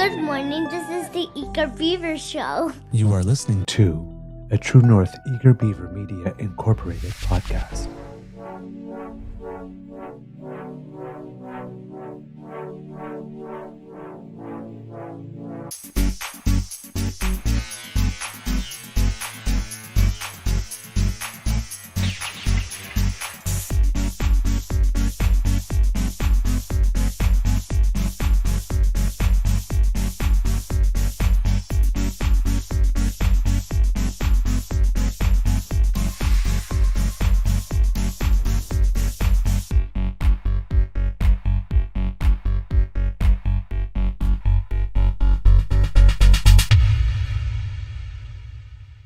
Good morning. This is the Eager Beaver Show. You are listening to a True North Eager Beaver Media Incorporated podcast.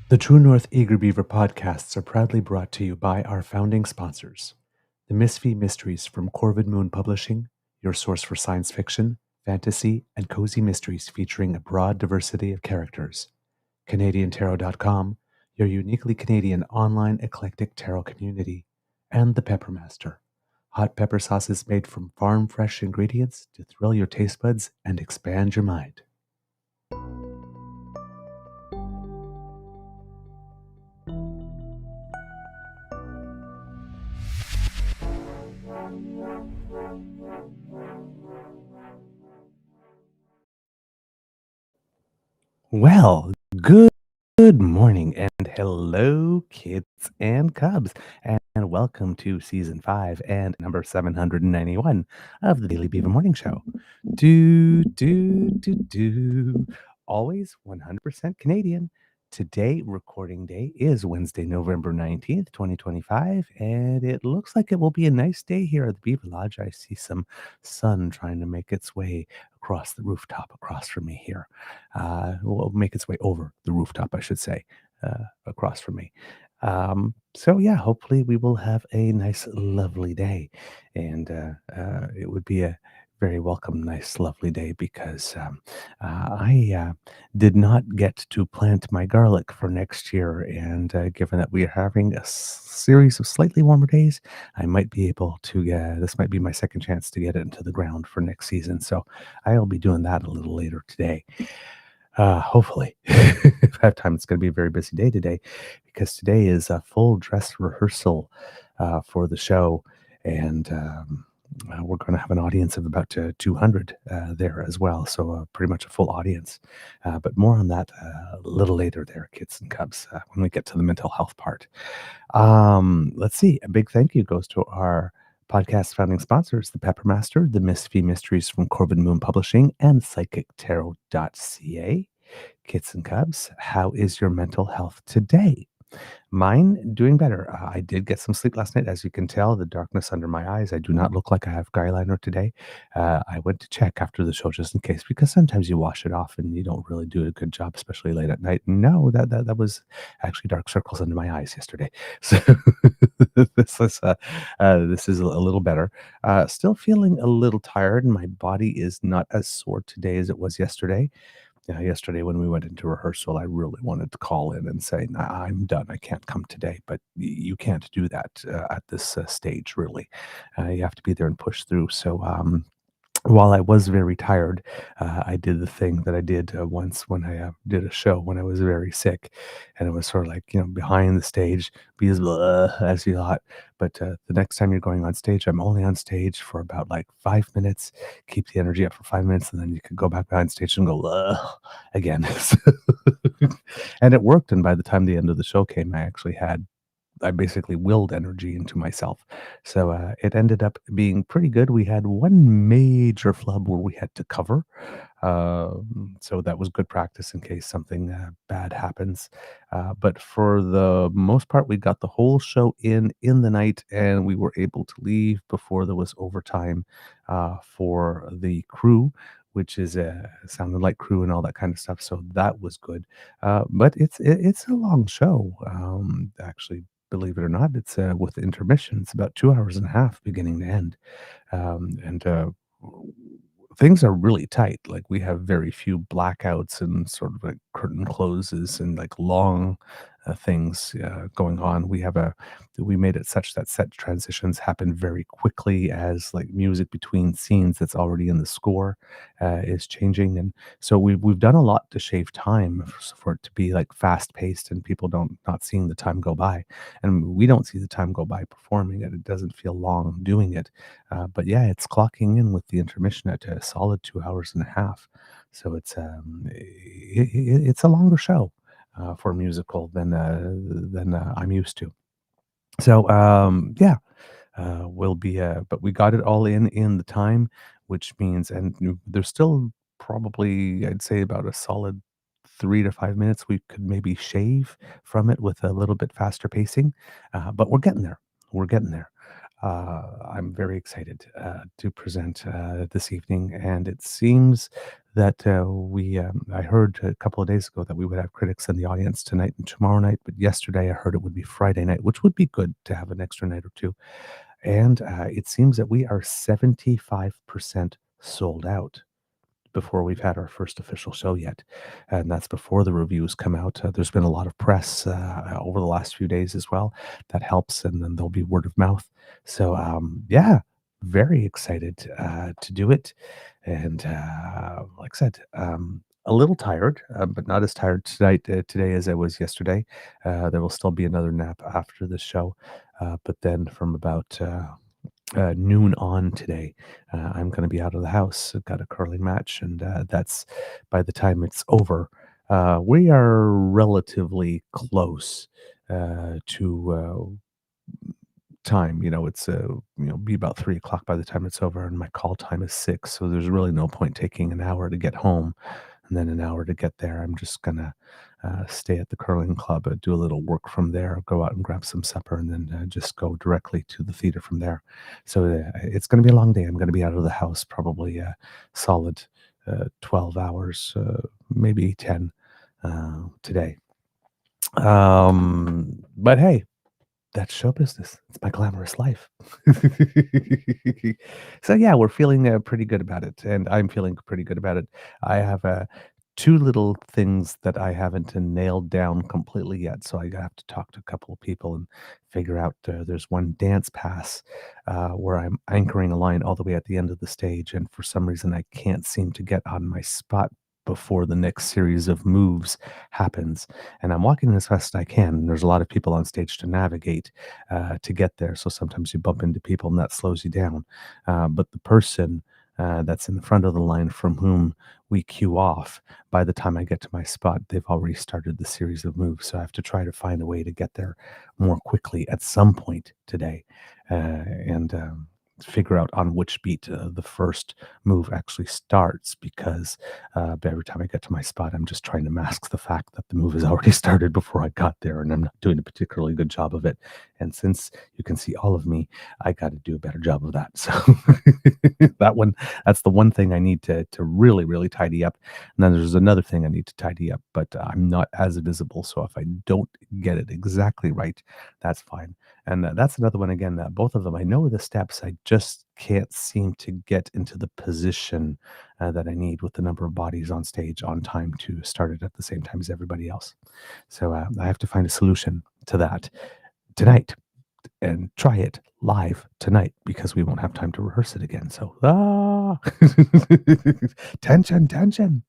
The True North Eager Beaver podcasts are proudly brought to you by our founding sponsors, the Misfit Mysteries from Corvid Moon Publishing, your source for science fiction, fantasy, and cozy mysteries featuring a broad diversity of characters, CanadianTarot.com, your uniquely Canadian online eclectic tarot community, and the Peppermaster, hot pepper sauces made from farm-fresh ingredients to thrill your taste buds and expand your mind. Well, good morning and hello, kids and cubs, and welcome to season 5 and number 791 of the Daily Beaver Morning Show. Always 100% Canadian. Today, recording day, is Wednesday, November 19th, 2025, and it looks like it will be a nice day here at the Beaver Lodge. I see some sun trying to make its way across the rooftop across from me here. Will make its way over the rooftop, I should say, across from me. So yeah, hopefully we will have a nice, lovely day, and it would be a very welcome, nice, lovely day because I did not get to plant my garlic for next year, and given that we are having a series of slightly warmer days, I might be able to this might be my second chance to get it into the ground for next season. So I'll be doing that a little later today. Hopefully, if I have time. It's going to be a very busy day today because today is a full dress rehearsal for the show, and we're going to have an audience of about 200 there as well. So pretty much a full audience. But more on that a little later there, kids and cubs, when we get to the mental health part. Let's see. A big thank you goes to our podcast founding sponsors, the Peppermaster, the Misfit Mysteries from Corvid Moon Publishing, and PsychicTarot.ca. Kids and cubs, how is your mental health today? Mine doing better. I did get some sleep last night. As you can tell, the darkness under my eyes. I do not look like I have guy liner today. I went to check after the show just in case, because sometimes you wash it off and you don't really do a good job, especially late at night. No, that was actually dark circles under my eyes yesterday. So this is a little better. Still feeling a little tired, and my body is not as sore today as it was yesterday. Yesterday when we went into rehearsal, I really wanted to call in and say, "Nah, I'm done. I can't come today." But you can't do that at this stage, really. You have to be there and push through. So while I was very tired, I did the thing that I did once when I did a show when I was very sick, and it was sort of like, behind the stage, be as blah as you thought. But the next time you're going on stage, I'm only on stage for about like 5 minutes. Keep the energy up for 5 minutes, and then you could go back behind stage and go again. And it worked. And by the time the end of the show came, I basically willed energy into myself. So it ended up being pretty good. We had one major flub where we had to cover. So that was good practice in case something bad happens. But for the most part, we got the whole show in the night, and we were able to leave before there was overtime for the crew, which is sounded like crew and all that kind of stuff. So that was good. But it's a long show, actually. Believe it or not, it's with intermission. It's about 2 hours and a half, beginning to end, and things are really tight. Like, we have very few blackouts and sort of like curtain closes and like long things going on. We made it such that set transitions happen very quickly as like music between scenes that's already in the score is changing, and so we've done a lot to shave time for it to be like fast paced and people don't not seeing the time go by, and we don't see the time go by performing it. It doesn't feel long doing it, but yeah, it's clocking in with the intermission at a solid 2 hours and a half. So it's a longer show for a musical than I'm used to. So yeah, will be but we got it all in the time, which means there's still probably I'd say about a solid 3 to 5 minutes we could maybe shave from it with a little bit faster pacing, but we're getting there. We're getting there. I'm very excited to present this evening, and it seems that we I heard a couple of days ago that we would have critics in the audience tonight and tomorrow night, but yesterday I heard it would be Friday night, which would be good to have an extra night or two. And it seems that we are 75% sold out before we've had our first official show yet. And that's before the reviews come out. There's been a lot of press over the last few days as well. That helps. And then there'll be word of mouth. So, yeah, very excited to do it. And like I said, a little tired, but not as tired today as I was yesterday. There will still be another nap after the show. But then from about noon on today, I'm going to be out of the house. I've got a curling match, and that's by the time it's over. We are relatively close to time. It's be about 3 o'clock by the time it's over, and my call time is 6. So there's really no point taking an hour to get home and then an hour to get there. I'm just gonna stay at the curling club, do a little work from there, go out and grab some supper, and then just go directly to the theater from there. So it's gonna be a long day. I'm gonna be out of the house probably a solid 12 hours, maybe 10 today. But hey, that's show business. It's my glamorous life. So yeah, we're feeling pretty good about it, and I'm feeling pretty good about it. I have two little things that I haven't nailed down completely yet, so I have to talk to a couple of people and figure out. There's one dance pass where I'm anchoring a line all the way at the end of the stage, and for some reason I can't seem to get on my spot before the next series of moves happens, and I'm walking as fast as I can. And there's a lot of people on stage to navigate to get there. So sometimes you bump into people and that slows you down. But the person that's in the front of the line from whom we cue off, by the time I get to my spot, they've already started the series of moves. So I have to try to find a way to get there more quickly at some point today. And figure out on which beat the first move actually starts, because every time I get to my spot, I'm just trying to mask the fact that the move has already started before I got there, and I'm not doing a particularly good job of it. And since you can see all of me, I got to do a better job of that. So that's the one thing I need to really, really tidy up. And then there's another thing I need to tidy up, but I'm not as visible. So if I don't get it exactly right, that's fine. And that's another one again. Both of them, I know the steps. I just can't seem to get into the position that I need with the number of bodies on stage on time to start it at the same time as everybody else. So I have to find a solution to that tonight and try it live tonight, because we won't have time to rehearse it again. So tension, tension.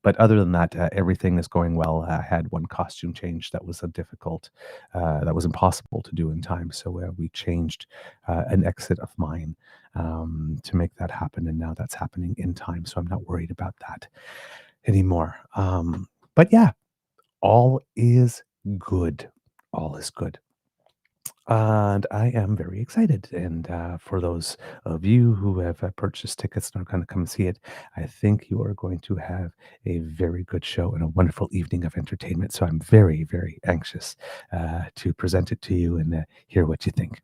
But other than that, everything is going well. I had one costume change that was that was impossible to do in time. So we changed an exit of mine to make that happen. And now that's happening in time. So I'm not worried about that anymore. But yeah, all is good. All is good. And I am very excited. And for those of you who have purchased tickets and are going to come see it, I think you are going to have a very good show and a wonderful evening of entertainment. So I'm very, very anxious to present it to you and hear what you think.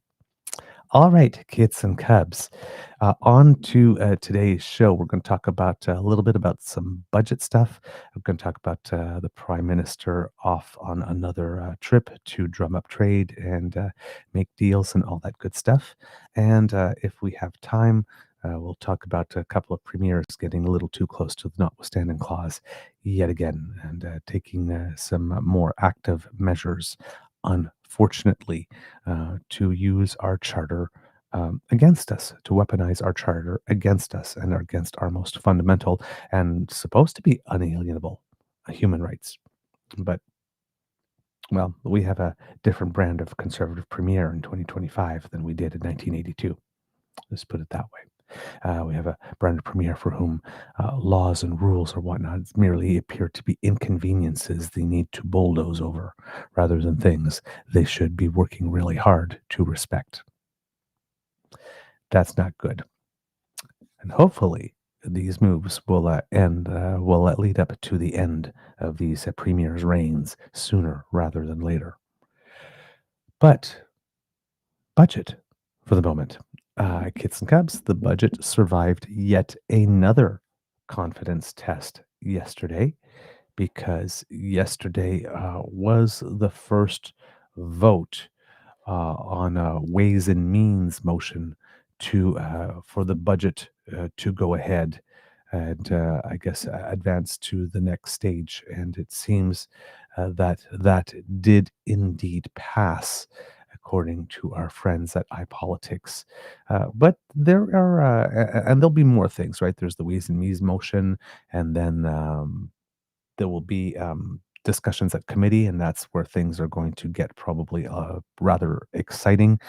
All right, kids and cubs. On to today's show. We're going to talk about a little bit about some budget stuff. We're going to talk about the Prime Minister off on another trip to drum up trade and make deals and all that good stuff. And if we have time, We'll talk about a couple of premiers getting a little too close to the notwithstanding clause yet again and taking some more active measures, unfortunately, to use our charter against us, to weaponize our charter against us and against our most fundamental and supposed to be unalienable human rights. But, well, we have a different brand of conservative premier in 2025 than we did in 1982. Let's put it that way. We have a brand premier for whom laws and rules or whatnot merely appear to be inconveniences they need to bulldoze over rather than things they should be working really hard to respect. That's not good. And hopefully, these moves will lead up to the end of these premiers' reigns sooner rather than later. But budget for the moment. Kids and Cubs, the budget survived yet another confidence test yesterday because yesterday was the first vote on a Ways and Means motion to for the budget to go ahead and I guess advance to the next stage. And it seems that did indeed pass, according to our friends at iPolitics. But there are, and there'll be more things, right? There's the Ways and Means motion, and then there will be discussions at committee, and that's where things are going to get probably rather exciting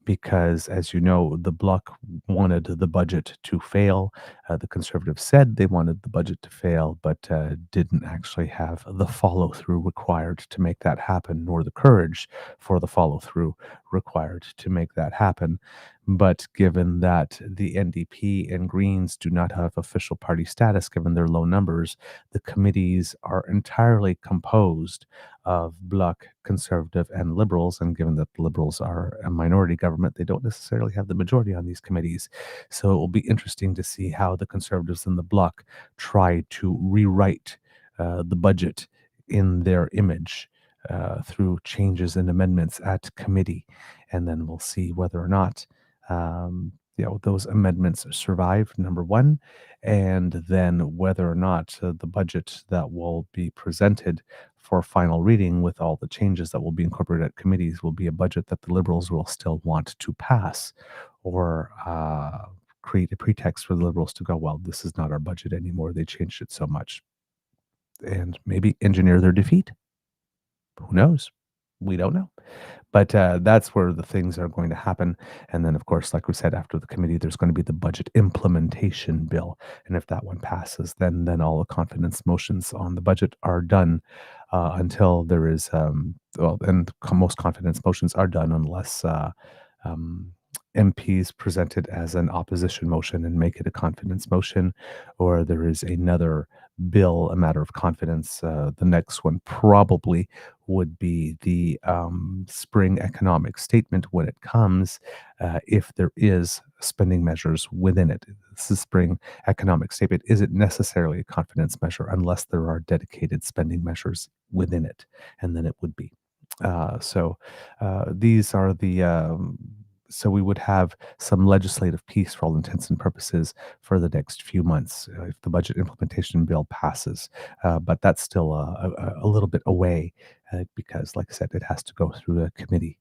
because, as you know, the Bloc wanted the budget to fail. The Conservatives said they wanted the budget to fail, but didn't actually have the follow through required to make that happen, nor the courage for the follow through required to make that happen. But given that the NDP and Greens do not have official party status, given their low numbers, the committees are entirely composed of Bloc, Conservative, and Liberals. And given that the Liberals are a minority government, they don't necessarily have the majority on these committees. So it will be interesting to see how the Conservatives and the Bloc try to rewrite the budget in their image through changes and amendments at committee. And then we'll see whether or not those amendments survive, number one, and then whether or not the budget that will be presented for final reading with all the changes that will be incorporated at committees will be a budget that the Liberals will still want to pass or create a pretext for the Liberals to go, well, this is not our budget anymore. They changed it so much. And maybe engineer their defeat. Who knows? We don't know. But that's where the things are going to happen. And then, of course, like we said, after the committee, there's going to be the budget implementation bill. And if that one passes, then all the confidence motions on the budget are done until there is, most confidence motions are done unless MPs present it as an opposition motion and make it a confidence motion, or there is another bill, a matter of confidence. The next one probably would be the spring economic statement when it comes, if there is spending measures within it. This is spring economic statement isn't necessarily a confidence measure unless there are dedicated spending measures within it, and then it would be. These are so we would have some legislative peace for all intents and purposes for the next few months if the budget implementation bill passes. But that's still a little bit away because, like I said, it has to go through a committee.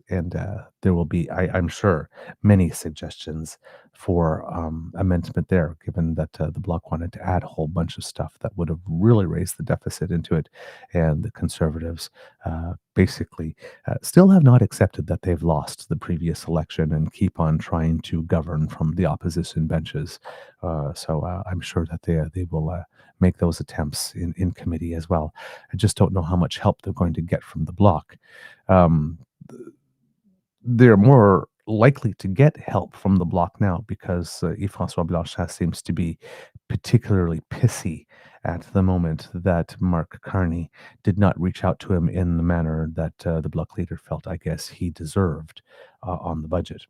And there will be, I'm sure, many suggestions for amendment there, given that the Bloc wanted to add a whole bunch of stuff that would have really raised the deficit into it. And the Conservatives basically still have not accepted that they've lost the previous election and keep on trying to govern from the opposition benches. I'm sure that they will make those attempts in committee as well. I just don't know how much help they're going to get from the Bloc. They're more likely to get help from the Bloc now because Yves-François Blanchet seems to be particularly pissy at the moment that Mark Carney did not reach out to him in the manner that the Bloc leader felt, I guess, he deserved on the budget.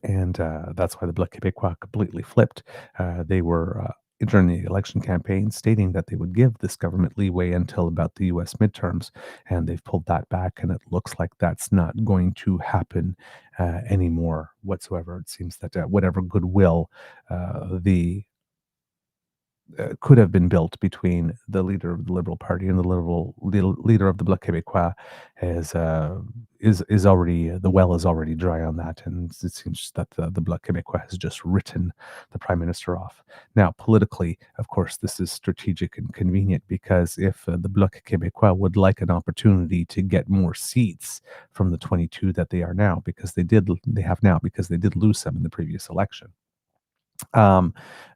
And that's why the Bloc Québécois completely flipped. They were during the election campaign stating that they would give this government leeway until about the U.S. midterms, and they've pulled that back, and it looks like that's not going to happen anymore whatsoever. It seems that whatever goodwill the could have been built between the leader of the Liberal Party and the leader of the Bloc Québécois is already the well is already dry on that, and it seems that the Bloc Québécois has just written the prime minister off. Now, politically, of course, this is strategic and convenient because if the Bloc Québécois would like an opportunity to get more seats from the 22 that they are now, because they have now because they did lose some in the previous election, um,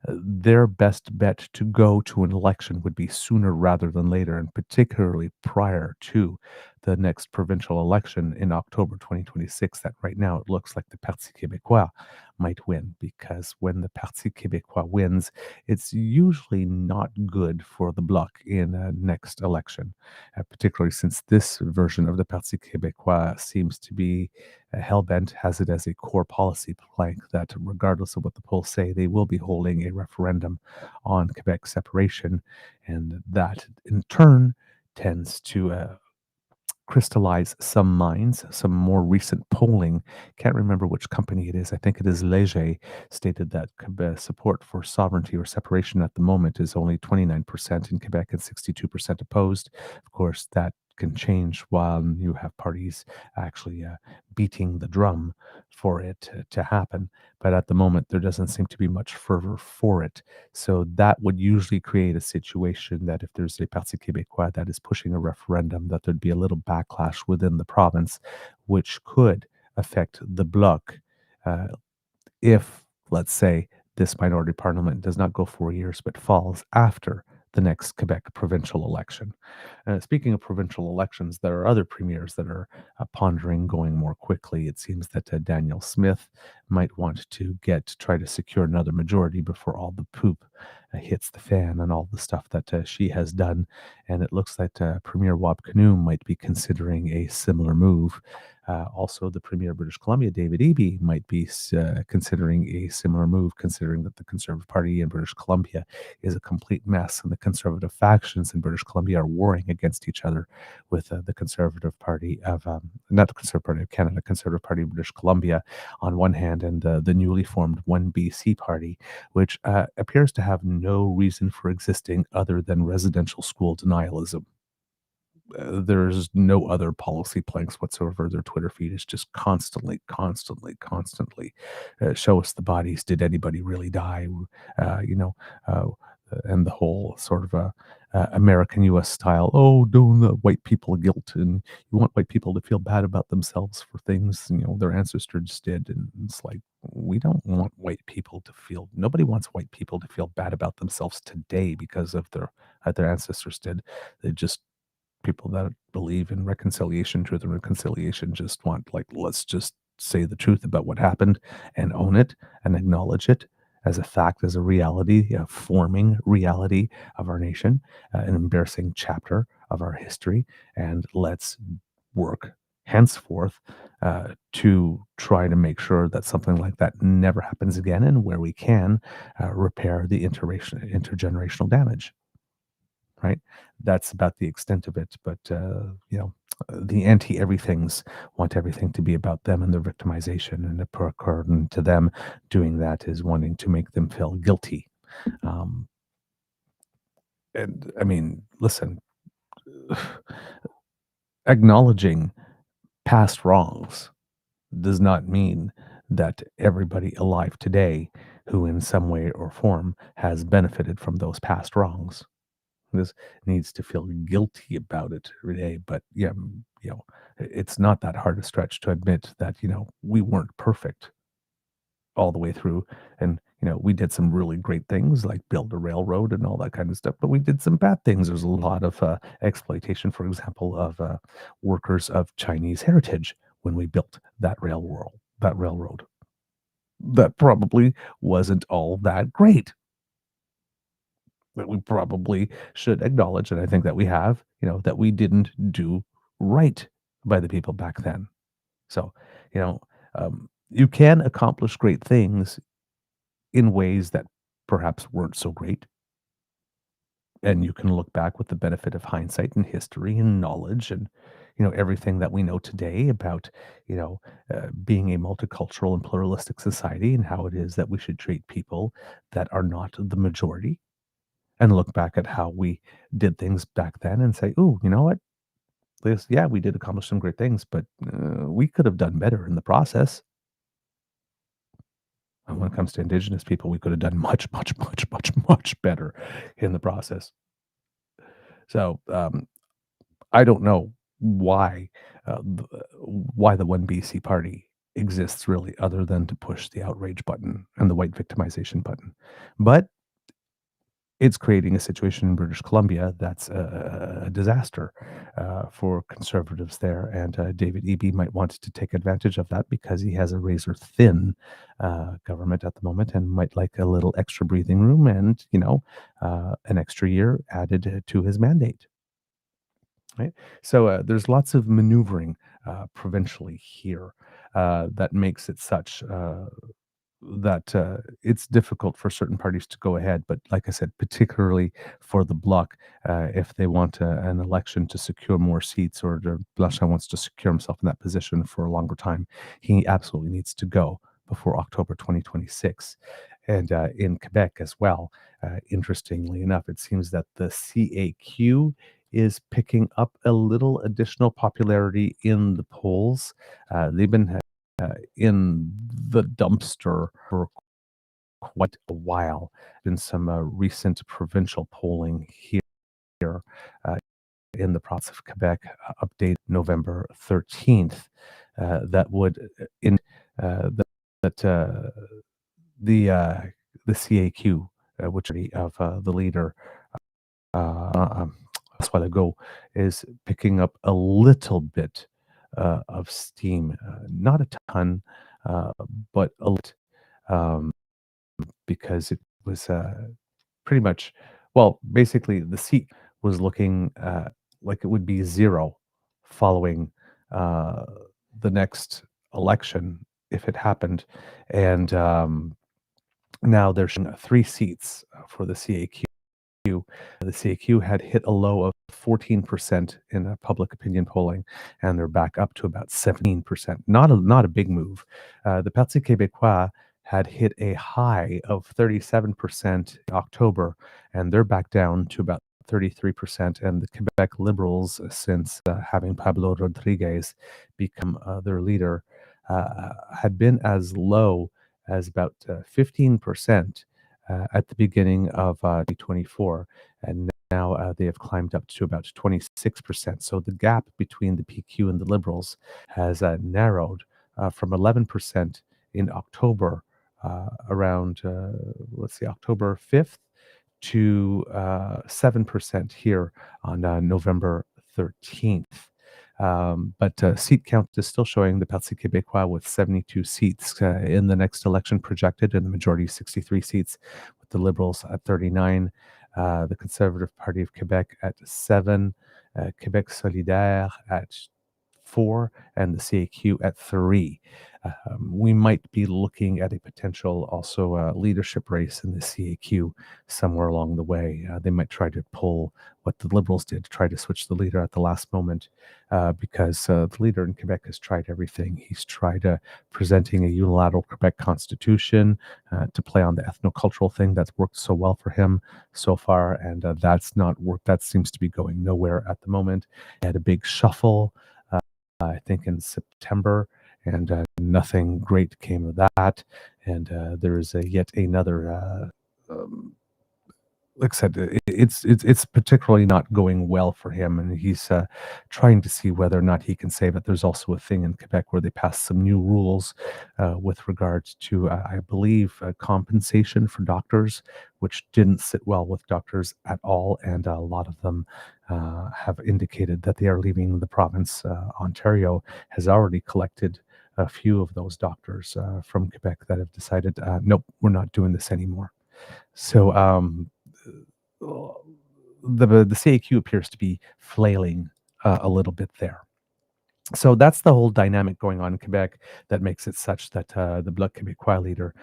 their best bet to go to an election would be sooner rather than later, and particularly prior to the next provincial election in October 2026. That right now it looks like the Parti Québécois might win, because when the Parti Québécois wins, it's usually not good for the Bloc in a next election, particularly since this version of the Parti Québécois seems to be hell-bent, has it as a core policy plank that regardless of what the polls say, they will be holding a referendum on Quebec separation. And that in turn tends to crystallize some minds. Some more recent polling, can't remember which company it is, I think it is Léger, stated that Quebec support for sovereignty or separation at the moment is only 29% in Quebec and 62% opposed. Of course, that can change while you have parties actually beating the drum for it to happen. But at the moment, there doesn't seem to be much fervor for it. So that would usually create a situation that if there's a Parti Québécois that is pushing a referendum, that there'd be a little backlash within the province, which could affect the Bloc. Uh, if, let's say, this minority parliament does not go 4 years but falls after the next Quebec provincial election. Speaking of provincial elections, there are other premiers that are pondering going more quickly. It seems that Danielle Smith might want to try to secure another majority before all the poop hits the fan and all the stuff that she has done. And it looks like Premier Wab Kinew might be considering a similar move. Also, the Premier of British Columbia, David Eby, might be considering a similar move, considering that the Conservative Party in British Columbia is a complete mess, and the Conservative factions in British Columbia are warring against each other with the Conservative Party of, not the Conservative Party of Canada, Conservative Party of British Columbia on one hand, and the newly formed One BC Party, which appears to have no reason for existing other than residential school denialism. There's no other policy planks whatsoever. Their Twitter feed is just constantly show us the bodies. Did anybody really die? Uh, you know, uh, and the whole sort of American U.S. style. Oh, don't the white people guilt, and you want white people to feel bad about themselves for things their ancestors did, and it's like we don't want white people to feel. Nobody wants white people to feel bad about themselves today because of their ancestors did. They just people that believe in reconciliation, truth and reconciliation just want, like, let's just say the truth about what happened and own it and acknowledge it as a fact, as a reality, a forming reality of our nation, an embarrassing chapter of our history. And let's work henceforth to try to make sure that something like that never happens again, and where we can repair the intergenerational damage, right? That's about the extent of it. But the anti-everythings want everything to be about them and their victimization, and according to them, doing that is wanting to make them feel guilty. Um, and I mean, listen, acknowledging past wrongs does not mean that everybody alive today who in some way or form has benefited from those past wrongs this needs to feel guilty about it every day. But yeah, it's not that hard a stretch to admit that we weren't perfect all the way through, and we did some really great things like build a railroad and all that kind of stuff. But we did some bad things. There's a lot of exploitation, for example, of workers of Chinese heritage when we built that railroad. That probably wasn't all that great, that we probably should acknowledge, and I think that we have, that we didn't do right by the people back then. So, you know, you can accomplish great things in ways that perhaps weren't so great. And you can look back with the benefit of hindsight and history and knowledge. And, everything that we know today about, being a multicultural and pluralistic society and how it is that we should treat people that are not the majority and look back at how we did things back then and say, "Ooh, you know what? Yeah, we did accomplish some great things, but we could have done better in the process." And when it comes to Indigenous people, we could have done much, much, much, much, much better in the process. So I don't know why why the One BC party exists really, other than to push the outrage button and the white victimization button. But it's creating a situation in British Columbia that's a disaster for conservatives there. And David Eby might want to take advantage of that because he has a razor thin government at the moment and might like a little extra breathing room and, an extra year added to his mandate. Right. So there's lots of maneuvering provincially here that makes it such that it's difficult for certain parties to go ahead. But like I said, particularly for the Bloc, if they want an election to secure more seats, or Blanchet wants to secure himself in that position for a longer time, he absolutely needs to go before October 2026. And in Quebec as well, interestingly enough, it seems that the CAQ is picking up a little additional popularity in the polls. They've been in the dumpster for quite a while in some recent provincial polling here in the province of Quebec, update November 13th, that would in that the CAQ, which of the leader while ago, is picking up a little bit of steam, not a ton, uh, but a lot, um, because it was pretty much, well, basically the seat was looking like it would be zero following uh, the next election if it happened, and now they're showing 3 seats for the CAQ. The CAQ had hit a low of 14% in public opinion polling, and they're back up to about 17%. Not a big move. The Parti Québécois had hit a high of 37% in October, and they're back down to about 33%. And the Quebec Liberals, since having Pablo Rodriguez become their leader, had been as low as about 15% at the beginning of 2024, and now they have climbed up to about 26%. So the gap between the PQ and the Liberals has narrowed from 11% in October, around, let's see, October 5th, to 7% here on November 13th. But seat count is still showing the Parti Québécois with 72 seats in the next election projected, and the majority 63 seats, with the Liberals at 39, the Conservative Party of Quebec at 7, Québec Solidaire at 4, and the CAQ at 3. We might be looking at a potential also leadership race in the CAQ somewhere along the way. They might try to pull what the Liberals did, try to switch the leader at the last moment, because the leader in Quebec has tried everything. He's tried presenting a unilateral Quebec constitution to play on the ethnocultural thing that's worked so well for him so far, and that's not worked. That seems to be going nowhere at the moment. He had a big shuffle, I think, in September, and nothing great came of that. And there is yet another. Like I said, it's particularly not going well for him, and he's trying to see whether or not he can save it. There's also a thing in Quebec where they passed some new rules with regards to, I believe, compensation for doctors, which didn't sit well with doctors at all, and a lot of them have indicated that they are leaving the province. Ontario has already collected a few of those doctors from Quebec that have decided, nope, we're not doing this anymore. So the CAQ appears to be flailing a little bit there. So that's the whole dynamic going on in Quebec that makes it such that the Bloc Québécois leader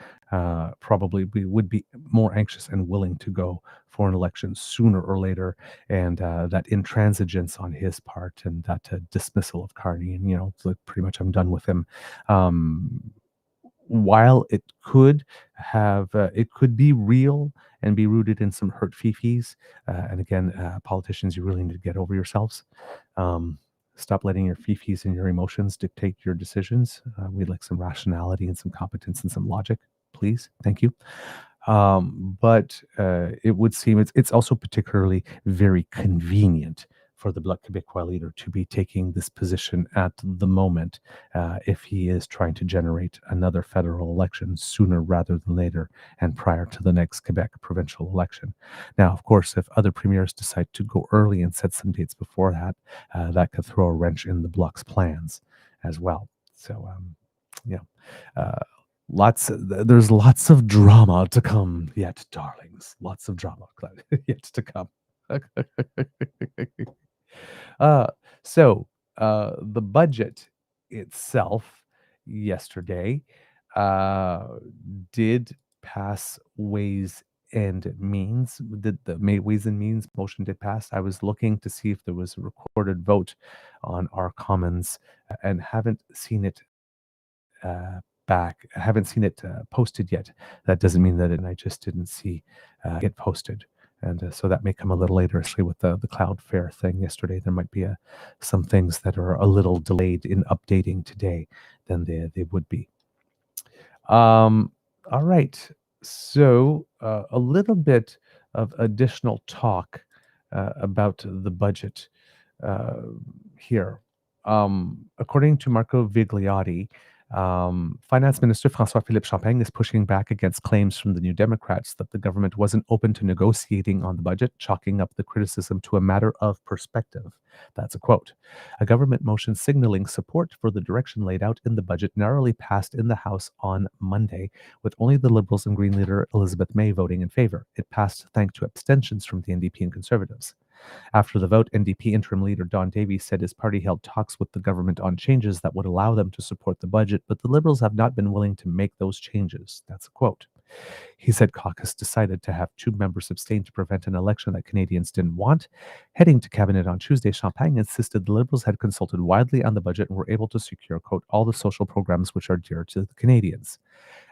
probably would be more anxious and willing to go for an election sooner or later, and that intransigence on his part and that dismissal of Carney, and it's like pretty much I'm done with him. Um, while it could be real and be rooted in some hurt fifis, and again, politicians, you really need to get over yourselves. Um, Stop letting your fifis and your emotions dictate your decisions. We'd like some rationality and some competence and some logic, please. Thank you. But it would seem it's also particularly very convenient for the Bloc Québécois leader to be taking this position at the moment, if he is trying to generate another federal election sooner rather than later and prior to the next Quebec provincial election. Now, of course, if other premiers decide to go early and set some dates before that, that could throw a wrench in the Bloc's plans as well. So, yeah. Uh, there's lots of drama to come yet, darlings. Lots of drama yet to come. uh, so the budget itself yesterday uh, did pass Ways and Means. Did the Ways and Means motion did pass? I was looking to see if there was a recorded vote on our commons, and haven't seen it uh, back. I haven't seen it posted yet. That doesn't mean that I just didn't see it posted. And so that may come a little later, especially with the Cloudflare thing yesterday. There might be some things that are a little delayed in updating today than they would be. All right. So a little bit of additional talk about the budget uh, here. According to Marco Vigliotti, Finance Minister François-Philippe Champagne is pushing back against claims from the New Democrats that the government wasn't open to negotiating on the budget, chalking up the criticism to a matter of perspective. That's a quote. A government motion signaling support for the direction laid out in the budget narrowly passed in the House on Monday, with only the Liberals and Green leader Elizabeth May voting in favor. It passed thanks to abstentions from the NDP and Conservatives. After the vote, NDP interim leader Don Davies said his party held talks with the government on changes that would allow them to support the budget, but the Liberals have not been willing to make those changes. That's a quote. He said caucus decided to have two members abstain to prevent an election that Canadians didn't want. Heading to cabinet on Tuesday, Champagne insisted the Liberals had consulted widely on the budget and were able to secure, quote, all the social programs which are dear to the Canadians.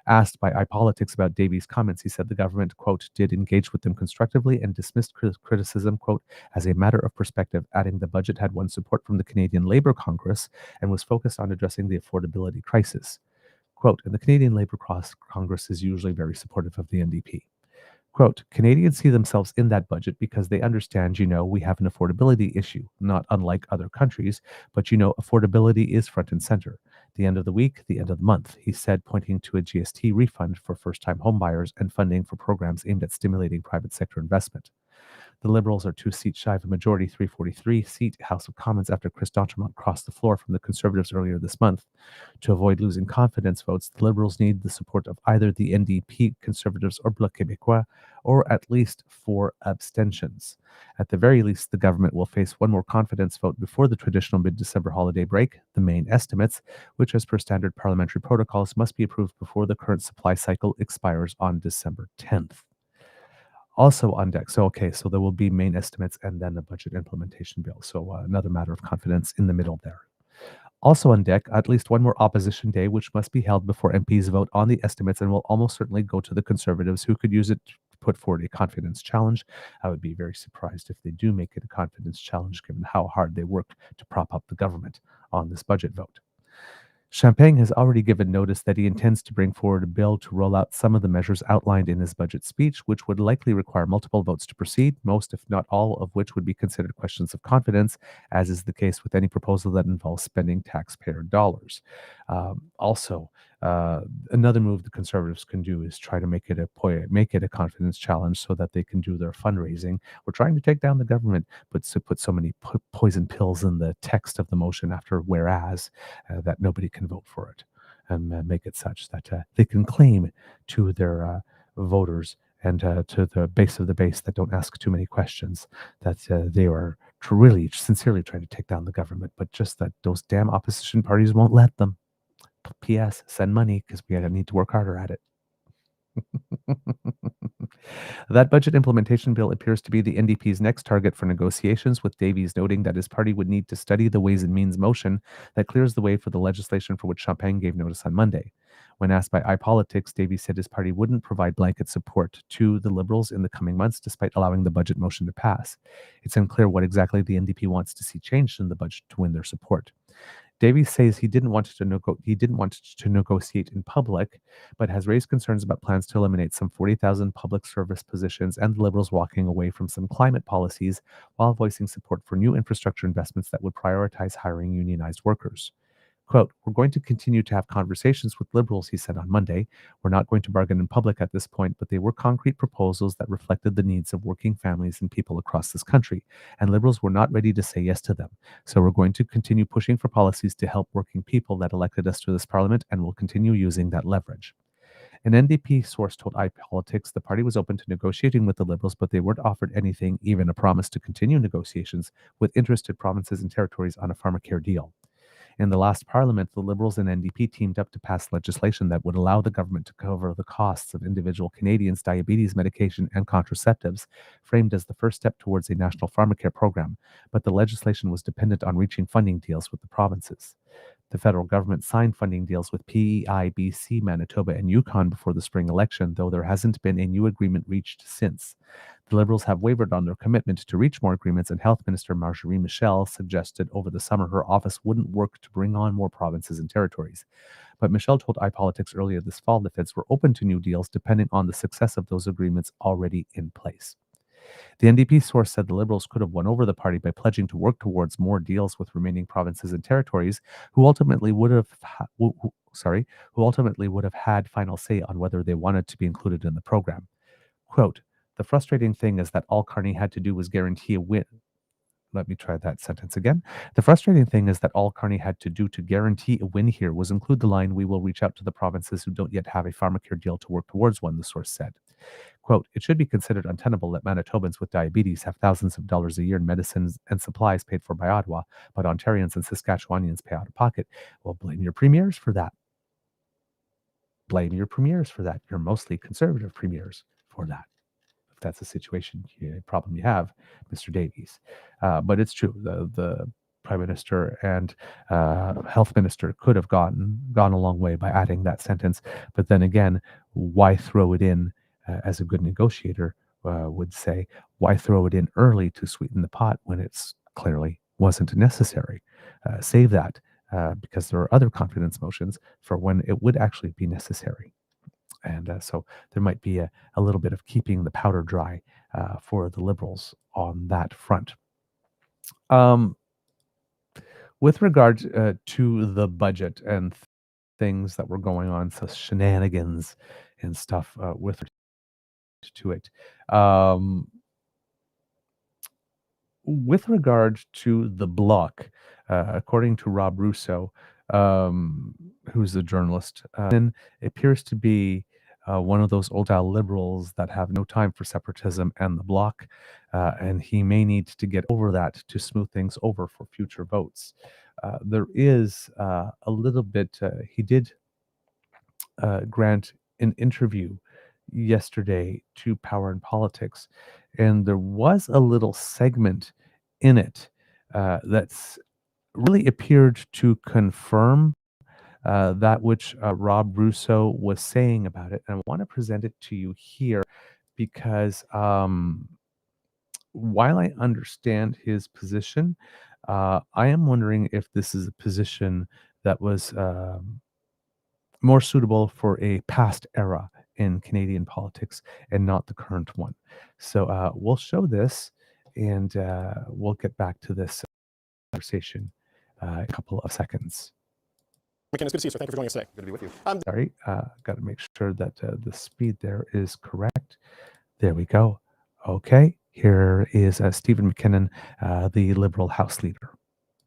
Asked by iPolitics about Davies' comments, he said the government, quote, did engage with them constructively and dismissed criticism, quote, as a matter of perspective, adding the budget had won support from the Canadian Labour Congress and was focused on addressing the affordability crisis. Quote, and the Canadian Labour Congress is usually very supportive of the NDP. Quote, Canadians see themselves in that budget because they understand, we have an affordability issue, not unlike other countries, but affordability is front and center. The end of the week, the end of the month, he said, pointing to a GST refund for first-time homebuyers and funding for programs aimed at stimulating private sector investment. The Liberals are 2 seats shy of a majority 343-seat House of Commons after Chris D'Entremont crossed the floor from the Conservatives earlier this month. To avoid losing confidence votes, the Liberals need the support of either the NDP, Conservatives, or Bloc Québécois, or at least 4 abstentions. At the very least, the government will face one more confidence vote before the traditional mid-December holiday break. The main estimates, which as per standard parliamentary protocols must be approved before the current supply cycle expires on December 10th. Also on deck. So there will be main estimates and then a budget implementation bill. So another matter of confidence in the middle there. Also on deck, at least one more opposition day, which must be held before MPs vote on the estimates and will almost certainly go to the Conservatives, who could use it to put forward a confidence challenge. I would be very surprised if they do make it a confidence challenge, given how hard they worked to prop up the government on this budget vote. Champagne has already given notice that he intends to bring forward a bill to roll out some of the measures outlined in his budget speech, which would likely require multiple votes to proceed, most, if not all, of which would be considered questions of confidence, as is the case with any proposal that involves spending taxpayer dollars. Also, another move the Conservatives can do is try to make it a confidence challenge so that they can do their fundraising. We're trying to take down the government, but to put so many poison pills in the text of the motion after whereas that nobody can vote for it, and make it such that they can claim to their voters and to the base of the base that don't ask too many questions that they are to really sincerely try to take down the government, but just that those damn opposition parties won't let them. P.S. Send money because we need to work harder at it. That budget implementation bill appears to be the NDP's next target for negotiations, with Davies noting that his party would need to study the Ways and Means motion that clears the way for the legislation for which Champagne gave notice on Monday. When asked by iPolitics, Davies said his party wouldn't provide blanket support to the Liberals in the coming months, despite allowing the budget motion to pass. It's unclear what exactly the NDP wants to see changed in the budget to win their support. Davies says he didn't want to negotiate in public, but has raised concerns about plans to eliminate some 40,000 public service positions and the Liberals walking away from some climate policies while voicing support for new infrastructure investments that would prioritize hiring unionized workers. Quote, "We're going to continue to have conversations with Liberals," he said on Monday. "We're not going to bargain in public at this point, but they were concrete proposals that reflected the needs of working families and people across this country, and Liberals were not ready to say yes to them. So we're going to continue pushing for policies to help working people that elected us to this parliament, and we'll continue using that leverage." An NDP source told iPolitics the party was open to negotiating with the Liberals, but they weren't offered anything, even a promise to continue negotiations with interested provinces and territories on a pharmacare deal. In the last parliament, the Liberals and NDP teamed up to pass legislation that would allow the government to cover the costs of individual Canadians' diabetes medication and contraceptives, framed as the first step towards a national pharmacare program, but the legislation was dependent on reaching funding deals with the provinces. The federal government signed funding deals with PEI, BC, Manitoba, and Yukon before the spring election, though there hasn't been a new agreement reached since. The Liberals have wavered on their commitment to reach more agreements, and Health Minister Marjorie Michel suggested over the summer her office wouldn't work to bring on more provinces and territories. But Michel told iPolitics earlier this fall the feds were open to new deals depending on the success of those agreements already in place. The NDP source said the Liberals could have won over the party by pledging to work towards more deals with remaining provinces and territories, who ultimately would have had final say on whether they wanted to be included in the program. Quote, "The frustrating thing is that all Carney had to do was guarantee a win." Let me try that sentence again. "The frustrating thing is that all Carney had to do to guarantee a win here was include the line, 'We will reach out to the provinces who don't yet have a pharmacare deal to work towards one,'" the source said. Quote, "It should be considered untenable that Manitobans with diabetes have thousands of dollars a year in medicines and supplies paid for by Ottawa, but Ontarians and Saskatchewanians pay out of pocket. Well, blame your premiers for that. Blame your premiers for that. Your mostly conservative premiers for that. If that's a situation, problem you have, Mr. Davies. But it's true. The Prime Minister and Health Minister could have gone a long way by adding that sentence. But then again, why throw it in as a good negotiator would say? Why throw it in early to sweeten the pot when it's clearly wasn't necessary? Save that because there are other confidence motions for when it would actually be necessary. And so there might be a little bit of keeping the powder dry for the Liberals on that front. With regard to the budget and things that were going on, so shenanigans and stuff with to it. With regard to the bloc, according to Rob Russo, who's a journalist, appears to be one of those old-style liberals that have no time for separatism and the bloc, and he may need to get over that to smooth things over for future votes. There is a little bit, he did grant an interview yesterday to Power and Politics, and there was a little segment in it that's really appeared to confirm that which Rob Russo was saying about it. And I want to present it to you here because while I understand his position, I am wondering if this is a position that was more suitable for a past era in Canadian politics and not the current one. So we'll show this and we'll get back to this conversation in a couple of seconds. McKinnon, it's good to see you, sir. Thank you for joining us today. Good to be with you. Sorry, got to make sure that the speed there is correct. There we go. Okay, here is Stephen McKinnon, the Liberal House Leader.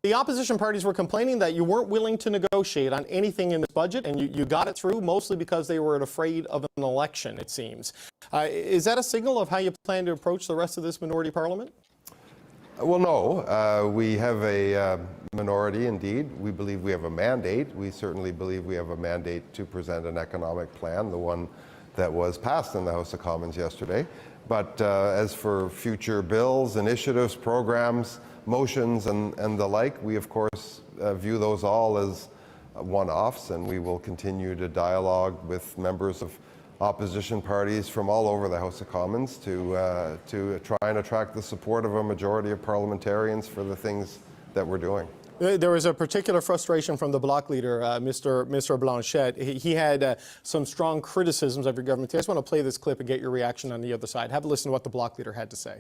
The opposition parties were complaining that you weren't willing to negotiate on anything in this budget, and you got it through mostly because they were afraid of an election, it seems. Is that a signal of how you plan to approach the rest of this minority parliament? Well, no. We have a minority indeed. We believe we have a mandate. We certainly believe we have a mandate to present an economic plan, the one that was passed in the House of Commons yesterday. But as for future bills, initiatives, programs, motions, and the like, we of course view those all as one-offs, and we will continue to dialogue with members of opposition parties from all over the House of Commons to try and attract the support of a majority of parliamentarians for the things that we're doing. There was a particular frustration from the Bloc leader, Mr. Blanchette. He had some strong criticisms of your government. I just want to play this clip and get your reaction on the other side. Have a listen to what the Bloc leader had to say.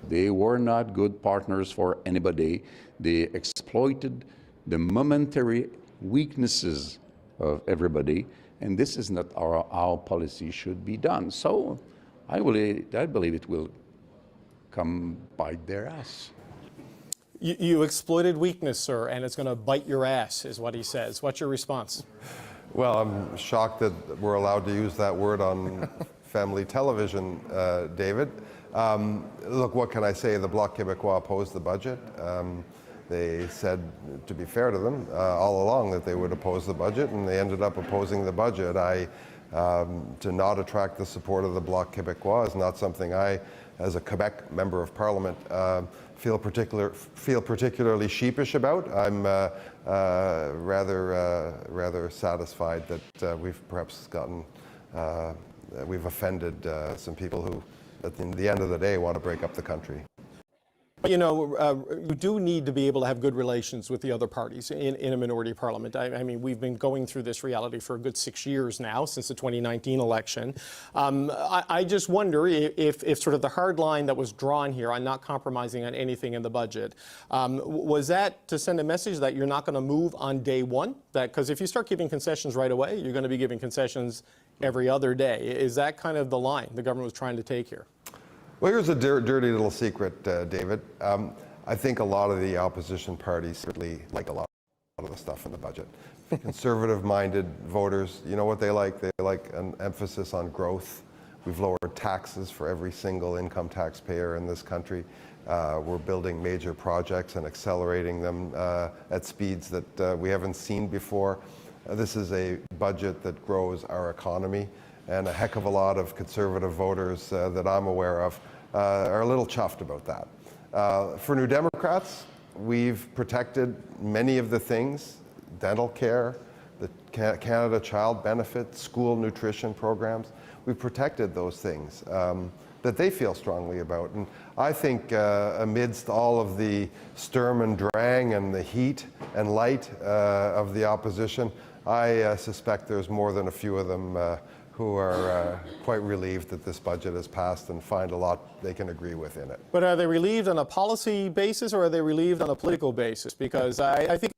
They were not good partners for anybody. They exploited the momentary weaknesses of everybody, and this is not how policy should be done. So I believe it will come bite their ass. You exploited weakness, sir, and it's going to bite your ass, is what he says. What's your response? Well, I'm shocked that we're allowed to use that word on family television, David. Look, what can I say? The Bloc Québécois opposed the budget. They said, to be fair to them, all along that they would oppose the budget, and they ended up opposing the budget. To not attract the support of the Bloc Québécois is not something I, as a Quebec member of Parliament, feel particularly sheepish about. I'm rather satisfied that we've perhaps we've offended some people who, at the end of the day, want to break up the country. You know, you do need to be able to have good relations with the other parties in a minority parliament. I mean, we've been going through this reality for a good 6 years now, since the 2019 election. I just wonder if sort of the hard line that was drawn here on not compromising on anything in the budget, was that to send a message that you're not going to move on day one? Because if you start giving concessions right away, you're going to be giving concessions every other day. Is that kind of the line the government was trying to take here? Well, here's a dirty little secret, David. I think a lot of the opposition parties certainly like a lot of the stuff in the budget. Conservative-minded voters, you know what they like? They like an emphasis on growth. We've lowered taxes for every single income taxpayer in this country. We're building major projects and accelerating them at speeds that we haven't seen before. This is a budget that grows our economy. And a heck of a lot of conservative voters that I'm aware of are a little chuffed about that. For New Democrats, we've protected many of the things: dental care, the Canada Child Benefit, school nutrition programs. We've protected those things that they feel strongly about. And I think amidst all of the sturm and drang and the heat and light of the opposition, I suspect there's more than a few of them who are quite relieved that this budget has passed and find a lot they can agree with in it. But are they relieved on a policy basis, or are they relieved on a political basis? Because I think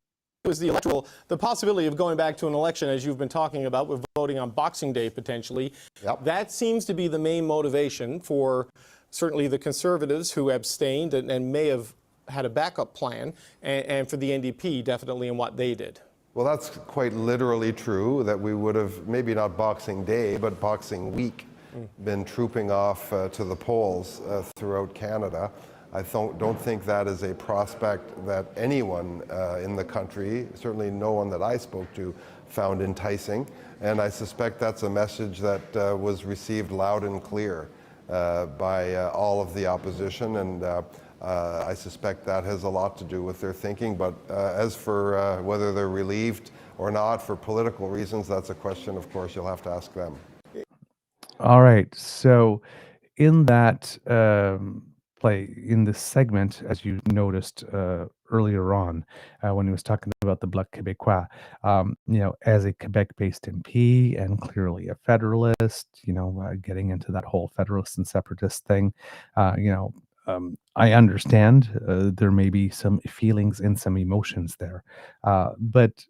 it was the possibility of going back to an election, as you've been talking about, with voting on Boxing Day potentially. Yep. That seems to be the main motivation for certainly the Conservatives who abstained and may have had a backup plan, and for the NDP definitely in what they did. Well, that's quite literally true, that we would have, maybe not Boxing Day, but Boxing Week, been trooping off to the polls throughout Canada. I don't think that is a prospect that anyone in the country, certainly no one that I spoke to, found enticing. And I suspect that's a message that was received loud and clear by all of the opposition. And I suspect that has a lot to do with their thinking. But as for whether they're relieved or not for political reasons, that's a question, of course, you'll have to ask them. All right. So in that in this segment, as you noticed earlier on, when he was talking about the Bloc Québécois, as a Quebec-based MP and clearly a federalist, getting into that whole federalist and separatist thing, I understand there may be some feelings and some emotions there, but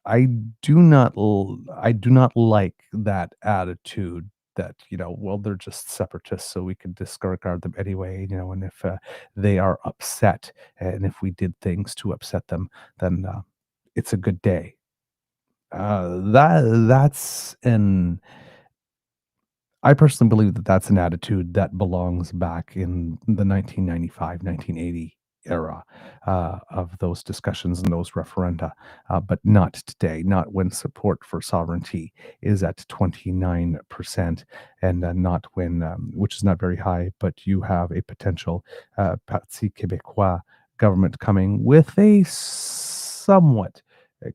I do not like that attitude that, well, they're just separatists, so we can disregard them anyway, and if they are upset, and if we did things to upset them, then it's a good day. That's an I personally believe that that's an attitude that belongs back in the 1995, 1980 era of those discussions and those referenda, but not today, not when support for sovereignty is at 29%, and not when, which is not very high, but you have a potential Parti Québécois government coming with a somewhat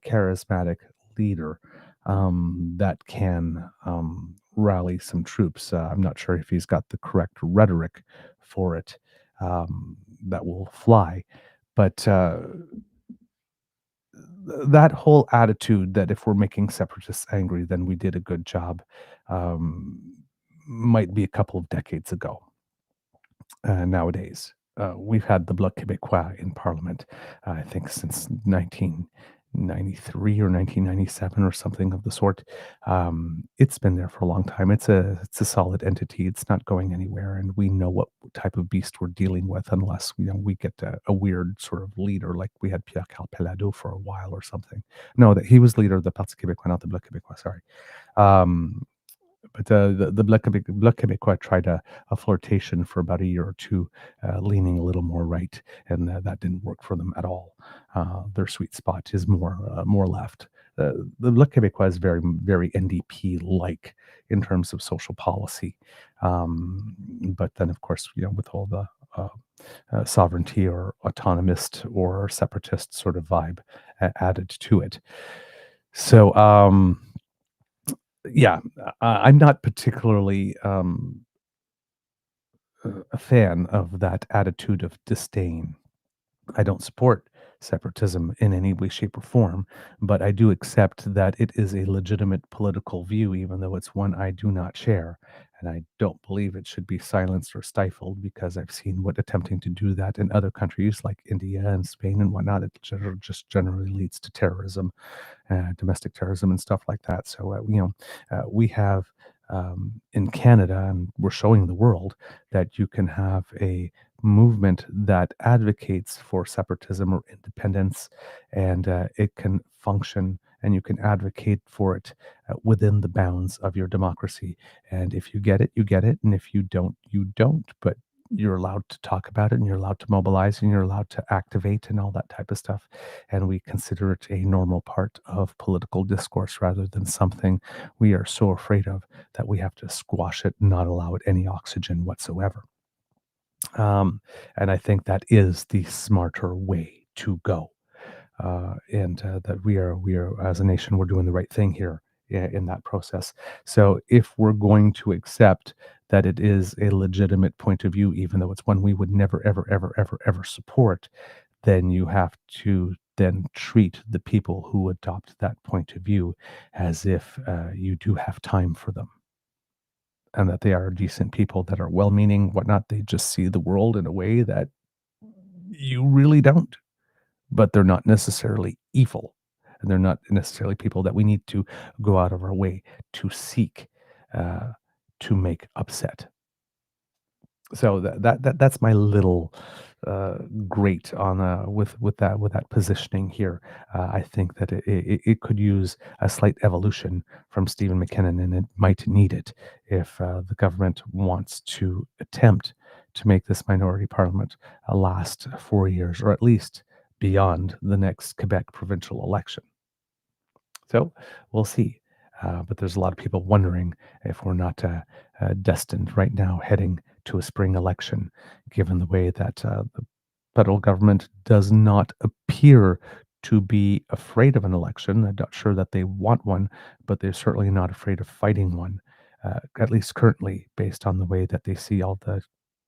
charismatic leader that can rally some troops. I'm not sure if he's got the correct rhetoric for it that will fly, but that whole attitude that if we're making separatists angry, then we did a good job, um, might be a couple of decades ago. Nowadays. We've had the Bloc Québécois in Parliament, I think, since 1993 or 1997 or something of the sort. It's been there for a long time. It's a solid entity. It's not going anywhere, and we know what type of beast we're dealing with, unless we get a weird sort of leader like we had Pierre Carl Pelado for a while or something. No, that he was leader of the Parti Québécois, not the Bloc Québécois. Sorry. Um, but the Bloc Québécois tried a flirtation for about a year or two, leaning a little more right, and that didn't work for them at all. Their sweet spot is more left. The Bloc Québécois is very NDP-like in terms of social policy, but then of course with all the sovereignty or autonomist or separatist sort of vibe added to it. So. Yeah, I'm not particularly a fan of that attitude of disdain. I don't support separatism in any way, shape, or form, but I do accept that it is a legitimate political view, even though it's one I do not share. And I don't believe it should be silenced or stifled, because I've seen what attempting to do that in other countries like India and Spain and whatnot, it just generally leads to terrorism, domestic terrorism and stuff like that. So, we have in Canada, and we're showing the world that you can have a movement that advocates for separatism or independence, and it can function, and you can advocate for it within the bounds of your democracy. And if you get it, you get it, and if you don't, you don't. But you're allowed to talk about it, and you're allowed to mobilize, and you're allowed to activate and all that type of stuff. And we consider it a normal part of political discourse rather than something we are so afraid of that we have to squash it and not allow it any oxygen whatsoever. And I think that is the smarter way to go. And that we are as a nation, we're doing the right thing here in that process. So if we're going to accept that it is a legitimate point of view, even though it's one we would never, ever, ever, ever, ever support, then you have to then treat the people who adopt that point of view as if you do have time for them, and that they are decent people that are well-meaning, whatnot. They just see the world in a way that you really don't, but they're not necessarily evil, and they're not necessarily people that we need to go out of our way to seek uh, to make upset. So that's my little great on with that positioning here. I think that it could use a slight evolution from Stephen McKinnon, and it might need it if the government wants to attempt to make this minority parliament last 4 years, or at least beyond the next Quebec provincial election. So we'll see. But there's a lot of people wondering if we're not destined right now heading to a spring election, given the way that the federal government does not appear to be afraid of an election. I'm not sure that they want one, but they're certainly not afraid of fighting one, at least currently, based on the way that they see all the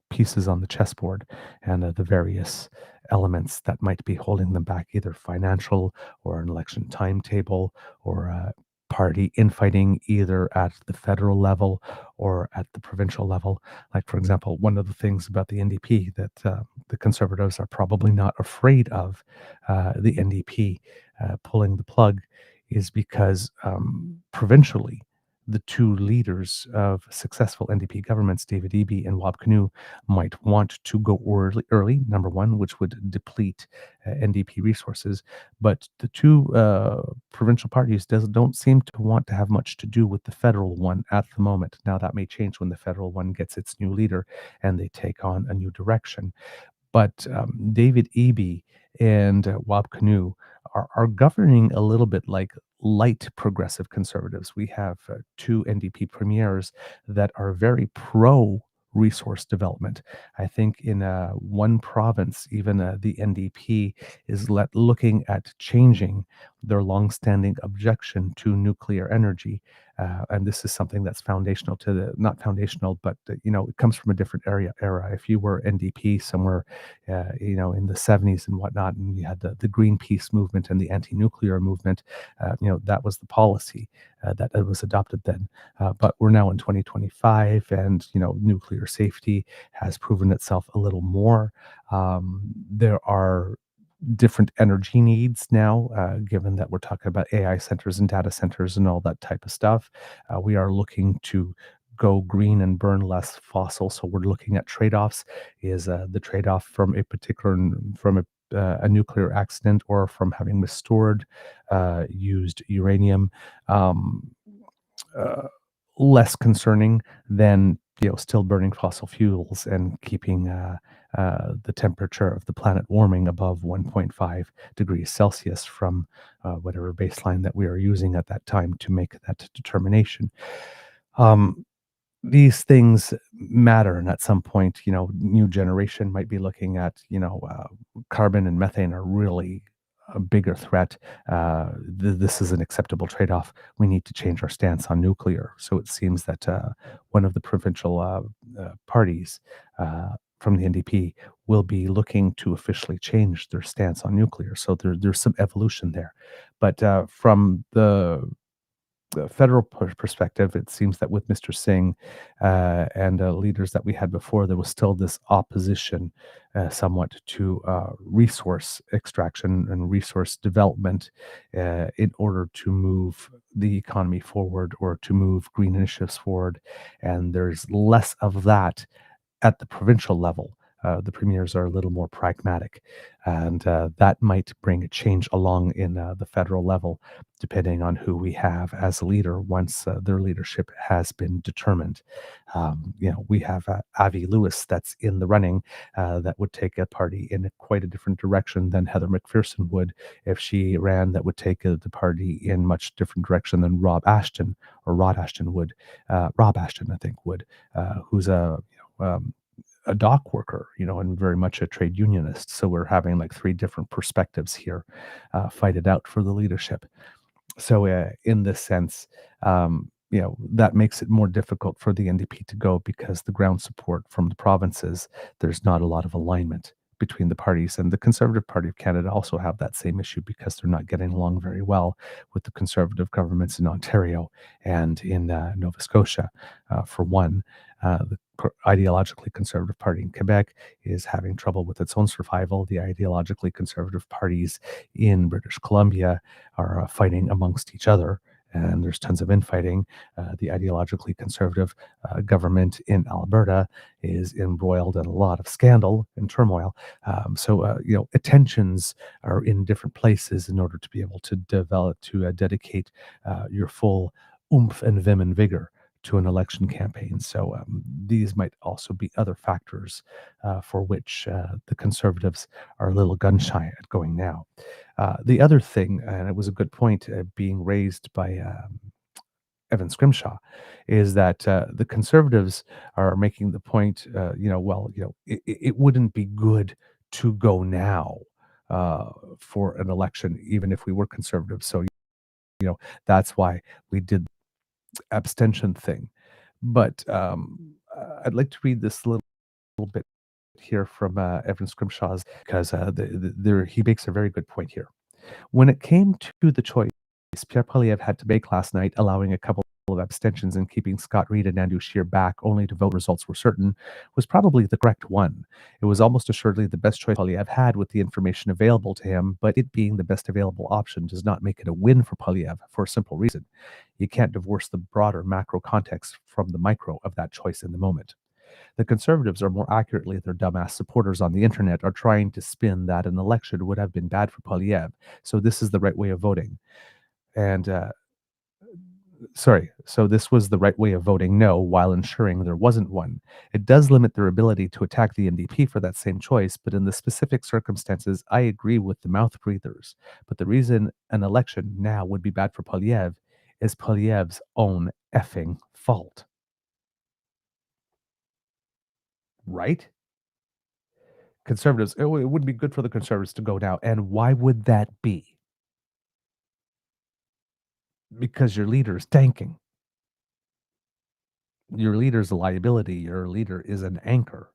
pieces on the chessboard and the various elements that might be holding them back, either financial or an election timetable or party infighting, either at the federal level or at the provincial level. Like, for example, one of the things about the NDP that the Conservatives are probably not afraid of the NDP pulling the plug is because provincially the two leaders of successful NDP governments, David Eby and Wab Kinew, might want to go early, number one, which would deplete NDP resources. But the two provincial parties don't seem to want to have much to do with the federal one at the moment. Now, that may change when the federal one gets its new leader and they take on a new direction. But David Eby and Wab Kinew are governing a little bit like light progressive conservatives. We have two NDP premiers that are very pro resource development. I think in one province, even the NDP is looking at changing their longstanding objection to nuclear energy. And this is something that's foundational to not foundational, but it comes from a different era. If you were NDP somewhere, in the 70s and whatnot, and you had the Greenpeace movement and the anti-nuclear movement, that was the policy that was adopted then. But we're now in 2025, and nuclear safety has proven itself a little more. There are different energy needs now, given that we're talking about AI centers and data centers and all that type of stuff. We are looking to go green and burn less fossil. So we're looking at trade-offs. Is the trade-off from a nuclear accident or from having restored used uranium less concerning than still burning fossil fuels and keeping the temperature of the planet warming above 1.5 degrees Celsius from whatever baseline that we are using at that time to make that determination. These things matter, and at some point, new generation might be looking at, carbon and methane are really a bigger threat. This is an acceptable trade-off. We need to change our stance on nuclear. So it seems that one of the provincial parties from the NDP will be looking to officially change their stance on nuclear. So there's some evolution there. But from the federal perspective, it seems that with Mr. Singh and leaders that we had before, there was still this opposition somewhat to resource extraction and resource development in order to move the economy forward or to move green initiatives forward. And there's less of that at the provincial level. The premiers are a little more pragmatic, and that might bring a change along in the federal level, depending on who we have as a leader once their leadership has been determined. We have Avi Lewis that's in the running that would take a party in quite a different direction than Heather McPherson would if she ran. That would take the party in much different direction than Rod Ashton would. Rob Ashton, I think, would, who's a dock worker, and very much a trade unionist. So we're having like three different perspectives here, fight it out for the leadership. So in this sense, that makes it more difficult for the NDP to go because the ground support from the provinces, there's not a lot of alignment between the parties. And the Conservative Party of Canada also have that same issue because they're not getting along very well with the Conservative governments in Ontario and in Nova Scotia, for one. The ideologically conservative party in Quebec is having trouble with its own survival. The ideologically conservative parties in British Columbia are fighting amongst each other, and there's tons of infighting. The ideologically conservative government in Alberta is embroiled in a lot of scandal and turmoil. So attentions are in different places in order to be able to dedicate your full oomph and vim and vigor to an election campaign. So these might also be other factors for which the Conservatives are a little gun shy at going now. The other thing, and it was a good point being raised by Evan Scrimshaw, is that the Conservatives are making the point, it wouldn't be good to go now for an election, even if we were conservative. So, that's why we did abstention thing. But I'd like to read this little bit here from Evan Scrimshaw's, because he makes a very good point here. When it came to the choice Pierre Poilievre had to make last night, allowing a couple of abstentions and keeping Scott Reid and Andrew Scheer back only to vote results were certain was probably the correct one. It was almost assuredly the best choice Poilievre had with the information available to him, but it being the best available option does not make it a win for Poilievre for a simple reason. You can't divorce the broader macro context from the micro of that choice in the moment. The Conservatives, or more accurately, their dumbass supporters on the internet, are trying to spin that an election would have been bad for Poilievre, so this is the right way of voting. And so this was the right way of voting no while ensuring there wasn't one. It does limit their ability to attack the NDP for that same choice, but in the specific circumstances, I agree with the mouth breathers. But the reason an election now would be bad for Poilievre is Poilievre's own effing fault. Right? Conservatives, it would be good for the Conservatives to go now. And why would that be? Because your leader is tanking. Your leader is a liability. Your leader is an anchor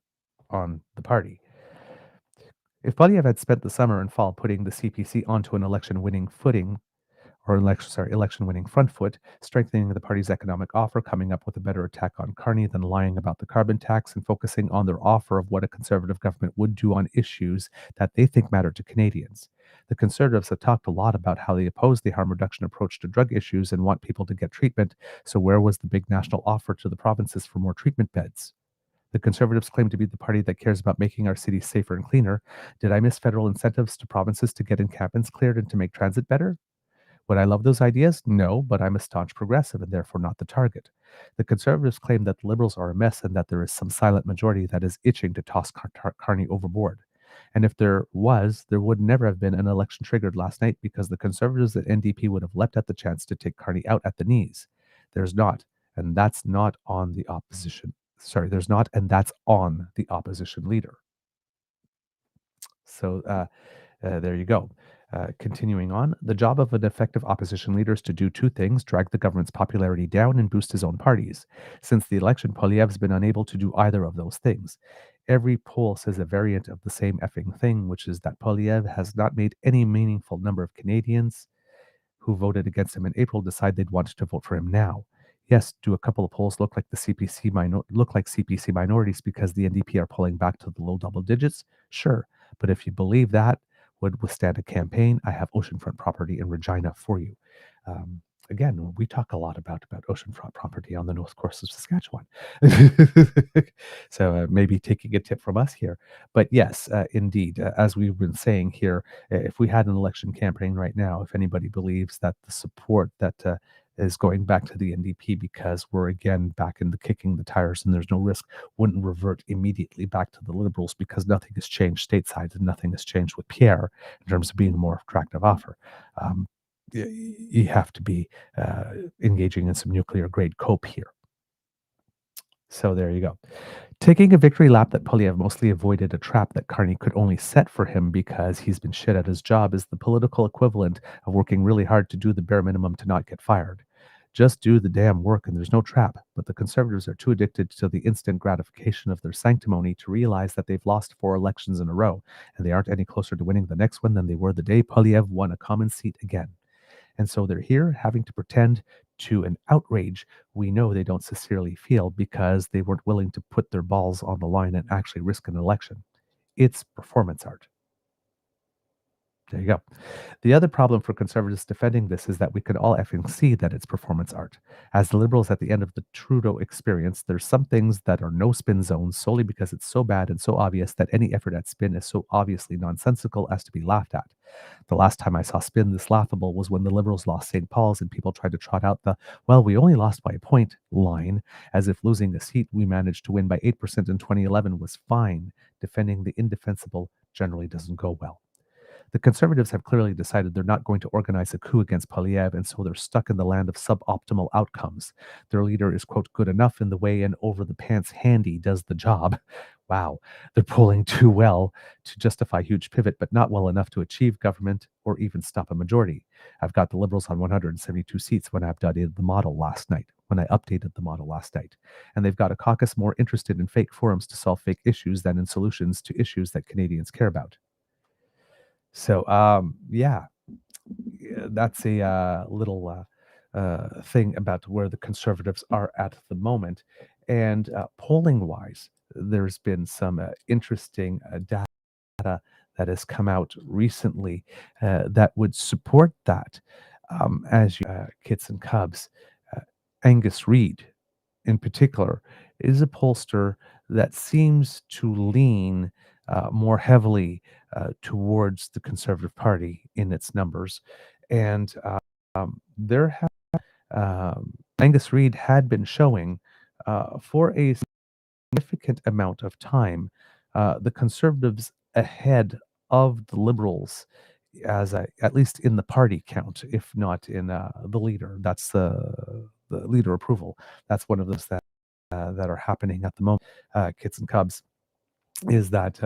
on the party. If Poilievre had spent the summer and fall putting the CPC onto an election-winning footing, or election-winning front foot, strengthening the party's economic offer, coming up with a better attack on Carney than lying about the carbon tax, and focusing on their offer of what a Conservative government would do on issues that they think matter to Canadians. The Conservatives have talked a lot about how they oppose the harm reduction approach to drug issues and want people to get treatment, so where was the big national offer to the provinces for more treatment beds? The Conservatives claim to be the party that cares about making our cities safer and cleaner. Did I miss federal incentives to provinces to get encampments cleared and to make transit better? Would I love those ideas? No, but I'm a staunch progressive and therefore not the target. The Conservatives claim that the Liberals are a mess and that there is some silent majority that is itching to toss Carney overboard. And if there was, there would never have been an election triggered last night because the Conservatives at NDP would have leapt at the chance to take Carney out at the knees. There's not, and that's not on the opposition. There's not, and that's on the opposition leader. So there you go. Continuing on, the job of an effective opposition leader is to do two things: drag the government's popularity down and boost his own parties. Since the election, Poilievre's been unable to do either of those things. Every poll says a variant of the same effing thing, which is that Poilievre has not made any meaningful number of Canadians who voted against him in April decide they'd want to vote for him now. Yes, do a couple of polls look like CPC minorities because the NDP are pulling back to the low double digits? Sure, but if you believe that would withstand a campaign, I have oceanfront property in Regina for you. Again, we talk a lot about oceanfront property on the north coast of Saskatchewan. So maybe taking a tip from us here. But yes, indeed, as we've been saying here, if we had an election campaign right now, if anybody believes that the support that is going back to the NDP because we're again back in the kicking the tires and there's no risk, wouldn't revert immediately back to the Liberals because nothing has changed stateside and nothing has changed with Pierre in terms of being a more attractive offer. You have to be engaging in some nuclear grade cope here. So there you go. Taking a victory lap that Poilievre mostly avoided a trap that Carney could only set for him because he's been shit at his job is the political equivalent of working really hard to do the bare minimum to not get fired. Just do the damn work and there's no trap. But the Conservatives are too addicted to the instant gratification of their sanctimony to realize that they've lost 4 elections in a row, and they aren't any closer to winning the next one than they were the day Poilievre won a common seat again. And so they're here having to pretend to an outrage we know they don't sincerely feel because they weren't willing to put their balls on the line and actually risk an election. It's performance art. There you go. The other problem for Conservatives defending this is that we can all effing see that it's performance art. As the Liberals at the end of the Trudeau experience, there's some things that are no spin zones solely because it's so bad and so obvious that any effort at spin is so obviously nonsensical as to be laughed at. The last time I saw spin this laughable was when the Liberals lost St. Paul's and people tried to trot out the, well, we only lost by a point line, as if losing a seat we managed to win by 8% in 2011 was fine. Defending the indefensible generally doesn't go well. The Conservatives have clearly decided they're not going to organize a coup against Poilievre, and so they're stuck in the land of suboptimal outcomes. Their leader is, quote, good enough in the way an over-the-pants handy does the job. Wow, they're polling too well to justify huge pivot, but not well enough to achieve government or even stop a majority. I've got the Liberals on 172 seats when I updated the model last night. And they've got a caucus more interested in fake forums to solve fake issues than in solutions to issues that Canadians care about. So, yeah, that's a little thing about where the Conservatives are at the moment. And polling wise, there's been some interesting data that has come out recently that would support that. As you, Kits and Cubs, Angus Reid in particular is a pollster that seems to lean more heavily towards the Conservative Party in its numbers. And there have Angus Reid had been showing for a significant amount of time the Conservatives ahead of the Liberals, at least in the party count, if not in the leader. That's the leader approval. That's one of those that are happening at the moment. Kits and Cubs is that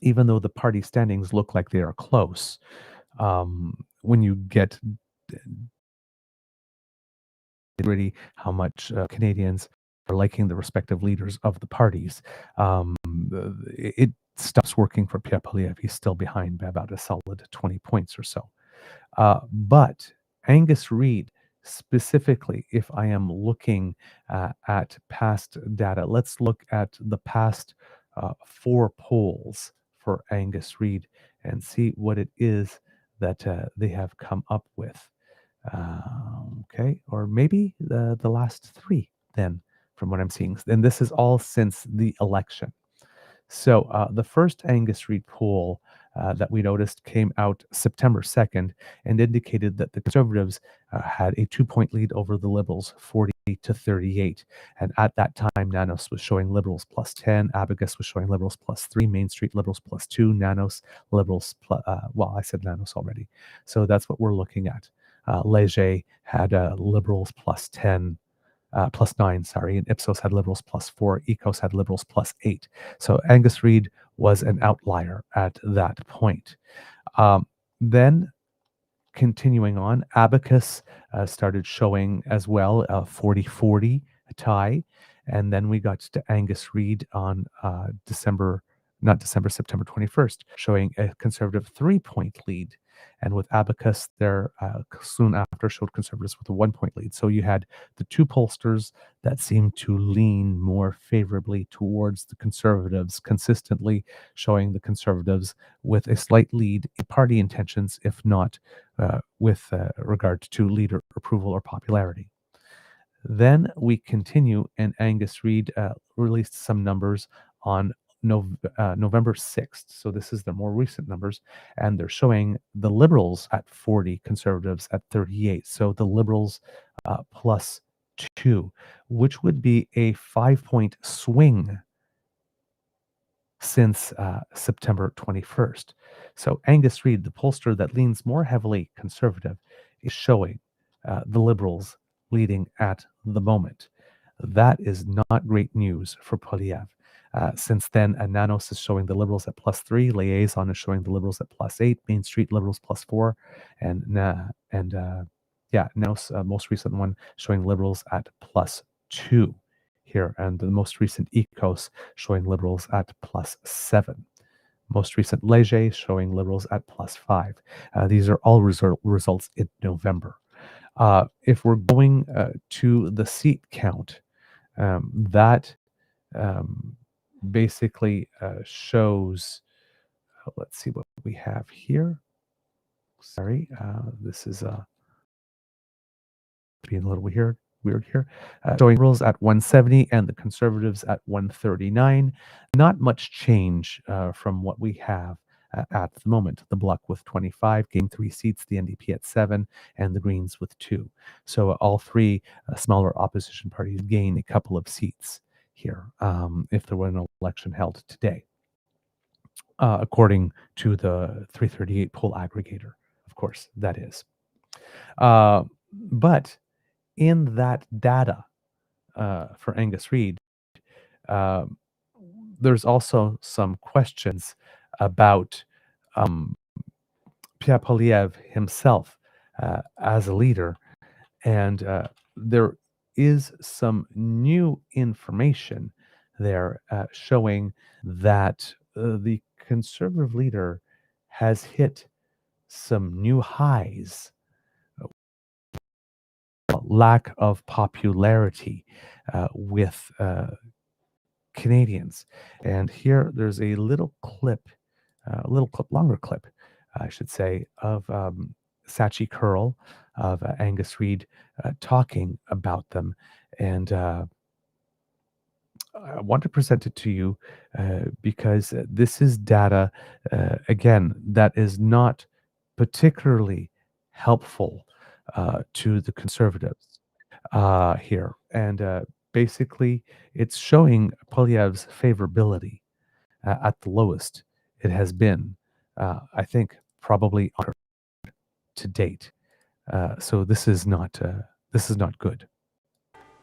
even though the party standings look like they are close, when you get really how much Canadians are liking the respective leaders of the parties, it stops working for Pierre Poilievre. He's still behind by about a solid 20 points or so. But Angus Reid, specifically, if I am looking at past data, let's look at the past 4 polls for Angus Reid and see what it is that they have come up with. Okay, or maybe the last 3 then, from what I'm seeing. And this is all since the election. So the first Angus Reid poll that we noticed came out September 2nd and indicated that the Conservatives had a 2-point lead over the Liberals, 40 to 38. And at that time, Nanos was showing Liberals plus 10, Abacus was showing Liberals plus 3, Main Street Liberals plus 2, Nanos Liberals plus, well, I said Nanos already. So that's what we're looking at. Leger had Liberals plus 10, plus 9, sorry, and Ipsos had Liberals plus 4, Ecos had Liberals plus 8. So Angus Reid was an outlier at that point. Then continuing on, Abacus started showing as well a 40-40 tie. And then we got to Angus Reid on September 21st, showing a Conservative 3-point lead. And with Abacus, there soon after showed Conservatives with a 1-point lead. So you had the 2 pollsters that seemed to lean more favorably towards the Conservatives, consistently showing the Conservatives with a slight lead in party intentions, if not with regard to leader approval or popularity. Then we continue, and Angus Reid released some numbers on November 6th. So this is the more recent numbers, and they're showing the Liberals at 40, Conservatives at 38. So the Liberals plus 2, which would be a 5-point swing since September 21st. So Angus Reid, the pollster that leans more heavily conservative, is showing the Liberals leading at the moment. That is not great news for Poilievre. Since then, Nanos is showing the Liberals at plus 3, Liaison is showing the Liberals at plus 8, Main Street Liberals plus 4, and Nanos, most recent one, showing Liberals at plus 2 here, and the most recent Ecos showing Liberals at plus 7. Most recent Leger showing Liberals at plus 5. These are all results in November. If we're going to the seat count, that basically shows, let's see what we have here. Sorry, this is being a little weird here. Showing Liberals at 170 and the Conservatives at 139. Not much change from what we have at the moment. The Bloc with 25, gained 3 seats, the NDP at 7, and the Greens with 2. So all 3 smaller opposition parties gain a couple of seats here if there were an election held today, according to the 338 poll aggregator, of course, that is. But in that data for Angus Reid, there's also some questions about Pierre Poilievre himself as a leader, and there is some new information there showing that the Conservative leader has hit some new highs lack of popularity with Canadians. And here there's a little clip, longer clip, I should say, of Sachi Curl, of Angus Reid talking about them. And I want to present it to you because this is data, again, that is not particularly helpful to the Conservatives here. And basically, it's showing Poilievre's favorability at the lowest it has been, I think, probably to date. So this is not good.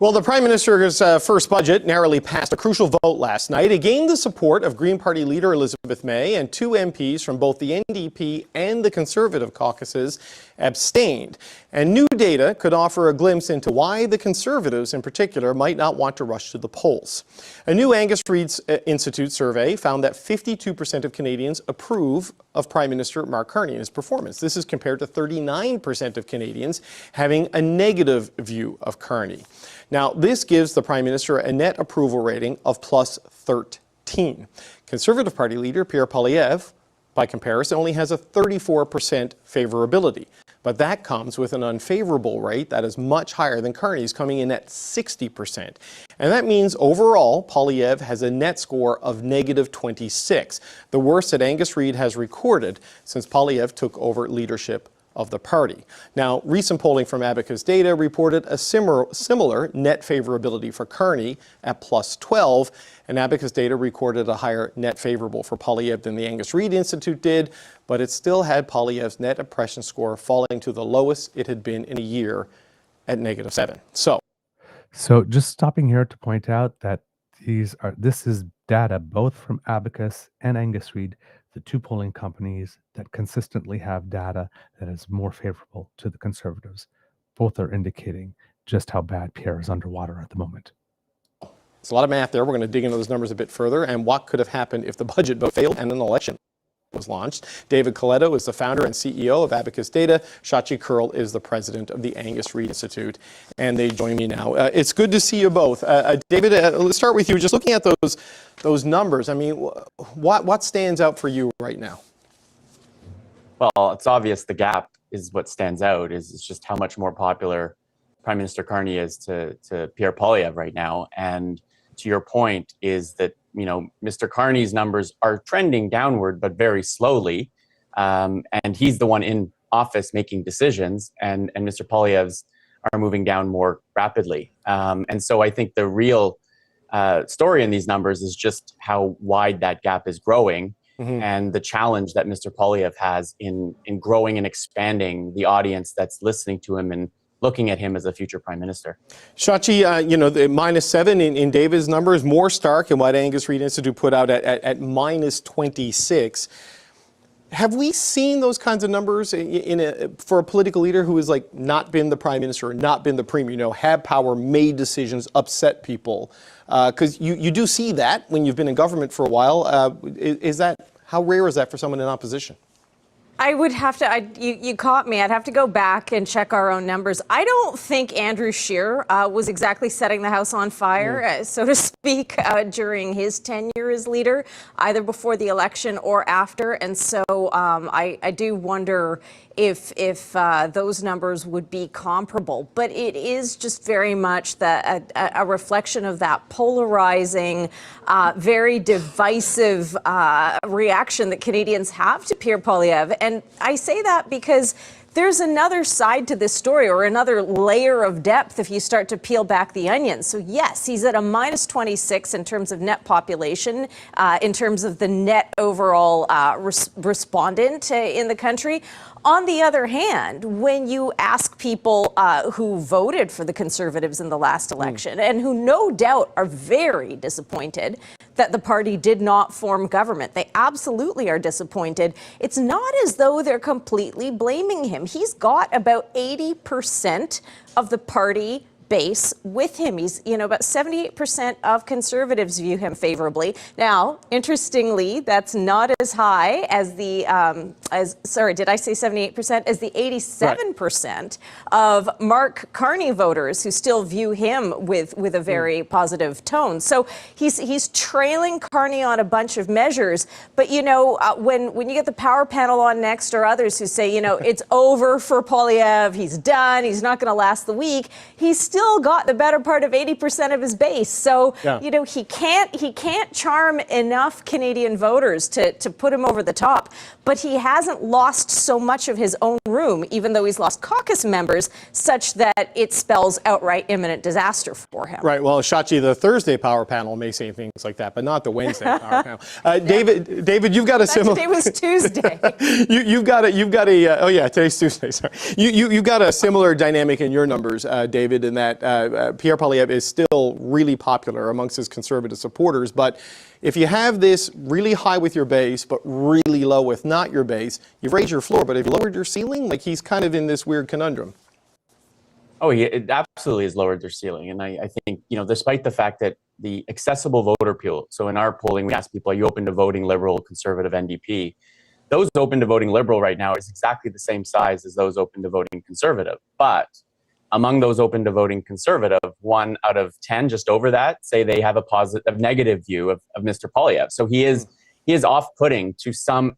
Well, the Prime Minister's first budget narrowly passed a crucial vote last night. It gained the support of Green Party leader Elizabeth May, and 2 MPs from both the NDP and the Conservative caucuses abstained. And new data could offer a glimpse into why the Conservatives in particular might not want to rush to the polls. A new Angus Reid Institute survey found that 52% of Canadians approve of Prime Minister Mark Carney and his performance. This is compared to 39% of Canadians having a negative view of Carney. Now, this gives the Prime Minister a net approval rating of plus 13. Conservative Party leader Pierre Poilievre, by comparison, only has a 34% favorability. But that comes with an unfavorable rate that is much higher than Carney's, coming in at 60%. And that means overall, Poilievre has a net score of negative 26, the worst that Angus Reid has recorded since Poilievre took over leadership of the party. Now, recent polling from Abacus Data reported a similar net favorability for Carney at plus 12, and Abacus Data recorded a higher net favorable for Poilievre than the Angus Reid Institute did, but it still had Poilievre's net impression score falling to the lowest it had been in a year at negative 7. So just stopping here to point out that this is data both from Abacus and Angus Reid, the 2 polling companies that consistently have data that is more favorable to the Conservatives. Both are indicating just how bad Pierre is underwater at the moment. It's a lot of math there. We're going to dig into those numbers a bit further and what could have happened if the budget vote failed and an election was launched. David Coletto is the founder and CEO of Abacus Data. Sachi Curl is the president of the Angus Reid Institute, and they join me now. It's good to see you both. David, let's start with you. Just looking at those numbers, I mean, what stands out for you right now? Well, it's obvious the gap is what stands out. Is just how much more popular Prime Minister Carney is to Pierre Poilievre right now. And to your point is that, you know, Mr. Carney's numbers are trending downward, but very slowly. And he's the one in office making decisions, and Mr. Poilievre's are moving down more rapidly. And so I think the real story in these numbers is just how wide that gap is growing, and the challenge that Mr. Poilievre has in growing and expanding the audience that's listening to him and looking at him as a future prime minister. Sachi, you know, the -7 in David's numbers, more stark in what Angus Reid Institute put out at -26. Have we seen those kinds of numbers for a political leader who has like not been the prime minister, not been the premier, you know, had power, made decisions, upset people? Because you do see that when you've been in government for a while. How rare is that for someone in opposition? I would have to, you caught me. I'd have to go back and check our own numbers. I don't think Andrew Scheer was exactly setting the house on fire, so to speak, during his tenure as leader, either before the election or after. And so I do wonder if those numbers would be comparable. But it is just very much a reflection of that polarizing, very divisive reaction that Canadians have to Pierre Poilievre. And I say that because there's another side to this story, or another layer of depth if you start to peel back the onion. So yes, he's at a -26 in terms of net population, in terms of the net overall respondent in the country. On the other hand, when you ask people who voted for the Conservatives in the last election, and who no doubt are very disappointed that the party did not form government, they absolutely are disappointed. It's not as though they're completely blaming him. He's got about 80% of the party base with him. He's, about 78% of conservatives view him favorably. Now, interestingly, that's not as high as the, did I say 78%? As the 87% of Mark Carney voters who still view him with a very positive tone. So he's trailing Carney on a bunch of measures. But, when you get the power panel on next, or others who say, it's over for Poilievre, he's done, he's not going to last the week, he's still got the better part of 80% of his base. So, he can't charm enough Canadian voters to put him over the top. But he hasn't lost so much of his own room, even though he's lost caucus members, such that it spells outright imminent disaster for him. Right. Well, Shachi, the Thursday power panel may say things like that, but not the Wednesday power panel. David, you've got a similar. Today was Tuesday. You've got a. Oh yeah, today's Tuesday. Sorry. You've got a similar dynamic in your numbers, David, in that Pierre Poilievre is still really popular amongst his conservative supporters, but if you have this really high with your base, but really low with not your base, you've raised your floor, but have you lowered your ceiling? Like, he's kind of in this weird conundrum. Oh, it absolutely has lowered their ceiling. And I think, despite the fact that the accessible voter pool, so in our polling, we asked people, are you open to voting Liberal, Conservative, NDP? Those open to voting Liberal right now is exactly the same size as those open to voting Conservative. But among those open to voting Conservative, 1 out of 10, just over that, say they have a negative view of Mr. Poilievre. So he is off-putting to some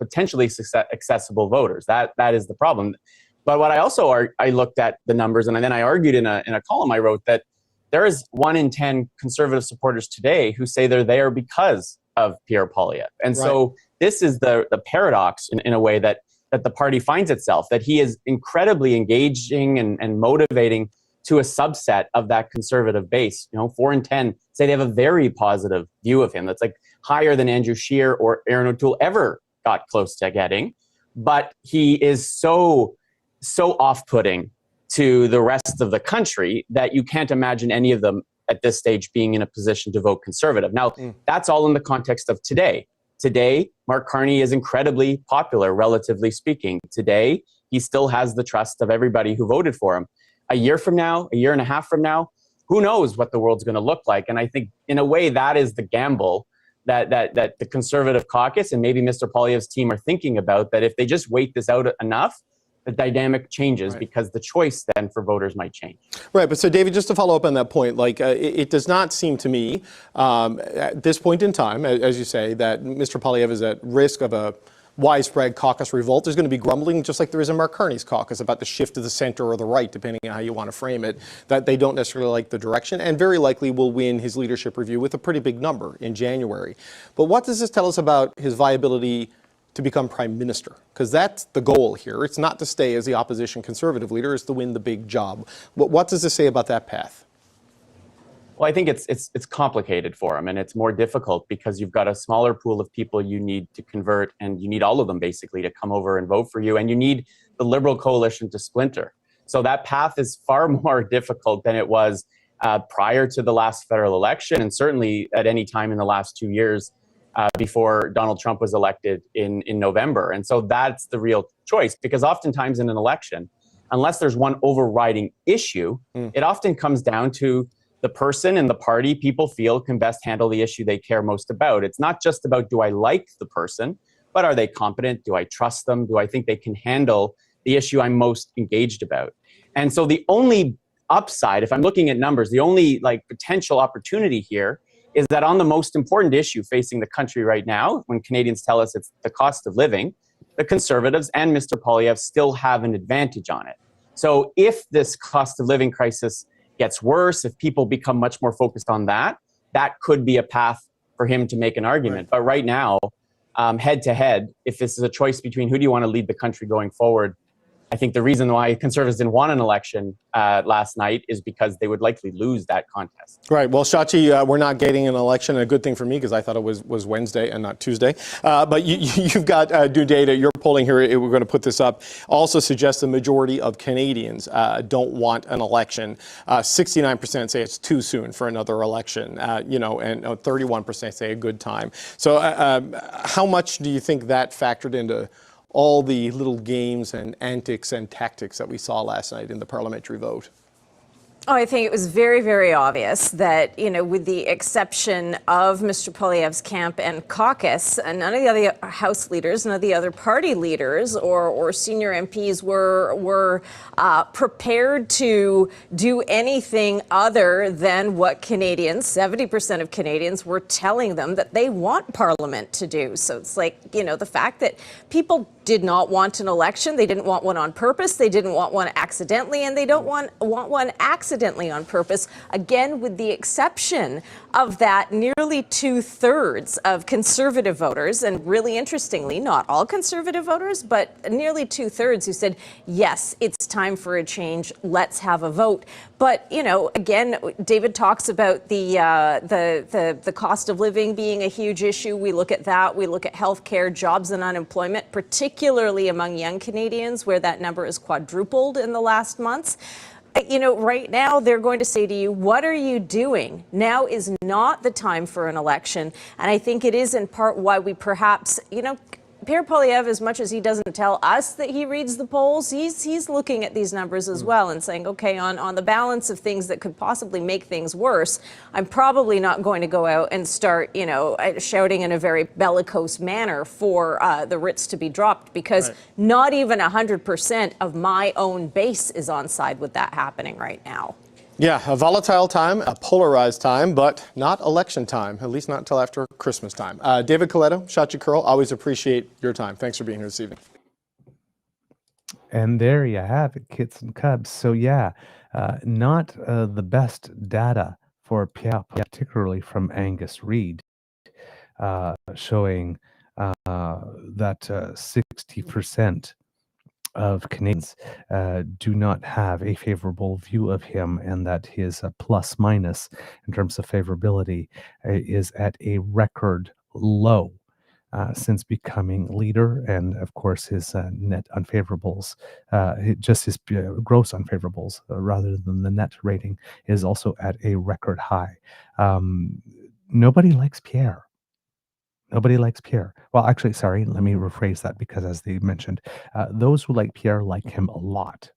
potentially accessible voters. That is the problem. But what I looked at the numbers, and then I argued in a column I wrote that there is 1 in 10 conservative supporters today who say they're there because of Pierre Poilievre. And so this is the paradox in a way that the party finds itself, that he is incredibly engaging and motivating to a subset of that conservative base. 4 in 10 say they have a very positive view of him. That's like higher than Andrew Scheer or Aaron O'Toole ever got close to getting. But he is so off-putting to the rest of the country that you can't imagine any of them at this stage being in a position to vote Conservative. Now, that's all in the context of today. Today, Mark Carney is incredibly popular, relatively speaking. Today, he still has the trust of everybody who voted for him. A year from now, a year and a half from now, who knows what the world's going to look like? And I think, in a way, that is the gamble that the Conservative caucus and maybe Mr. Poilievre's team are thinking about, that if they just wait this out enough, the dynamic changes, because the choice then for voters might change. Right, but so David, just to follow up on that point, it does not seem to me at this point in time, as you say, that Mr. Poilievre is at risk of a widespread caucus revolt. There's going to be grumbling, just like there is in Mark Carney's caucus, about the shift to the center or the right, depending on how you want to frame it, that they don't necessarily like the direction, and very likely will win his leadership review with a pretty big number in January. But what does this tell us about his viability to become prime minister? Because that's the goal here. It's not to stay as the opposition conservative leader, it's to win the big job. What does this say about that path? Well, I think it's complicated for him, and it's more difficult because you've got a smaller pool of people you need to convert, and you need all of them basically to come over and vote for you, and you need the Liberal coalition to splinter. So that path is far more difficult than it was prior to the last federal election, and certainly at any time in the last 2 years before Donald Trump was elected in November. And so that's the real choice, because oftentimes in an election, unless there's one overriding issue, it often comes down to the person and the party people feel can best handle the issue they care most about. It's not just about, do I like the person, but are they competent? Do I trust them? Do I think they can handle the issue I'm most engaged about? And so the only upside, if I'm looking at numbers, the only potential opportunity here is that on the most important issue facing the country right now, when Canadians tell us it's the cost of living, the Conservatives and Mr. Poilievre still have an advantage on it. So if this cost of living crisis gets worse, if people become much more focused on that, that could be a path for him to make an argument. But right now, head to head, if this is a choice between who do you want to lead the country going forward, I think the reason why Conservatives didn't want an election last night is because they would likely lose that contest. Right. Well, Shachi, we're not getting an election. A good thing for me, because I thought it was Wednesday and not Tuesday. But you've got new data. Your polling here, we're going to put this up, also suggests the majority of Canadians don't want an election. 69% say it's too soon for another election, and 31% say a good time. So how much do you think that factored into all the little games and antics and tactics that we saw last night in the parliamentary vote? Oh, I think it was very, very obvious that, with the exception of Mr. Poilievre's camp and caucus, none of the other House leaders, none of the other party leaders or senior MPs were prepared to do anything other than what Canadians, 70% of Canadians, were telling them that they want Parliament to do. So it's like, the fact that people did not want an election. They didn't want one on purpose. They didn't want one accidentally, and they don't want one accidentally on purpose. Again, with the exception of that nearly 2/3 of Conservative voters, and really interestingly, not all Conservative voters, but nearly 2/3 who said, yes, it's time for a change. Let's have a vote. But, again, David talks about the cost of living being a huge issue. We look at that. We look at healthcare, jobs and unemployment, particularly among young Canadians, where that number is quadrupled in the last months. Right now they're going to say to you, what are you doing? Now is not the time for an election. And I think it is in part why we perhaps, Pierre Poilievre, as much as he doesn't tell us that he reads the polls, he's looking at these numbers as well and saying, okay, on the balance of things that could possibly make things worse, I'm probably not going to go out and start, shouting in a very bellicose manner for the writs to be dropped, because not even 100% of my own base is on side with that happening right now. Yeah, a volatile time, a polarized time, but not election time, at least not until after Christmas time. David Coletto, Shachi Curl, always appreciate your time. Thanks for being here this evening. And there you have it, kids and cubs. So yeah, not the best data for Pierre, particularly from Angus Reid, showing that 60% of Canadians do not have a favorable view of him, and that his plus minus in terms of favorability is at a record low since becoming leader. And of course, his net unfavorables, just his gross unfavorables rather than the net rating, is also at a record high. Nobody likes Pierre. Nobody likes Pierre. Well, actually, sorry, let me rephrase that, because as they mentioned, those who like Pierre like him a lot.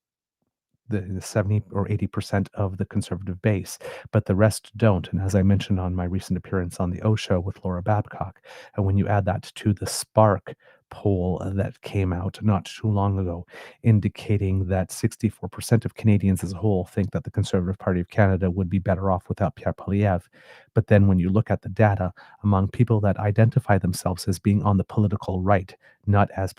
The 70 or 80% of the Conservative base, but the rest don't. And as I mentioned on my recent appearance on the O Show with Laura Babcock, and when you add that to the Spark poll that came out not too long ago, indicating that 64% of Canadians as a whole think that the Conservative Party of Canada would be better off without Pierre Poilievre. But then when you look at the data among people that identify themselves as being on the political right, not as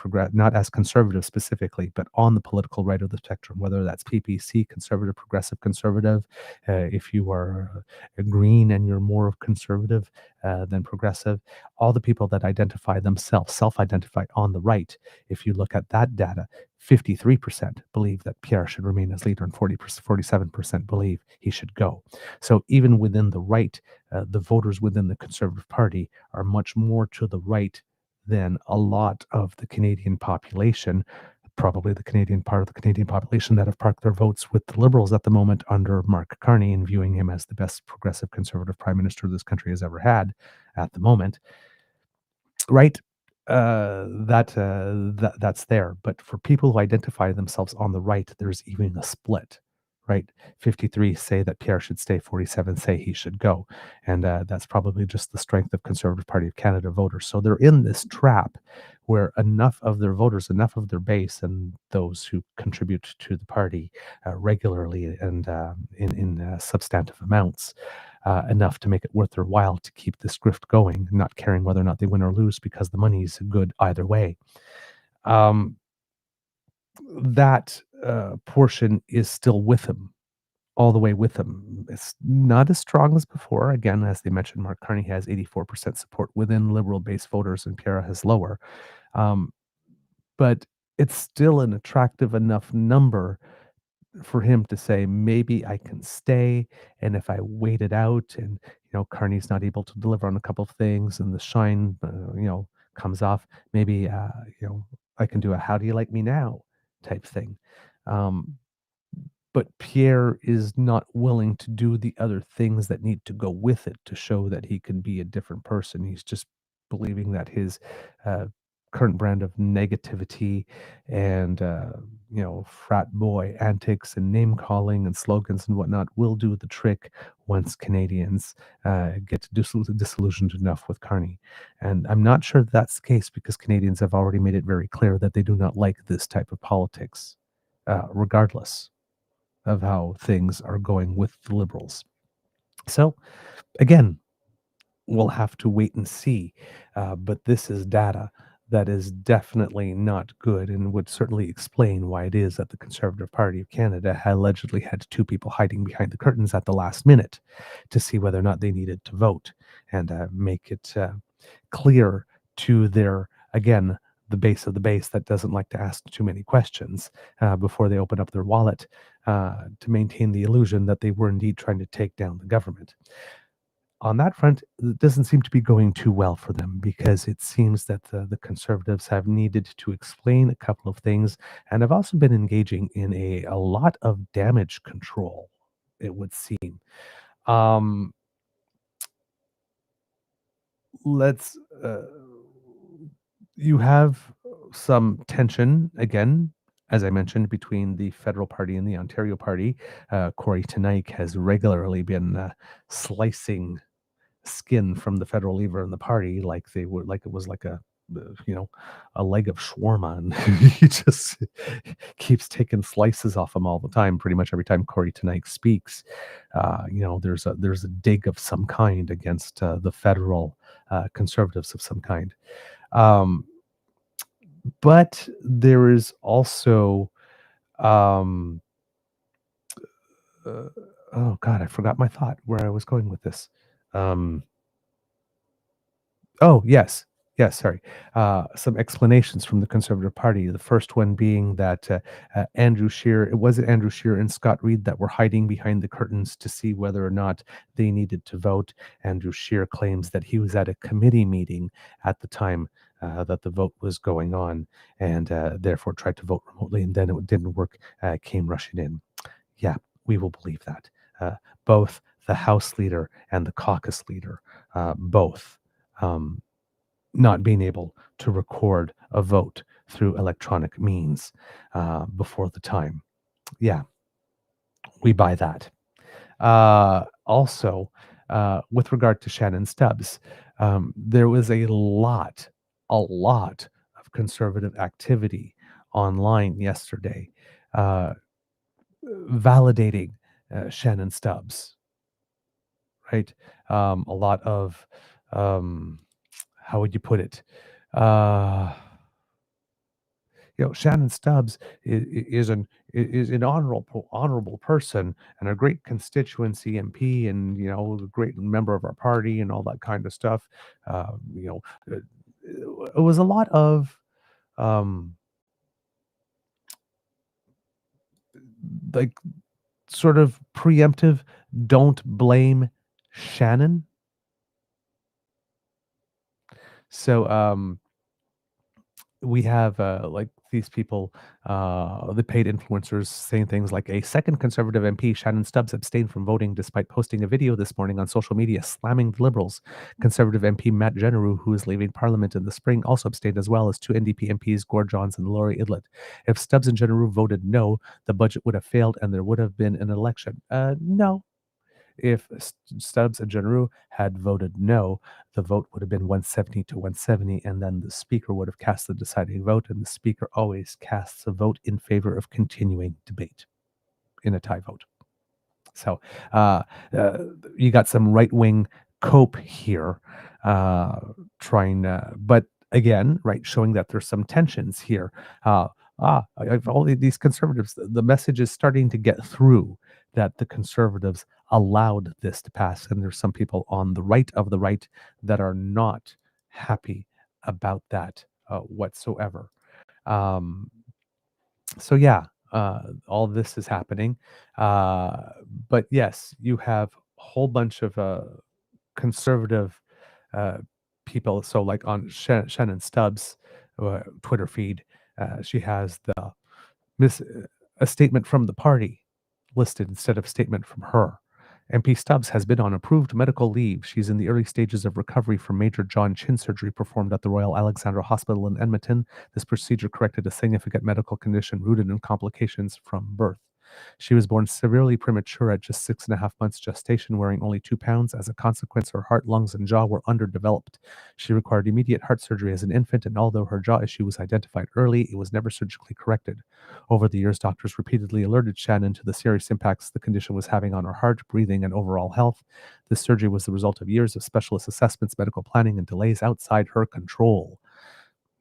conservative specifically, but on the political right of the spectrum, whether that's PPC, conservative, progressive, conservative, if you are a green and you're more of conservative than progressive, all the people that identify themselves, self-identify on the right, if you look at that data, 53% believe that Pierre should remain as leader and 47% believe he should go. So even within the right, the voters within the Conservative Party are much more to the right than a lot of the Canadian population, probably the Canadian part of the Canadian population that have parked their votes with the Liberals at the moment under Mark Carney and viewing him as the best progressive conservative prime minister this country has ever had at the moment. Right? That's there. But for people who identify themselves on the right, there's even a split. Right? 53 say that Pierre should stay, 47 say he should go. And that's probably just the strength of Conservative Party of Canada voters. So they're in this trap where enough of their voters, enough of their base, and those who contribute to the party regularly and in substantive amounts, enough to make it worth their while to keep this grift going, not caring whether or not they win or lose, because the money's good either way. That portion is still with him, all the way with him. It's not as strong as before. Again, as they mentioned, Mark Carney has 84% support within Liberal-based voters, and Pierre has lower. But it's still an attractive enough number for him to say, maybe I can stay, and if I wait it out, and Carney's not able to deliver on a couple of things, and the shine, comes off, maybe I can do a "How do you like me now?" type thing. But Pierre is not willing to do the other things that need to go with it to show that he can be a different person. He's just believing that his current brand of negativity and frat boy antics and name calling and slogans and whatnot will do the trick once Canadians get disillusioned enough with Carney. And I'm not sure that's the case because Canadians have already made it very clear that they do not like this type of politics, regardless of how things are going with the Liberals. So again, we'll have to wait and see. But this is data that is definitely not good and would certainly explain why it is that the Conservative Party of Canada allegedly had two people hiding behind the curtains at the last minute to see whether or not they needed to vote and make it clear to their, again, the base of the base that doesn't like to ask too many questions before they open up their wallet to maintain the illusion that they were indeed trying to take down the government. On that front, it doesn't seem to be going too well for them because it seems that the Conservatives have needed to explain a couple of things and have also been engaging in a lot of damage control, it would seem. Let's you have some tension again, as I mentioned, between the federal party and the Ontario party. Corey Tenike has regularly been slicing skin from the federal leader in the party like they were, like it was like a a leg of shawarma, and he just keeps taking slices off him all the time. Pretty much every time Corey Tenike speaks, there's a dig of some kind against the federal Conservatives of some kind. But there is also oh God, I forgot my thought where I was going with this. Oh, yes. Yes, sorry. Some explanations from the Conservative Party. The first one being that Andrew Scheer, it wasn't Andrew Scheer and Scott Reid that were hiding behind the curtains to see whether or not they needed to vote. Andrew Scheer claims that he was at a committee meeting at the time that the vote was going on and therefore tried to vote remotely, and then it didn't work, came rushing in. Yeah, we will believe that. Both the House leader and the caucus leader, both not being able to record a vote through electronic means before the time. Yeah, we buy that. Also, with regard to Shannon Stubbs, there was a lot of conservative activity online yesterday validating Shannon Stubbs, right? A lot of how would you put it? Shannon Stubbs is an honorable person and a great constituency MP, and a great member of our party and all that kind of stuff. It was a lot of like sort of preemptive. Don't blame Shannon. So we have like these people, the paid influencers, saying things like a second Conservative MP, Shannon Stubbs, abstained from voting despite posting a video this morning on social media slamming the Liberals. Conservative MP Matt Generou, who is leaving Parliament in the spring, also abstained, as well as two NDP MPs, Gord Johns and Laurie Idlett. If Stubbs and Generou voted no, the budget would have failed and there would have been an election. No. If Stubbs and Generou had voted no, the vote would have been 170 to 170, and then the Speaker would have cast the deciding vote, and the Speaker always casts a vote in favor of continuing debate in a tie vote. So you got some right-wing cope here trying, but again, right, showing that there's some tensions here. All these Conservatives, the message is starting to get through that the Conservatives allowed this to pass, and there's some people on the right of the right that are not happy about that whatsoever. So yeah, all this is happening, but yes, you have a whole bunch of conservative people. So like on Shannon Stubbs' Twitter feed, she has a statement from the party listed instead of statement from her. MP Stubbs has been on approved medical leave. She's in the early stages of recovery from major jaw and chin surgery performed at the Royal Alexandra Hospital in Edmonton. This procedure corrected a significant medical condition rooted in complications from birth. She was born severely premature at just 6.5 months gestation, weighing only 2 pounds. As a consequence, her heart, lungs, and jaw were underdeveloped. She required immediate heart surgery as an infant, and although her jaw issue was identified early, it was never surgically corrected. Over the years, doctors repeatedly alerted Shannon to the serious impacts the condition was having on her heart, breathing, and overall health. This surgery was the result of years of specialist assessments, medical planning, and delays outside her control.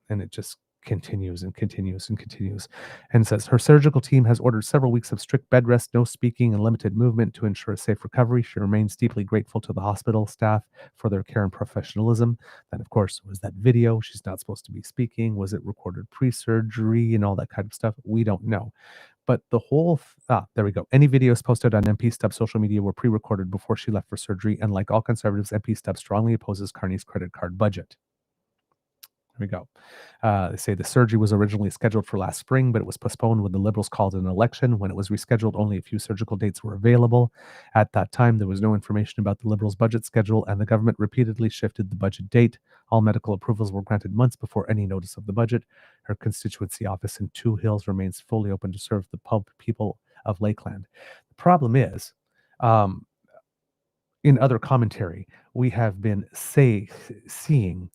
And it just continues and continues and continues. And says her surgical team has ordered several weeks of strict bed rest, no speaking, and limited movement to ensure a safe recovery. She remains deeply grateful to the hospital staff for their care and professionalism. Then, of course, was that video. She's not supposed to be speaking. Was it recorded pre-surgery and all that kind of stuff? We don't know. But the whole, there we go. Any videos posted on MP Stubbs' social media were pre-recorded before she left for surgery. And like all conservatives, MP Stubbs strongly opposes Carney's credit card budget. Here we go. They say the surgery was originally scheduled for last spring, but it was postponed when the Liberals called an election. When it was rescheduled, only a few surgical dates were available. At that time, there was no information about the Liberals' budget schedule, and the government repeatedly shifted the budget date. All medical approvals were granted months before any notice of the budget. Her constituency office in Two Hills remains fully open to serve the people of Lakeland. The problem is, in other commentary, we have been seeing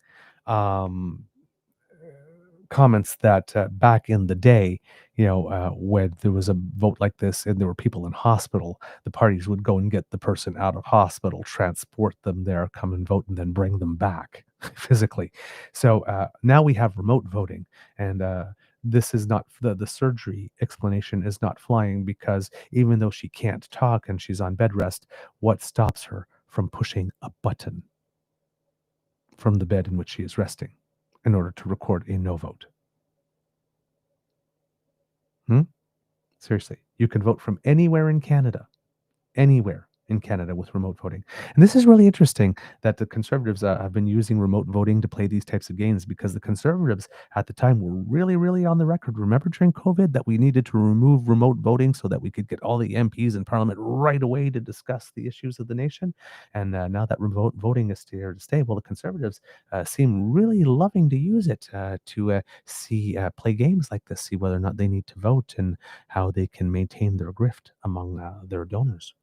comments that back in the day, when there was a vote like this and there were people in hospital, the parties would go and get the person out of hospital, transport them there, come and vote, and then bring them back physically. So now we have remote voting, and this is not the surgery explanation is not flying, because even though she can't talk and she's on bed rest, what stops her from pushing a button from the bed in which she is resting in order to record a no vote? Seriously, you can vote from anywhere in Canada with remote voting. And this is really interesting that the Conservatives have been using remote voting to play these types of games, because the Conservatives at the time were really, really on the record. Remember during COVID that we needed to remove remote voting so that we could get all the MPs in Parliament right away to discuss the issues of the nation. And now that remote voting is here to stay, well, the Conservatives seem really loving to use it to play games like this, see whether or not they need to vote and how they can maintain their grift among their donors.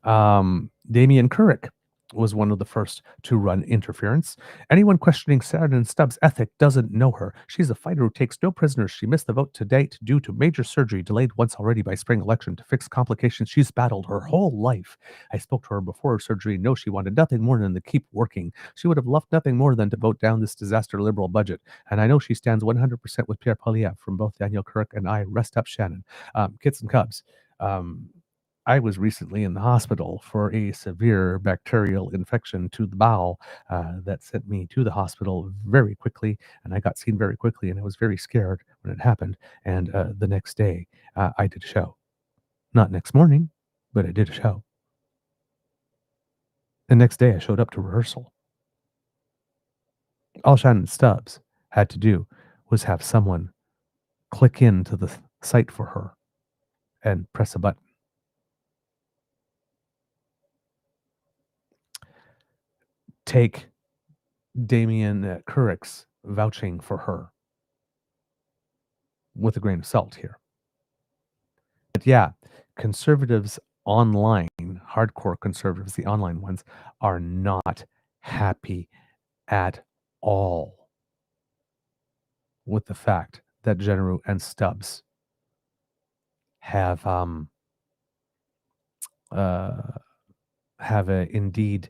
Damien Couric was one of the first to run interference. Anyone questioning Shannon Stubbs' ethic doesn't know her. She's a fighter who takes no prisoners. She missed the vote to date due to major surgery delayed once already by spring election to fix complications she's battled her whole life. I spoke to her before her surgery. No, she wanted nothing more than to keep working. She would have loved nothing more than to vote down this disaster Liberal budget. And I know she stands 100% with Pierre Poilievre. From both Danielle Couric and I, rest up Shannon. Kits and Cubs. I was recently in the hospital for a severe bacterial infection to the bowel that sent me to the hospital very quickly, and I got seen very quickly, and I was very scared when it happened. And the next day, I did a show. Not next morning, but I did a show. The next day, I showed up to rehearsal. All Shannon Stubbs had to do was have someone click into the site for her and press a button. Take Damien Couric's vouching for her with a grain of salt here. But yeah, conservatives online, hardcore conservatives, the online ones, are not happy at all with the fact that General and Stubbs have indeed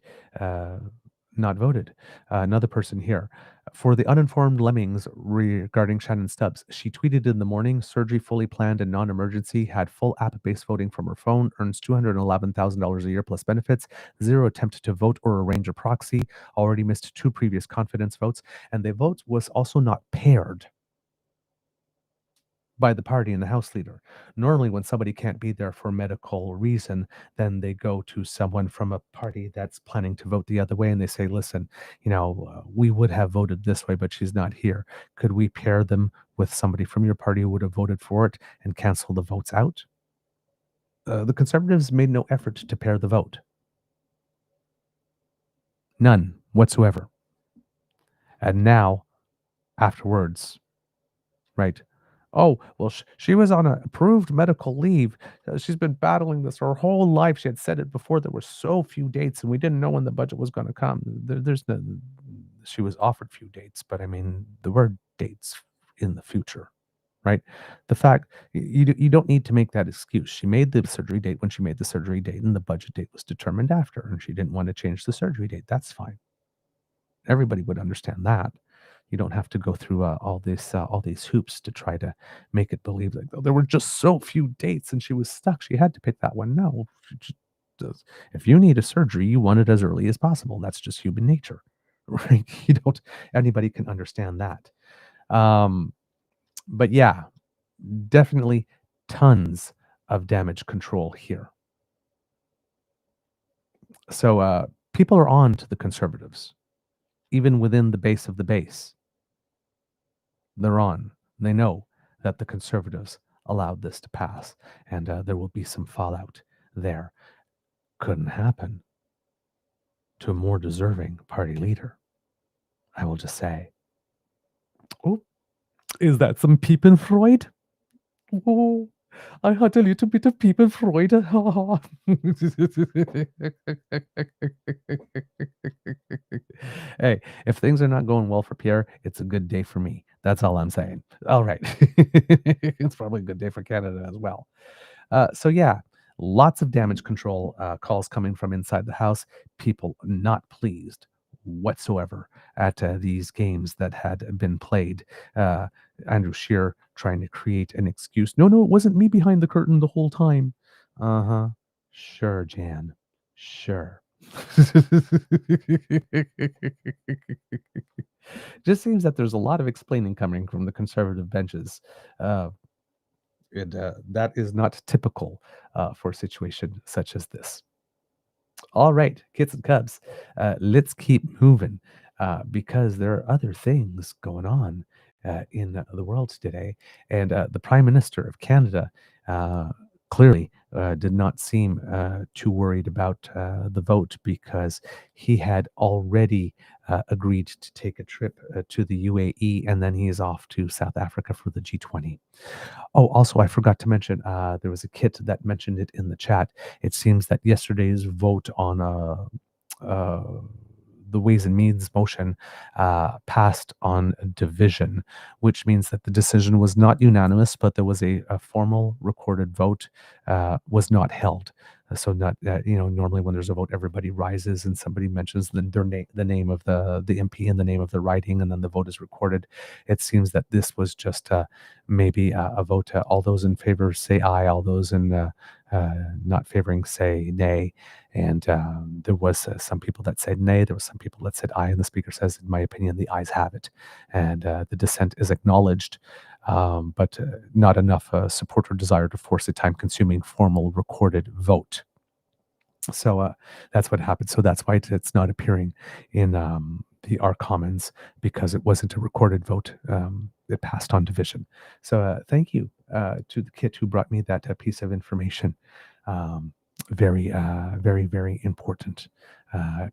not voted. Another person here. For the uninformed lemmings regarding Shannon Stubbs, she tweeted in the morning, surgery fully planned and non-emergency, had full app-based voting from her phone, earns $211,000 a year plus benefits, 0 attempt to vote or arrange a proxy, already missed 2 previous confidence votes, and the vote was also not paired by the party and the House leader. Normally, when somebody can't be there for a medical reason, then they go to someone from a party that's planning to vote the other way, and they say, listen, we would have voted this way, but she's not here. Could we pair them with somebody from your party who would have voted for it and cancel the votes out? the Conservatives made no effort to pair the vote. None whatsoever. And now, afterwards, right? Oh, well, she was on a approved medical leave. She's been battling this her whole life. She had said it before. There were so few dates, and we didn't know when the budget was going to come. There's no. She was offered few dates, but I mean, there were dates in the future, right? The fact you don't need to make that excuse. She made the surgery date when she made the surgery date, and the budget date was determined after, and she didn't want to change the surgery date. That's fine. Everybody would understand that. You don't have to go through all these hoops to try to make it believe like, oh, there were just so few dates and she was stuck. She had to pick that one. No, she just does. If you need a surgery, you want it as early as possible. That's just human nature, right? You don't. Anybody can understand that. But yeah, definitely tons of damage control here. So people are on to the Conservatives, even within the base of the base. They're on. They know that the Conservatives allowed this to pass, and there will be some fallout there. Couldn't happen to a more deserving party leader, I will just say. Oh, is that some Piepenfreud? Oh, I had a little bit of Piepenfreud. Hey, if things are not going well for Pierre, it's a good day for me. That's all I'm saying. All right. It's probably a good day for Canada as well. So yeah, lots of damage control calls coming from inside the House. People not pleased whatsoever at these games that had been played. Andrew Scheer trying to create an excuse. No, it wasn't me behind the curtain the whole time. Uh-huh. Sure, Jan. Sure. Just seems that there's a lot of explaining coming from the Conservative benches. That is not typical for a situation such as this. All right, kids and cubs, let's keep moving because there are other things going on in the world today. And the Prime Minister of Canada clearly did not seem too worried about the vote because he had already agreed to take a trip to the UAE, and then he is off to South Africa for the G20. Oh, also, I forgot to mention, there was a kit that mentioned it in the chat. It seems that yesterday's vote on the Ways and Means motion passed on division, which means that the decision was not unanimous, but there was a formal recorded vote was not held. So not normally when there's a vote, everybody rises and somebody mentions the name of the MP and the name of the riding, and then the vote is recorded. It seems that this was just maybe a vote. All those in favor say aye. All those in not favoring say nay. And there was some people that said nay. There was some people that said aye. And the speaker says, in my opinion, the ayes have it. And the dissent is acknowledged. But not enough support or desire to force a time-consuming formal recorded vote. So that's what happened. So that's why it's not appearing in our Commons, because it wasn't a recorded vote. It passed on division. So thank you to the kit who brought me that piece of information. Very, very important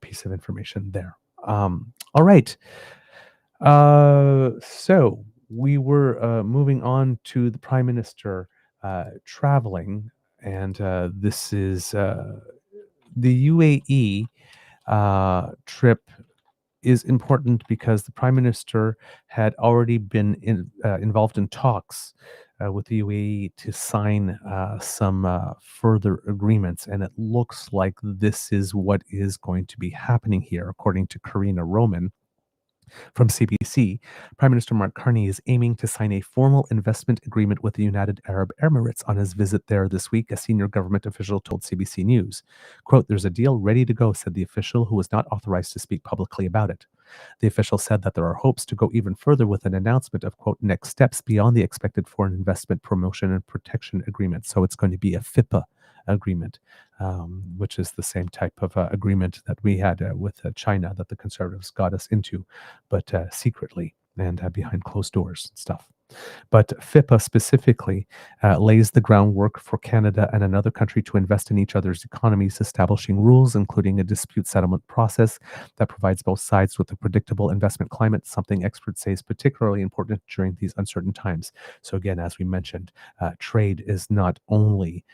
piece of information there. All right. So we were moving on to the Prime Minister traveling, and this is the UAE trip is important because the Prime Minister had already been involved in talks with the UAE to sign some further agreements, and it looks like this is what is going to be happening here, according to Karina Roman from CBC. Prime Minister Mark Carney is aiming to sign a formal investment agreement with the United Arab Emirates on his visit there this week, a senior government official told CBC News. Quote, "There's a deal ready to go," said the official, who was not authorized to speak publicly about it. The official said that there are hopes to go even further with an announcement of, quote, next steps beyond the expected foreign investment promotion and protection agreement. So it's going to be a FIPA agreement, which is the same type of agreement that we had with China that the Conservatives got us into, but secretly and behind closed doors and stuff. But FIPA specifically lays the groundwork for Canada and another country to invest in each other's economies, establishing rules, including a dispute settlement process that provides both sides with a predictable investment climate, something experts say is particularly important during these uncertain times. So again, as we mentioned, trade is not only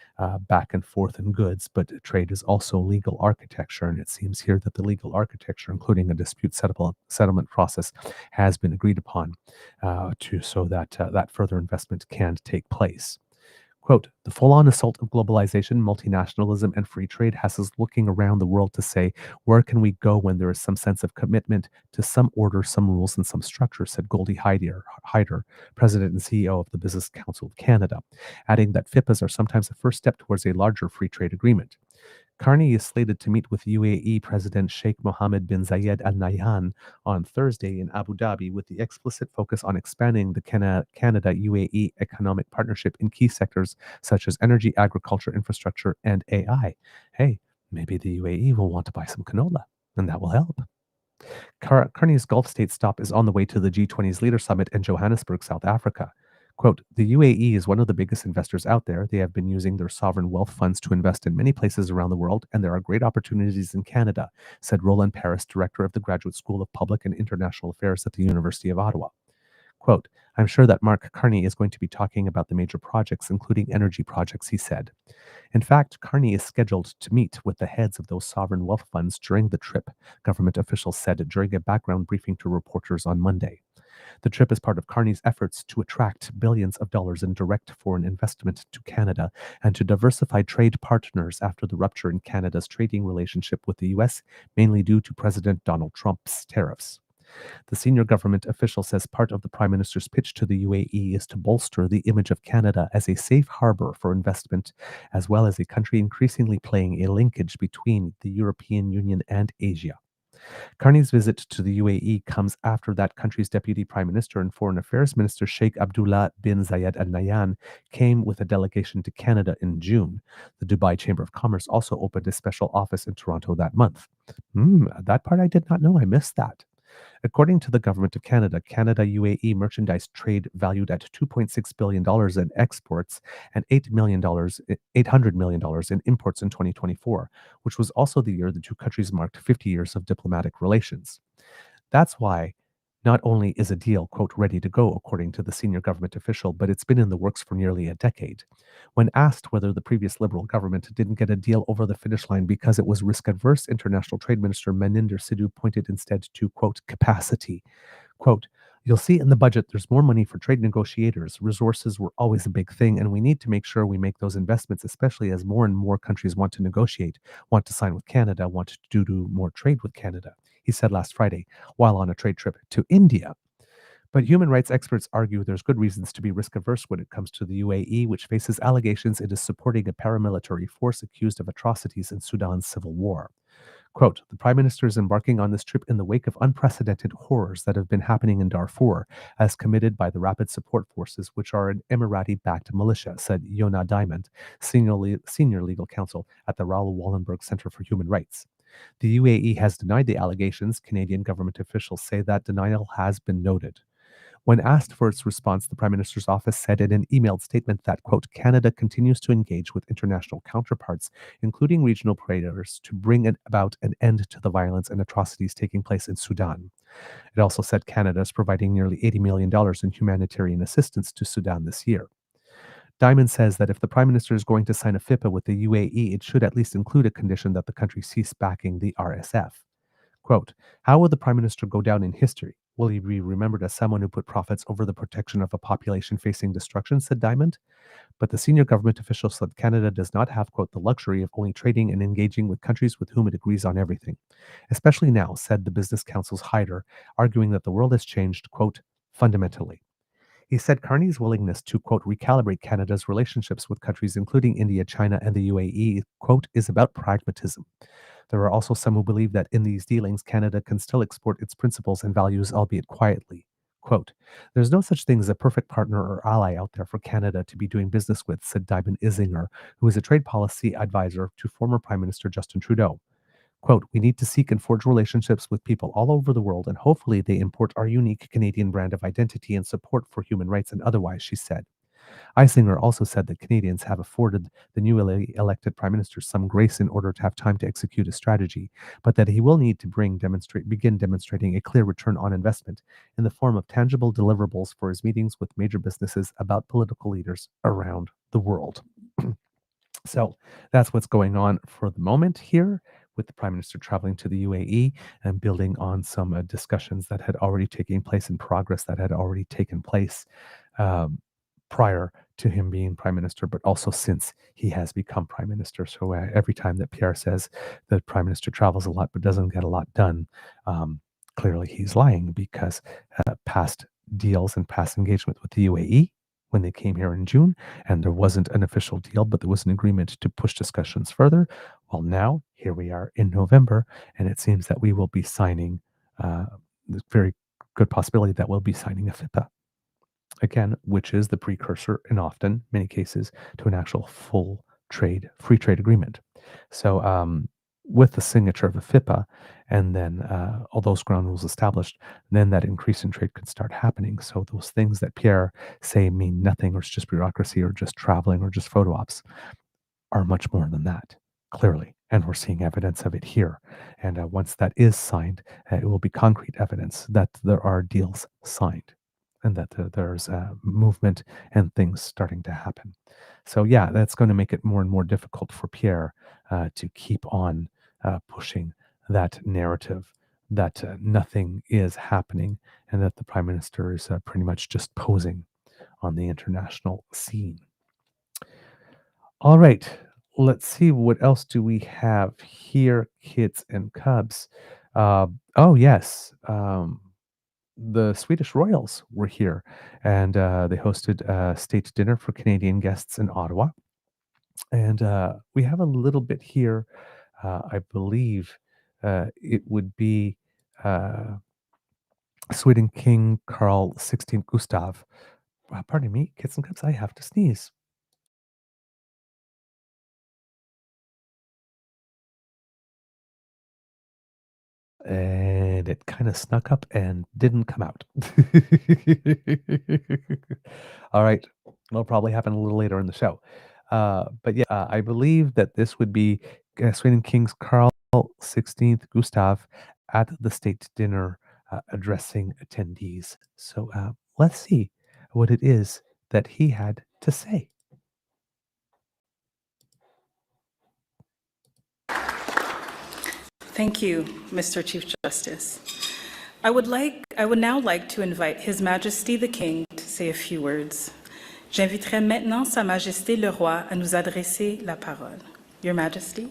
back and forth in goods, but trade is also legal architecture. And it seems here that the legal architecture, including a dispute settlement process, has been agreed upon so that that further investment can take place. Quote, the full-on assault of globalization, multinationalism, and free trade has us looking around the world to say, where can we go when there is some sense of commitment to some order, some rules, and some structure, said Goldie Hyder, President and CEO of the Business Council of Canada, adding that FIPAs are sometimes the first step towards a larger free trade agreement. Carney is slated to meet with UAE President Sheikh Mohammed bin Zayed Al Nahyan on Thursday in Abu Dhabi with the explicit focus on expanding the Canada-UAE economic partnership in key sectors such as energy, agriculture, infrastructure, and AI. Hey, maybe the UAE will want to buy some canola, and that will help. Carney's Gulf state stop is on the way to the G20's Leader Summit in Johannesburg, South Africa. Quote, the UAE is one of the biggest investors out there. They have been using their sovereign wealth funds to invest in many places around the world, and there are great opportunities in Canada, said Roland Paris, director of the Graduate School of Public and International Affairs at the University of Ottawa. Quote, I'm sure that Mark Carney is going to be talking about the major projects, including energy projects, he said. In fact, Carney is scheduled to meet with the heads of those sovereign wealth funds during the trip, government officials said during a background briefing to reporters on Monday. The trip is part of Carney's efforts to attract billions of dollars in direct foreign investment to Canada and to diversify trade partners after the rupture in Canada's trading relationship with the U.S., mainly due to President Donald Trump's tariffs. The senior government official says part of the Prime Minister's pitch to the UAE is to bolster the image of Canada as a safe harbor for investment, as well as a country increasingly playing a linkage between the European Union and Asia. Carney's visit to the UAE comes after that country's Deputy Prime Minister and Foreign Affairs Minister Sheikh Abdullah bin Zayed Al Nahyan came with a delegation to Canada in June. The Dubai Chamber of Commerce also opened a special office in Toronto that month. That part I did not know. I missed that. According to the Government of Canada, Canada-UAE merchandise trade valued at $2.6 billion in exports and $800 million in imports in 2024, which was also the year the two countries marked 50 years of diplomatic relations. That's why not only is a deal, quote, ready to go, according to the senior government official, but it's been in the works for nearly a decade. When asked whether the previous Liberal government didn't get a deal over the finish line because it was risk-adverse, International Trade Minister Maninder Sidhu pointed instead to, quote, capacity. Quote, you'll see in the budget there's more money for trade negotiators. Resources were always a big thing, and we need to make sure we make those investments, especially as more and more countries want to negotiate, want to sign with Canada, want to do more trade with Canada, he said last Friday while on a trade trip to India. But human rights experts argue there's good reasons to be risk-averse when it comes to the UAE, which faces allegations it is supporting a paramilitary force accused of atrocities in Sudan's civil war. Quote, the Prime Minister is embarking on this trip in the wake of unprecedented horrors that have been happening in Darfur, as committed by the Rapid Support Forces, which are an Emirati-backed militia, said Yona Diamond, senior legal counsel at the Raoul Wallenberg Center for Human Rights. The UAE has denied the allegations. Canadian government officials say that denial has been noted. When asked for its response, the Prime Minister's office said in an emailed statement that, quote, Canada continues to engage with international counterparts, including regional players, to bring about an end to the violence and atrocities taking place in Sudan. It also said Canada is providing nearly $80 million in humanitarian assistance to Sudan this year. Diamond says that if the Prime Minister is going to sign a FIPA with the UAE, it should at least include a condition that the country cease backing the RSF. Quote, how will the Prime Minister go down in history? Will he be remembered as someone who put profits over the protection of a population facing destruction, said Diamond. But the senior government official said Canada does not have, quote, the luxury of only trading and engaging with countries with whom it agrees on everything. Especially now, said the Business Council's Hyder, arguing that the world has changed, quote, fundamentally. He said Carney's willingness to, quote, recalibrate Canada's relationships with countries including India, China, and the UAE, quote, is about pragmatism. There are also some who believe that in these dealings, Canada can still export its principles and values, albeit quietly. Quote, there's no such thing as a perfect partner or ally out there for Canada to be doing business with, said Diamond Isinger, who is a trade policy advisor to former Prime Minister Justin Trudeau. Quote, we need to seek and forge relationships with people all over the world, and hopefully they import our unique Canadian brand of identity and support for human rights and otherwise, she said. Eisinger also said that Canadians have afforded the newly elected Prime Minister some grace in order to have time to execute a strategy, but that he will need to begin demonstrating a clear return on investment in the form of tangible deliverables for his meetings with major businesses about political leaders around the world. So that's what's going on for the moment here, with the Prime Minister traveling to the UAE and building on some discussions that had already taken place and progress that had already taken place prior to him being Prime Minister, but also since he has become Prime Minister. So every time that Pierre says that Prime Minister travels a lot but doesn't get a lot done, clearly he's lying, because past deals and past engagement with the UAE, when they came here in June, and there wasn't an official deal, but there was an agreement to push discussions further. Well, now, here we are in November, and it seems that we will be signing, there's very good possibility that we'll be signing a FIPA, again, which is the precursor, in often, many cases, to an actual full trade, free trade agreement. So with the signature of a FIPA, and then all those ground rules established, then that increase in trade could start happening. So those things that Pierre say mean nothing, or it's just bureaucracy, or just traveling, or just photo ops, are much more than that, clearly. And we're seeing evidence of it here. And once that is signed, it will be concrete evidence that there are deals signed, and that there's movement and things starting to happen. So yeah, that's going to make it more and more difficult for Pierre to keep on pushing that narrative that nothing is happening, and that the Prime Minister is pretty much just posing on the international scene. All right, let's see, what else do we have here, kids and cubs? Oh yes, the Swedish royals were here, and they hosted a state dinner for Canadian guests in Ottawa. And we have a little bit here. I believe it would be Sweden King Carl XVI Gustav. Pardon me, kids and cubs, I have to sneeze. And it kind of snuck up and didn't come out. All right. It'll probably happen a little later in the show. But yeah, I believe that this would be Sweden King's Carl XVI Gustav at the state dinner addressing attendees. So let's see what it is that he had to say. Thank you, Mr. Chief Justice. I would now like to invite His Majesty the King to say a few words. J'inviterai maintenant Sa Majesté le Roi à nous adresser la parole. Your Majesty.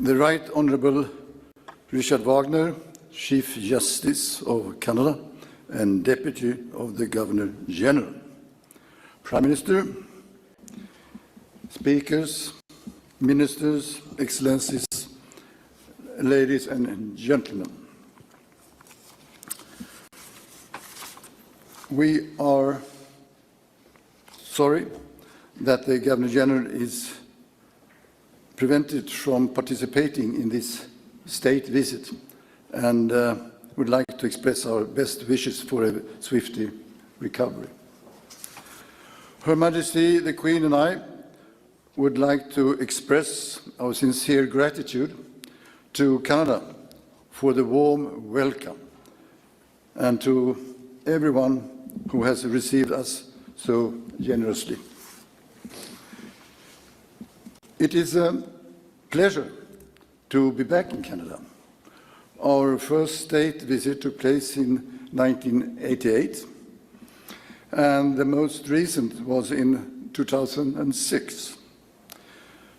The Right Honourable Richard Wagner, Chief Justice of Canada and Deputy of the Governor-General. Prime Minister, Speakers, Ministers, Excellencies, ladies and gentlemen. We are sorry that the Governor-General is prevented from participating in this state visit, and would like to express our best wishes for a swift recovery. Her Majesty the Queen and I would like to express our sincere gratitude to Canada for the warm welcome, and to everyone who has received us so generously. It is a pleasure to be back in Canada. Our first state visit took place in 1988, and the most recent was in 2006.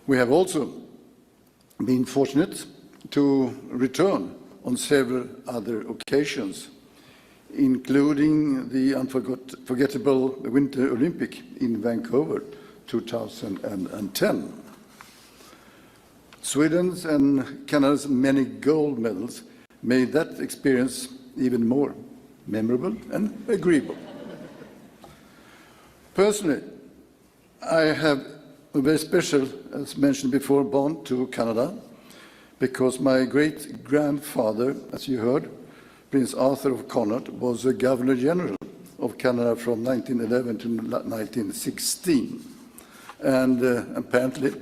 We have also been fortunate to return on several other occasions, including the unforgettable Winter Olympic in Vancouver 2010. Sweden's and Canada's many gold medals made that experience even more memorable and agreeable. Personally, I have a very special, as mentioned before, bond to Canada because my great-grandfather, as you heard, Prince Arthur of Connaught, was the Governor General of Canada from 1911 to 1916 and apparently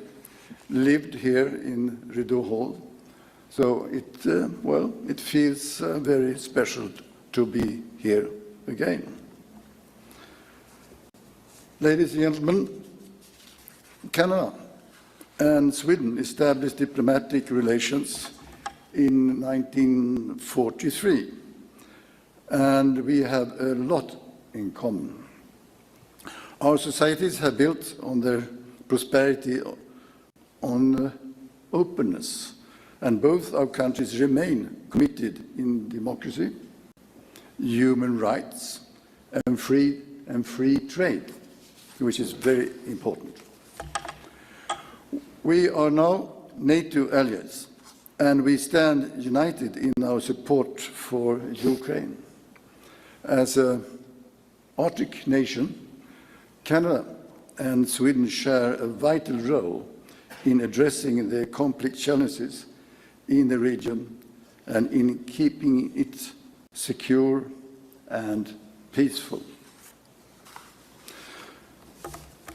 lived here in Rideau Hall. So it feels very special to be here again. Ladies and gentlemen, Canada and Sweden established diplomatic relations in 1943, and we have a lot in common. Our societies have built on their prosperity on openness, and both our countries remain committed in democracy, human rights, and free trade, which is very important. We are now NATO allies, and we stand united in our support for Ukraine. As an Arctic nation, Canada and Sweden share a vital role in addressing the complex challenges in the region and in keeping it secure and peaceful.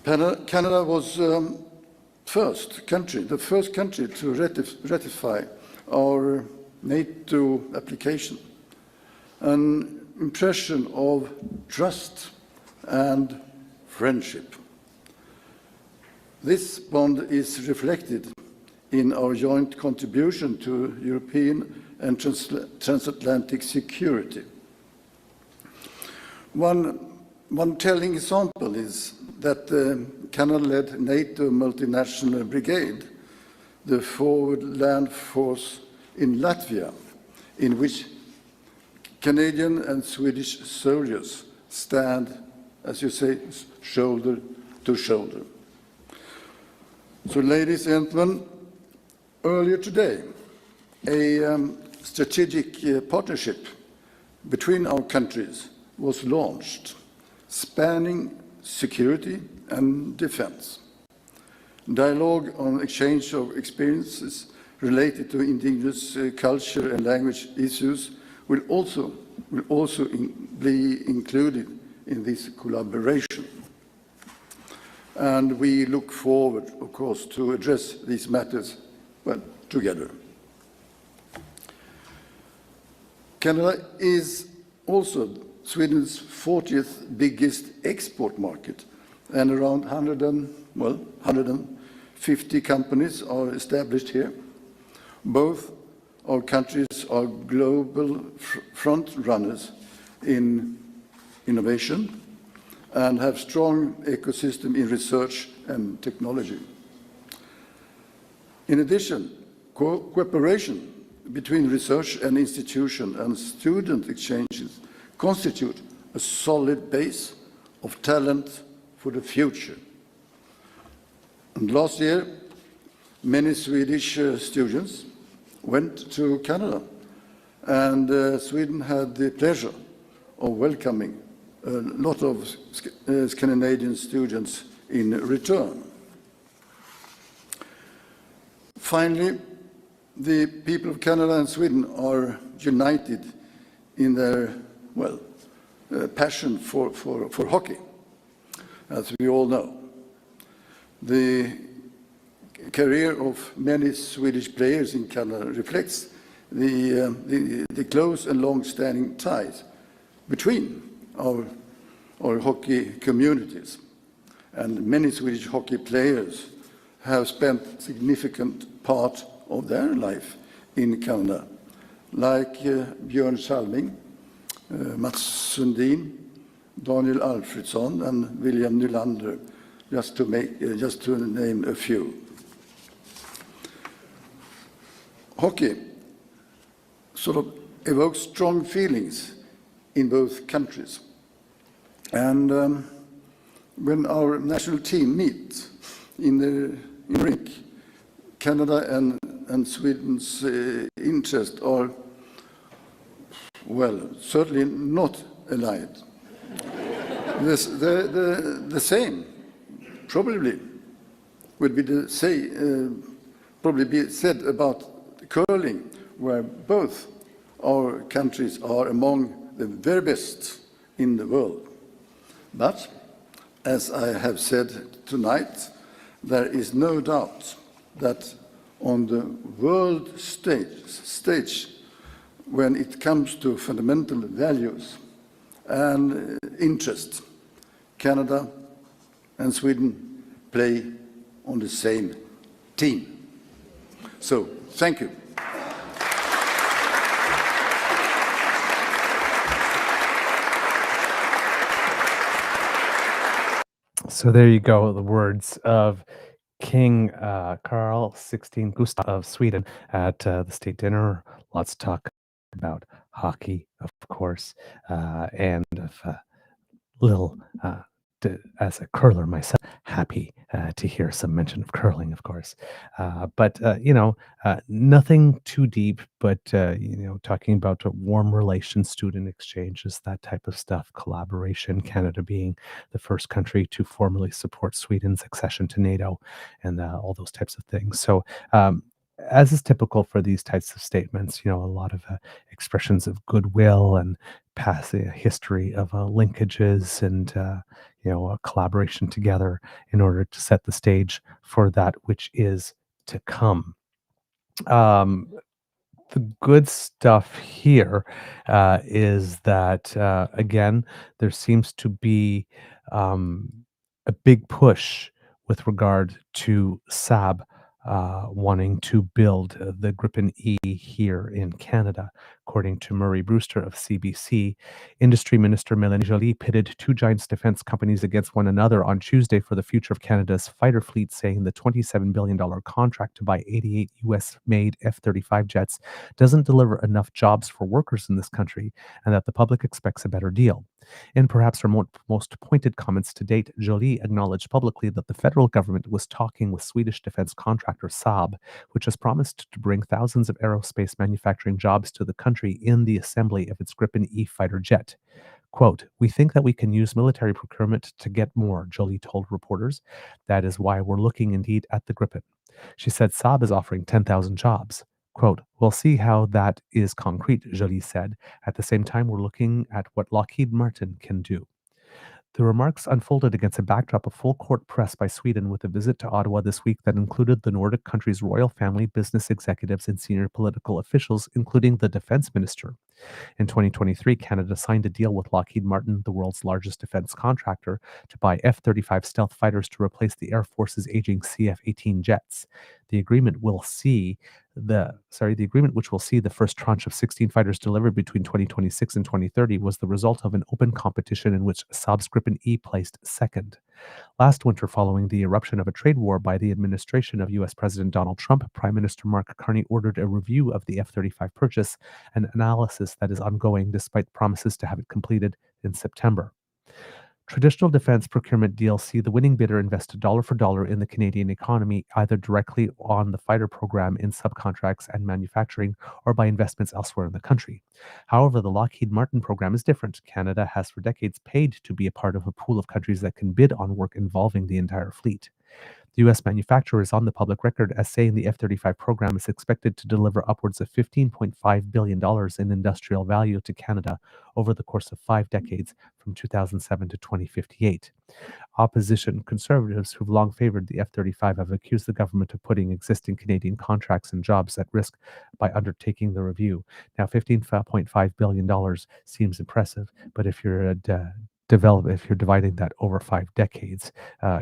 Canada was the first country to ratify our NATO application, an impression of trust and friendship. This bond is reflected in our joint contribution to European and transatlantic security. One telling example is that the Canada-led NATO multinational brigade, the Forward Land Force in Latvia, in which Canadian and Swedish soldiers stand, as you say, shoulder to shoulder. So, ladies and gentlemen, earlier today, a strategic partnership between our countries was launched, spanning security and defense. Dialogue on exchange of experiences related to indigenous culture and language issues will also be included in this collaboration. And we look forward, of course, to address these matters, well, together. Canada is also Sweden's 40th biggest export market, and around 150 companies are established here. Both our countries are global front runners in innovation and have strong ecosystem in research and technology. In addition, cooperation between research and institution and student exchanges constitute a solid base of talent for the future. And last year, many Swedish students went to Canada, and Sweden had the pleasure of welcoming a lot of Scandinavian students in return. Finally, the people of Canada and Sweden are united in their, passion for hockey, as we all know. The career of many Swedish players in Canada reflects the close and long-standing ties between our hockey communities. And many Swedish hockey players have spent significant part of their life in Canada, like Björn Salming, Mats Sundin, Daniel Alfredsson, and William Nylander, just to name a few. Hockey sort of evokes strong feelings in both countries. And when our national team meet in Rick, Canada and Sweden's interests are, well, certainly not allied. The same probably would be probably be said about curling, where both our countries are among the very best in the world. But, as I have said tonight, there is no doubt that on the world stage, when it comes to fundamental values and interests, Canada and Sweden play on the same team. So, thank you. So there you go, the words of King Carl XVI Gustaf of Sweden at the state dinner. Lots of talk about hockey, of course, and of little, as a curler myself, happy to hear some mention of curling, of course. But nothing too deep, but, talking about warm relations, student exchanges, that type of stuff, collaboration, Canada being the first country to formally support Sweden's accession to NATO, and all those types of things. So, as is typical for these types of statements, a lot of expressions of goodwill and past history of linkages and a collaboration together in order to set the stage for that which is to come. The good stuff here is that again, there seems to be a big push with regard to Saab wanting to build the Gripen E here in Canada. According to Murray Brewster of CBC, Industry Minister Mélanie Joly pitted two giant defense companies against one another on Tuesday for the future of Canada's fighter fleet, saying the $27 billion contract to buy 88 US-made F-35 jets doesn't deliver enough jobs for workers in this country, and that the public expects a better deal. In perhaps her most pointed comments to date, Joly acknowledged publicly that the federal government was talking with Swedish defense contractor Saab, which has promised to bring thousands of aerospace manufacturing jobs to the country in the assembly of its Gripen E fighter jet. Quote, "We think that we can use military procurement to get more," Joly told reporters. "That is why we're looking indeed at the Gripen." She said Saab is offering 10,000 jobs. Quote, "We'll see how that is concrete," Joly said. "At the same time, we're looking at what Lockheed Martin can do." The remarks unfolded against a backdrop of full-court press by Sweden with a visit to Ottawa this week that included the Nordic country's royal family, business executives, and senior political officials, including the defense minister. In 2023, Canada signed a deal with Lockheed Martin, the world's largest defense contractor, to buy F-35 stealth fighters to replace the Air Force's aging CF-18 jets. The agreement which will see the first tranche of 16 fighters delivered between 2026 and 2030 was the result of an open competition in which Saab's Gripen E placed second. Last winter, following the eruption of a trade war by the administration of U.S. President Donald Trump, Prime Minister Mark Carney ordered a review of the F-35 purchase, an analysis that is ongoing despite promises to have it completed in September. Traditional defense procurement deals see the winning bidder invest dollar for dollar in the Canadian economy, either directly on the fighter program in subcontracts and manufacturing or by investments elsewhere in the country. However, the Lockheed Martin program is different. Canada has for decades paid to be a part of a pool of countries that can bid on work involving the entire fleet. The U.S. manufacturer is on the public record as saying the F-35 program is expected to deliver upwards of $15.5 billion in industrial value to Canada over the course of 5 decades from 2007 to 2058. Opposition conservatives who've long favored the F-35 have accused the government of putting existing Canadian contracts and jobs at risk by undertaking the review. Now, $15.5 billion seems impressive, but if you're if you're dividing that over 5 decades,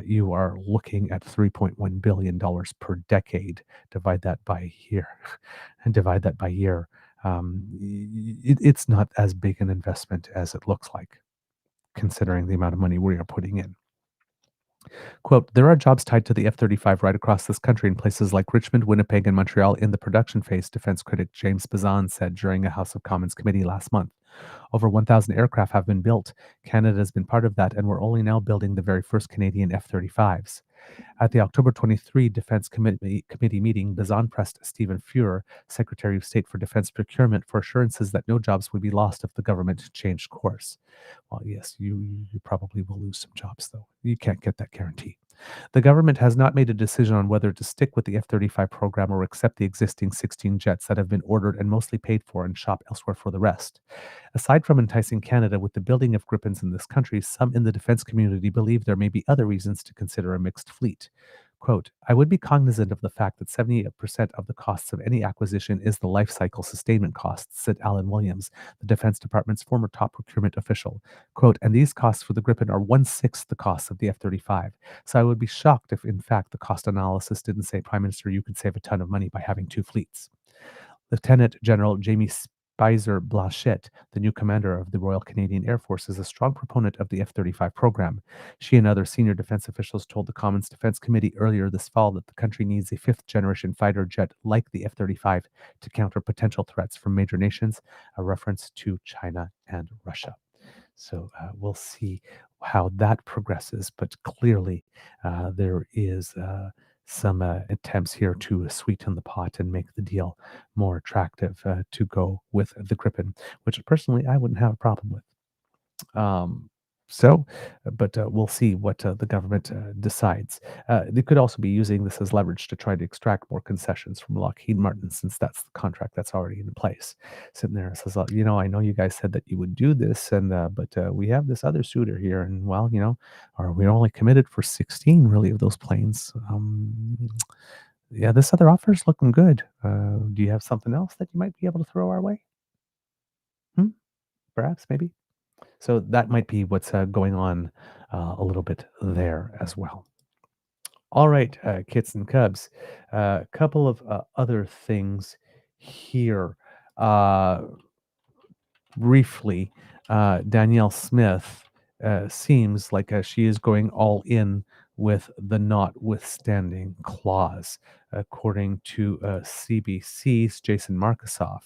you are looking at $3.1 billion per decade. Divide that by year, it's not as big an investment as it looks like, considering the amount of money we are putting in. Quote, "There are jobs tied to the F-35 right across this country in places like Richmond, Winnipeg, and Montreal in the production phase," defense critic James Bazan said during a House of Commons committee last month. Over 1,000 aircraft have been built. Canada has been part of that, and we're only now building the very first Canadian F-35s. At the October 23 Defense Committee meeting, Bazan pressed Stephen Fuhr, Secretary of State for Defense Procurement, for assurances that no jobs would be lost if the government changed course. Well, yes, you probably will lose some jobs, though. You can't get that guarantee. The government has not made a decision on whether to stick with the F-35 program or accept the existing 16 jets that have been ordered and mostly paid for and shop elsewhere for the rest. Aside from enticing Canada with the building of Gripens in this country, some in the defense community believe there may be other reasons to consider a mixed fleet. Quote, I would be cognizant of the fact that 70% of the costs of any acquisition is the life cycle sustainment costs, said Alan Williams, the Defense Department's former top procurement official. Quote, and these costs for the Gripen are 1/6 the cost of the F-35. So I would be shocked if, in fact, the cost analysis didn't say, Prime Minister, you could save a ton of money by having two fleets. Lieutenant General Jamie Spicer Blanchet, the new commander of the Royal Canadian Air Force, is a strong proponent of the F-35 program. She and other senior defense officials told the Commons Defense Committee earlier this fall that the country needs a fifth-generation fighter jet like the F-35 to counter potential threats from major nations, a reference to China and Russia. So we'll see how that progresses, but clearly there is some attempts here to sweeten the pot and make the deal more attractive to go with the Gripen, which personally I wouldn't have a problem with. But we'll see what the government decides. They could also be using this as leverage to try to extract more concessions from Lockheed Martin, since that's the contract that's already in place. Sitting there, it says, I know you guys said that you would do this, and but we have this other suitor here, and well, or we're only committed for 16 really of those planes. Yeah, this other offer is looking good. Do you have something else that you might be able to throw our way? Perhaps, maybe. So that might be what's going on a little bit there as well. All right, kits and cubs. A couple of other things here. Briefly, Danielle Smith seems like she is going all in with the notwithstanding clause, according to CBC's Jason Markusoff.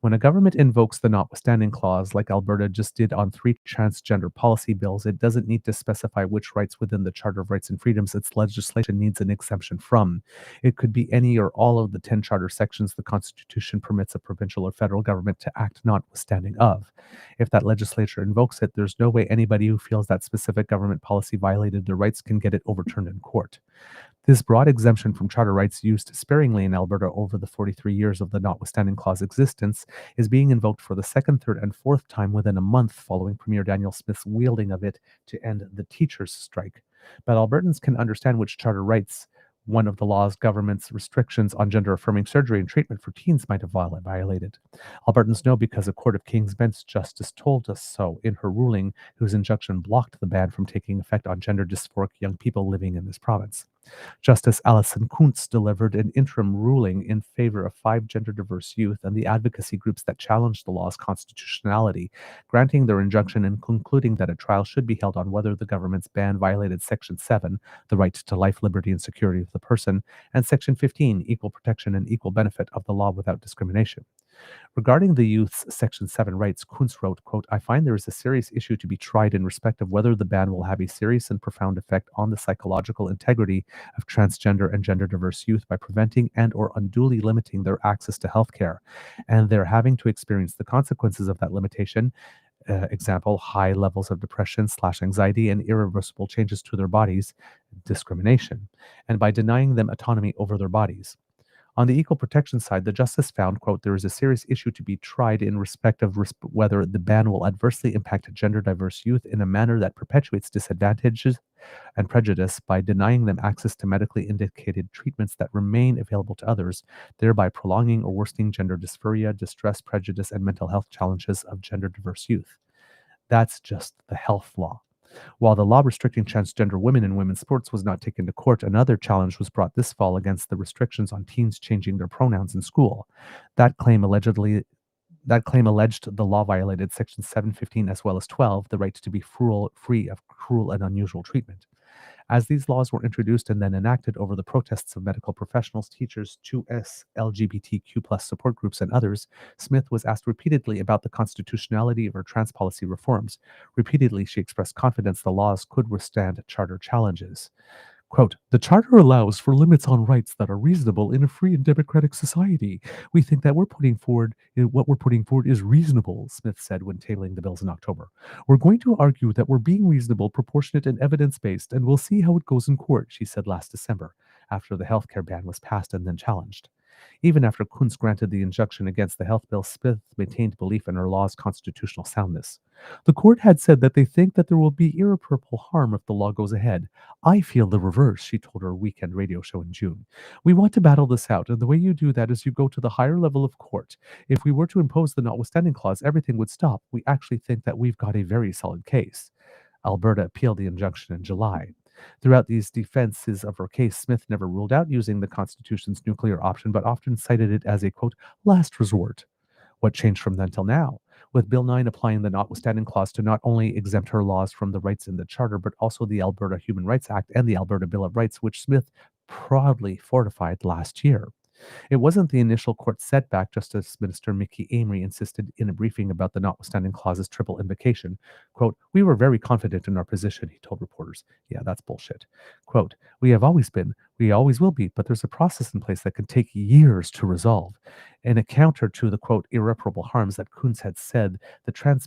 When a government invokes the notwithstanding clause, like Alberta just did on 3 transgender policy bills, it doesn't need to specify which rights within the Charter of Rights and Freedoms its legislation needs an exemption from. It could be any or all of the 10 charter sections the Constitution permits a provincial or federal government to act notwithstanding of. If that legislature invokes it, there's no way anybody who feels that specific government policy violated their rights can get it overturned in court. This broad exemption from charter rights, used sparingly in Alberta over the 43 years of the notwithstanding clause existence, is being invoked for the second, third, and fourth time within a month following Premier Danielle Smith's wielding of it to end the teachers' strike. But Albertans can understand which charter rights one of the law's government's restrictions on gender-affirming surgery and treatment for teens might have violated. Albertans know because a Court of King's Bench justice told us so in her ruling, whose injunction blocked the ban from taking effect on gender dysphoric young people living in this province. Justice Alison Kuntz delivered an interim ruling in favor of 5 gender-diverse youth and the advocacy groups that challenged the law's constitutionality, granting their injunction and concluding that a trial should be held on whether the government's ban violated Section 7, the right to life, liberty, and security of the person, and Section 15, equal protection and equal benefit of the law without discrimination. Regarding the youth's Section 7 rights, Kuntz wrote, quote, I find there is a serious issue to be tried in respect of whether the ban will have a serious and profound effect on the psychological integrity of transgender and gender-diverse youth by preventing and or unduly limiting their access to health care, and their having to experience the consequences of that limitation, example, high levels of depression / anxiety and irreversible changes to their bodies, discrimination, and by denying them autonomy over their bodies. On the equal protection side, the justice found, quote, there is a serious issue to be tried in respect of whether the ban will adversely impact gender-diverse youth in a manner that perpetuates disadvantages and prejudice by denying them access to medically indicated treatments that remain available to others, thereby prolonging or worsening gender dysphoria, distress, prejudice, and mental health challenges of gender-diverse youth. That's just the health law. While the law restricting transgender women in women's sports was not taken to court, another challenge was brought this fall against the restrictions on teens changing their pronouns in school. That claim alleged the law violated Section 715 as well as 12, the right to be free of cruel and unusual treatment. As these laws were introduced and then enacted over the protests of medical professionals, teachers, 2S, LGBTQ+ support groups, and others, Smith was asked repeatedly about the constitutionality of her trans policy reforms. Repeatedly, she expressed confidence the laws could withstand charter challenges. Quote, "The Charter allows for limits on rights that are reasonable in a free and democratic society. We think that what we're putting forward is reasonable," Smith said when tabling the bills in October. "We're going to argue that we're being reasonable, proportionate, and evidence-based, and we'll see how it goes in court," she said last December, after the healthcare ban was passed and then challenged. Even after Kunz granted the injunction against the health bill, Smith maintained belief in her law's constitutional soundness. "The court had said that they think that there will be irreparable harm if the law goes ahead. I feel the reverse," she told her weekend radio show in June. "We want to battle this out, and the way you do that is you go to the higher level of court. If we were to impose the notwithstanding clause, everything would stop. We actually think that we've got a very solid case." Alberta appealed the injunction in July. Throughout these defenses of her case, Smith never ruled out using the Constitution's nuclear option, but often cited it as a, quote, "last resort." What changed from then till now? With Bill 9 applying the notwithstanding clause to not only exempt her laws from the rights in the Charter, but also the Alberta Human Rights Act and the Alberta Bill of Rights, which Smith proudly fortified last year. It wasn't the initial court setback. Justice Minister Mickey Amery insisted in a briefing about the notwithstanding clause's triple invocation. Quote, "We were very confident in our position," he told reporters. Yeah, that's bullshit. Quote, "We have always been, we always will be, but there's a process in place that can take years to resolve." In a counter to the, quote, "irreparable harms" that Kunz had said the trans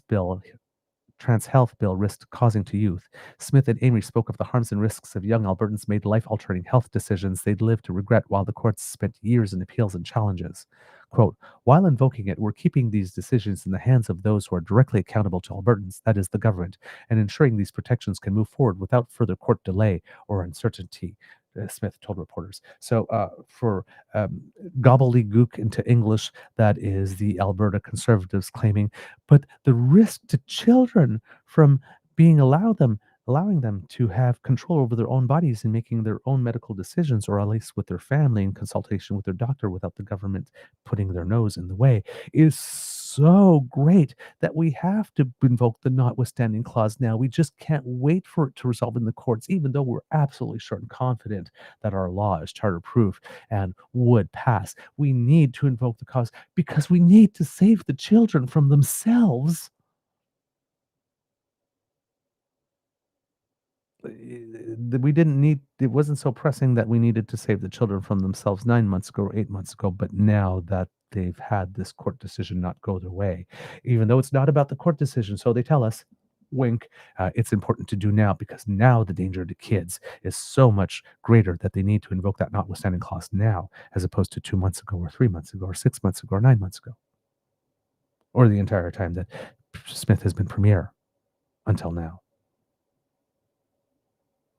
health bill risked causing to youth, Smith and Amery spoke of the harms and risks of young Albertans made life-altering health decisions they'd lived to regret, while the courts spent years in appeals and challenges. Quote, "While invoking it, we're keeping these decisions in the hands of those who are directly accountable to Albertans, that is the government, and ensuring these protections can move forward without further court delay or uncertainty," Smith told reporters. So for gobbledygook into English, that is the Alberta Conservatives claiming, but the risk to children from being allowing them to have control over their own bodies and making their own medical decisions, or at least with their family in consultation with their doctor without the government putting their nose in the way, is so great that we have to invoke the notwithstanding clause now. We just can't wait for it to resolve in the courts, even though we're absolutely sure and confident that our law is charter proof and would pass. We need to invoke the clause because we need to save the children from themselves. We didn't need, it wasn't so pressing that we needed to save the children from themselves 9 months ago or 8 months ago, but now that they've had this court decision not go their way, even though it's not about the court decision, so they tell us, wink, it's important to do now, because now the danger to kids is so much greater that they need to invoke that notwithstanding clause now, as opposed to 2 months ago or 3 months ago or 6 months ago or 9 months ago, or the entire time that Smith has been premier until now.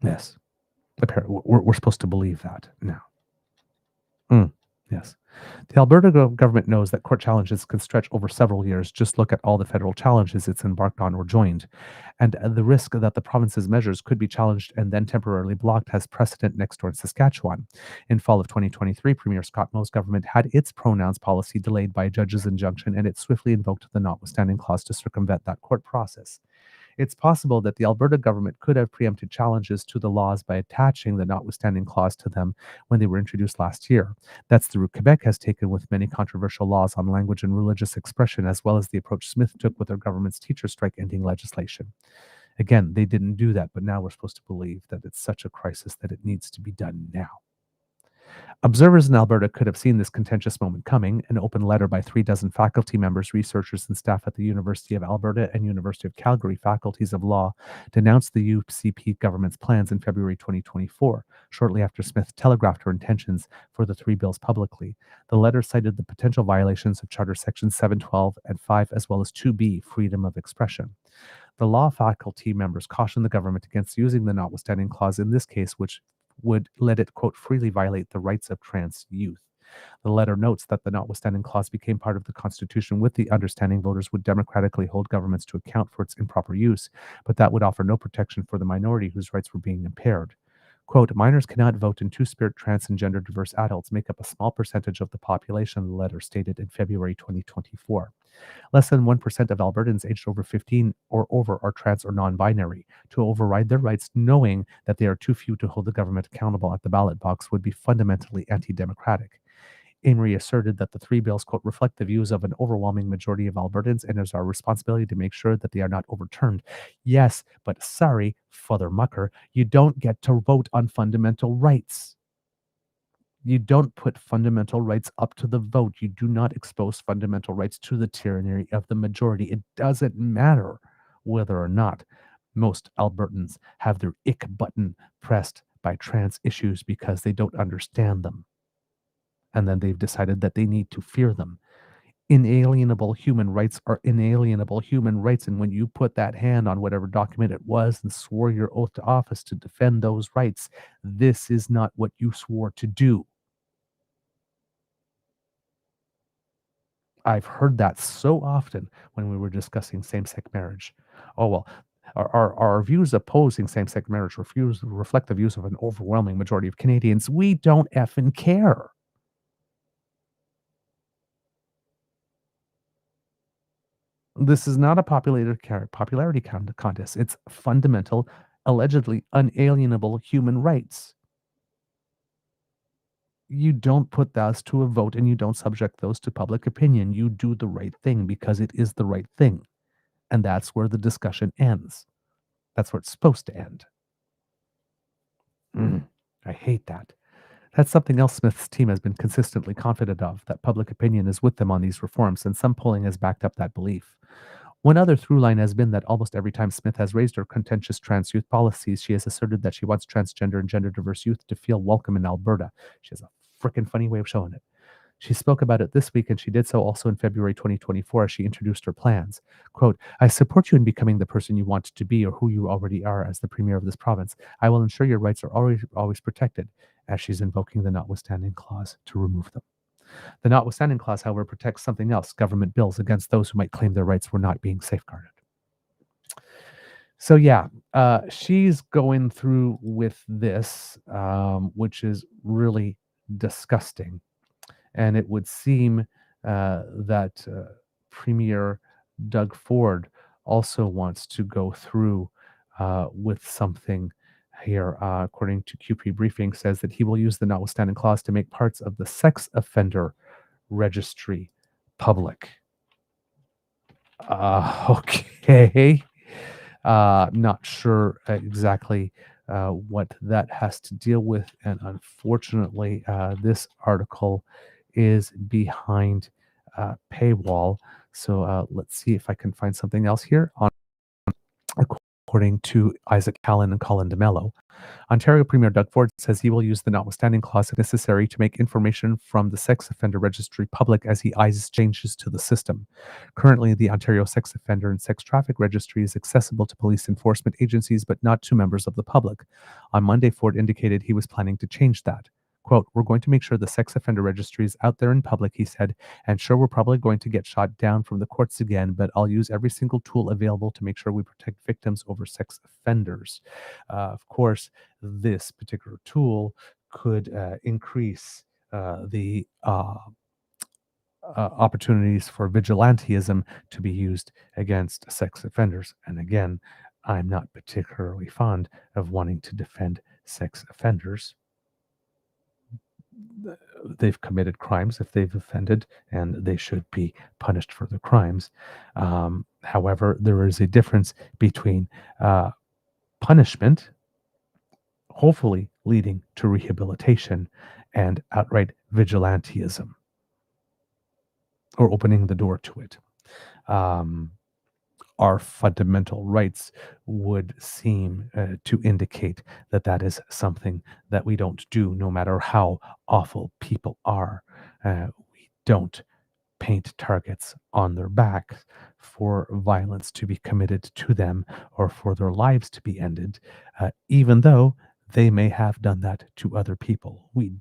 Yes, apparently we're supposed to believe that now. Yes. The Alberta government knows that court challenges can stretch over several years. Just look at all the federal challenges it's embarked on or joined. And the risk that the province's measures could be challenged and then temporarily blocked has precedent next door in Saskatchewan. In fall of 2023, Premier Scott Moe's government had its pronouns policy delayed by a judge's injunction, and it swiftly invoked the notwithstanding clause to circumvent that court process. It's possible that the Alberta government could have preempted challenges to the laws by attaching the notwithstanding clause to them when they were introduced last year. That's the route Quebec has taken with many controversial laws on language and religious expression, as well as the approach Smith took with their government's teacher strike ending legislation. Again, they didn't do that, but now we're supposed to believe that it's such a crisis that it needs to be done now. Observers in Alberta could have seen this contentious moment coming. An open letter by 36 faculty members, researchers, and staff at the University of Alberta and University of Calgary faculties of law denounced the UCP government's plans in February 2024, shortly after Smith telegraphed her intentions for the three bills publicly. The letter cited the potential violations of Charter Sections 712 and 5, as well as 2B, freedom of expression. The law faculty members cautioned the government against using the notwithstanding clause in this case, which would let it, quote, freely violate the rights of trans youth. The letter notes that the notwithstanding clause became part of the Constitution with the understanding voters would democratically hold governments to account for its improper use, but that would offer no protection for the minority whose rights were being impaired. Quote, minors cannot vote and two-spirit, trans, and gender diverse adults make up a small percentage of the population, the letter stated in February 2024. Less than 1% of Albertans aged over 15 or over are trans or non-binary. To override their rights knowing that they are too few to hold the government accountable at the ballot box would be fundamentally anti-democratic. Amory asserted that the three bills, quote, reflect the views of an overwhelming majority of Albertans and it is our responsibility to make sure that they are not overturned. Yes, but sorry, Father Mucker, you don't get to vote on fundamental rights. You don't put fundamental rights up to the vote. You do not expose fundamental rights to the tyranny of the majority. It doesn't matter whether or not most Albertans have their ick button pressed by trans issues because they don't understand them. And then they've decided that they need to fear them. Inalienable human rights are inalienable human rights. And when you put that hand on whatever document it was and swore your oath to office to defend those rights, this is not what you swore to do. I've heard that so often when we were discussing same-sex marriage. Oh, well, our views opposing same-sex marriage reflect the views of an overwhelming majority of Canadians. We don't effing care. This is not a popularity contest. It's fundamental, allegedly unalienable human rights. You don't put those to a vote and you don't subject those to public opinion. You do the right thing because it is the right thing. And that's where the discussion ends. That's where it's supposed to end. I hate that. That's something else Smith's team has been consistently confident of, that public opinion is with them on these reforms, and some polling has backed up that belief. One other through line has been that almost every time Smith has raised her contentious trans youth policies, she has asserted that she wants transgender and gender diverse youth to feel welcome in Alberta. She has a freaking funny way of showing it. She spoke about it this week, and she did so also in February 2024 as she introduced her plans. Quote, I support you in becoming the person you want to be or who you already are as the premier of this province. I will ensure your rights are always protected, as she's invoking the notwithstanding clause to remove them. The notwithstanding clause, however, protects something else, government bills, against those who might claim their rights were not being safeguarded. So yeah, she's going through with this, which is really disgusting. And it would seem that Premier Doug Ford also wants to go through with something here. According to QP Briefing, says that he will use the notwithstanding clause to make parts of the sex offender registry public. Okay. Not sure exactly what that has to deal with. And unfortunately, this article is behind paywall. So let's see if I can find something else here. According to Isaac Callan and Colin DeMello, Ontario Premier Doug Ford says he will use the notwithstanding clause if necessary to make information from the sex offender registry public as he eyes changes to the system. Currently, the Ontario Sex Offender and Sex Traffic Registry is accessible to police enforcement agencies, but not to members of the public. On Monday, Ford indicated he was planning to change that. Quote, we're going to make sure the sex offender registry is out there in public, he said, and sure, we're probably going to get shot down from the courts again, but I'll use every single tool available to make sure we protect victims over sex offenders. Of course, this particular tool could increase the opportunities for vigilantism to be used against sex offenders. And again, I'm not particularly fond of wanting to defend sex offenders. They've committed crimes if they've offended, and they should be punished for their crimes. However, there is a difference between punishment, hopefully leading to rehabilitation, and outright vigilantism, or opening the door to it. Our fundamental rights would seem to indicate that that is something that we don't do, no matter how awful people are. We don't paint targets on their back for violence to be committed to them or for their lives to be ended, even though they may have done that to other people. We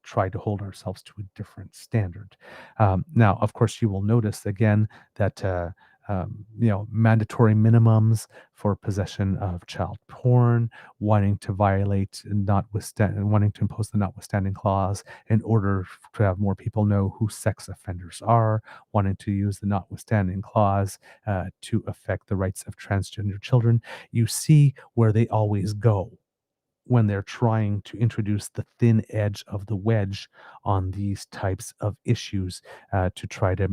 try to hold ourselves to a different standard. Now, of course, you will notice again that mandatory minimums for possession of child porn, wanting to wanting to impose the notwithstanding clause in order to have more people know who sex offenders are, wanting to use the notwithstanding clause to affect the rights of transgender children. You see where they always go when they're trying to introduce the thin edge of the wedge on these types of issues to try to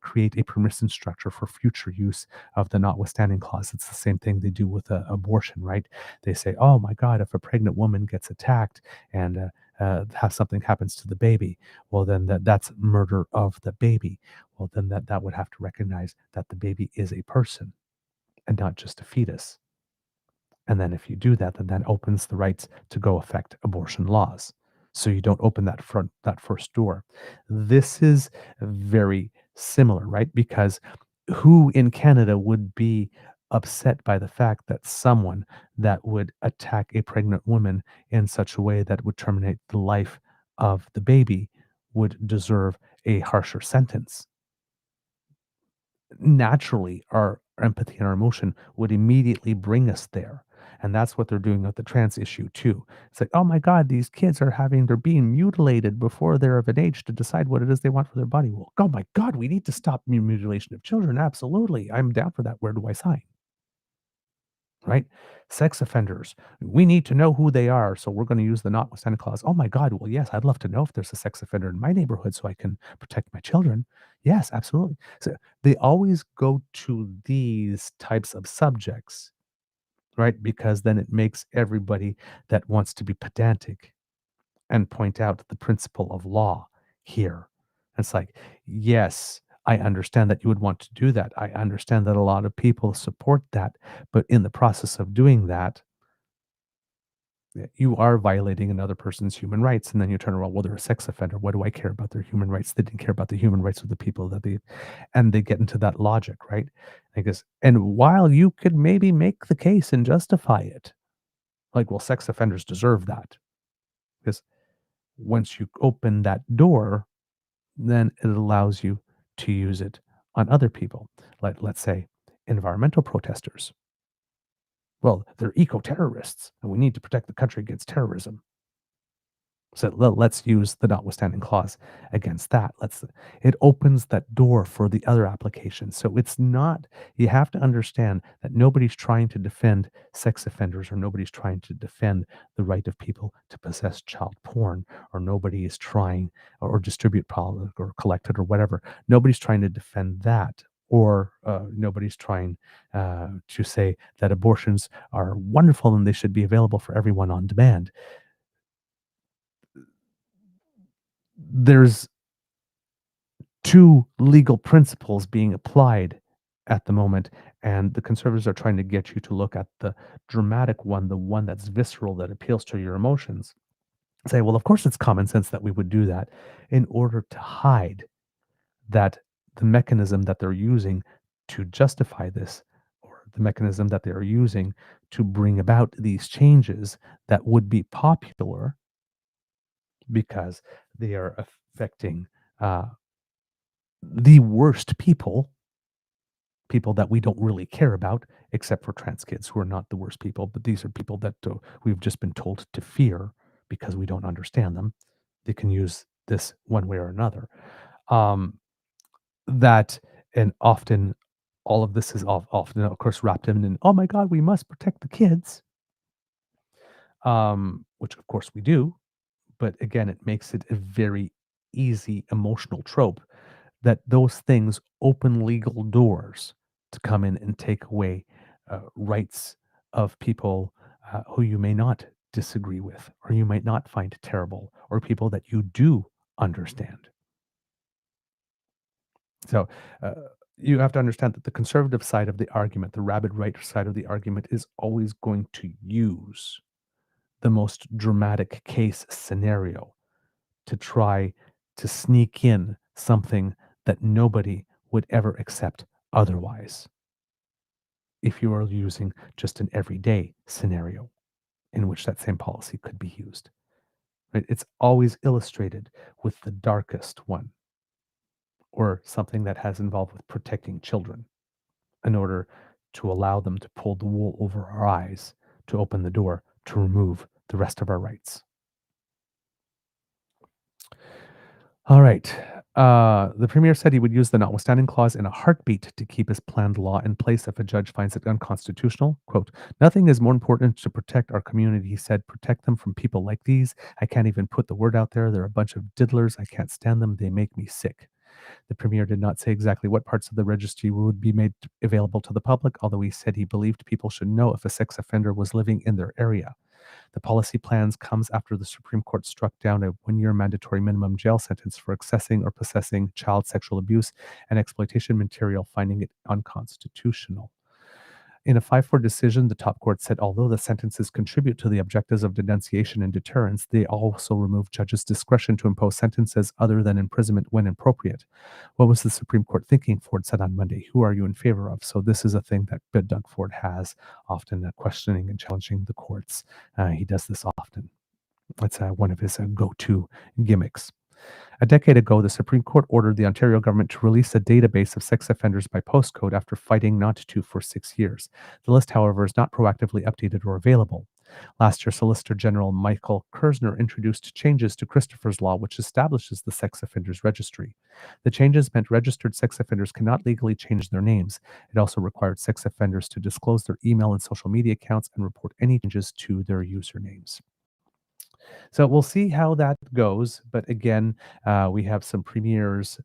create a permission structure for future use of the notwithstanding clause. It's the same thing they do with abortion, right? They say, oh my God, if a pregnant woman gets attacked and something happens to the baby, well, then that's murder of the baby. Well, then that would have to recognize that the baby is a person and not just a fetus. And then if you do that, then that opens the rights to go affect abortion laws. So you don't open that first door. This is very similar, right? Because who in Canada would be upset by the fact that someone that would attack a pregnant woman in such a way that would terminate the life of the baby would deserve a harsher sentence? Naturally, our empathy and our emotion would immediately bring us there. And that's what they're doing with the trans issue too. It's like, oh my God, these kids they're being mutilated before they're of an age to decide what it is they want for their body. Well, oh my God, we need to stop mutilation of children. Absolutely. I'm down for that. Where do I sign? Right? Sex offenders, we need to know who they are. So we're going to use the notwithstanding clause. Oh my God. Well, yes, I'd love to know if there's a sex offender in my neighborhood so I can protect my children. Yes, absolutely. So they always go to these types of subjects, right? Because then it makes everybody that wants to be pedantic and point out the principle of law here. It's like, yes, I understand that you would want to do that. I understand that a lot of people support that. But in the process of doing that, you are violating another person's human rights. And then you turn around, well, they're a sex offender. What do I care about their human rights? They didn't care about the human rights of the people and they get into that logic, right? I guess, and while you could maybe make the case and justify it, like, well, sex offenders deserve that. Because once you open that door, then it allows you to use it on other people. Like, let's say, environmental protesters. Well, they're eco-terrorists, and we need to protect the country against terrorism. So let's use the notwithstanding clause against that. It opens that door for the other applications. So it's not, you have to understand that nobody's trying to defend sex offenders, or nobody's trying to defend the right of people to possess child porn, or nobody is trying or distribute product or collect it or whatever. Nobody's trying to defend that. Or nobody's trying to say that abortions are wonderful and they should be available for everyone on demand. There's two legal principles being applied at the moment, and the conservatives are trying to get you to look at the dramatic one, the one that's visceral, that appeals to your emotions. Say, well, of course it's common sense that we would do that, in order to hide that the mechanism that they're using to justify this, or the mechanism that they're using to bring about these changes that would be popular, because they are affecting the worst people that we don't really care about, except for trans kids, who are not the worst people, but these are people that we've just been told to fear because we don't understand them. They can use this one way or another. That, and often all of this is often, of course, wrapped in, oh my God, we must protect the kids, which of course we do. But again, it makes it a very easy emotional trope that those things open legal doors to come in and take away rights of people who you may not disagree with, or you might not find terrible, or people that you do understand. So you have to understand that the conservative side of the argument, the rabid right side of the argument, is always going to use the most dramatic case scenario to try to sneak in something that nobody would ever accept otherwise, if you are using just an everyday scenario in which that same policy could be used. Right? It's always illustrated with the darkest one, or something that has involved with protecting children. in order to allow them to pull the wool over our eyes, to open the door, to remove the rest of our rights. All right. The premier said he would use the notwithstanding clause in a heartbeat to keep his planned law in place if a judge finds it unconstitutional. Quote, "Nothing is more important to protect our community," he said. "Protect them from people like these. I can't even put the word out there. They're a bunch of diddlers. I can't stand them. They make me sick." The premier did not say exactly what parts of the registry would be made available to the public, although he said he believed people should know if a sex offender was living in their area. The policy plans comes after the Supreme Court struck down a 1-year mandatory minimum jail sentence for accessing or possessing child sexual abuse and exploitation material, finding it unconstitutional. In a 5-4 decision, the top court said although the sentences contribute to the objectives of denunciation and deterrence, they also remove judges' discretion to impose sentences other than imprisonment when appropriate. What was the Supreme Court thinking? Ford said on Monday. Who are you in favor of? So this is a thing that Doug Ford has often, questioning and challenging the courts. He does this often. It's one of his go-to gimmicks. A decade ago, the Supreme Court ordered the Ontario government to release a database of sex offenders by postcode after fighting not to for 6 years. The list, however, is not proactively updated or available. Last year, Solicitor General Michael Kersner introduced changes to Christopher's Law, which establishes the Sex Offenders Registry. The changes meant registered sex offenders cannot legally change their names. It also required sex offenders to disclose their email and social media accounts and report any changes to their usernames. So we'll see how that goes. But again, we have some premiers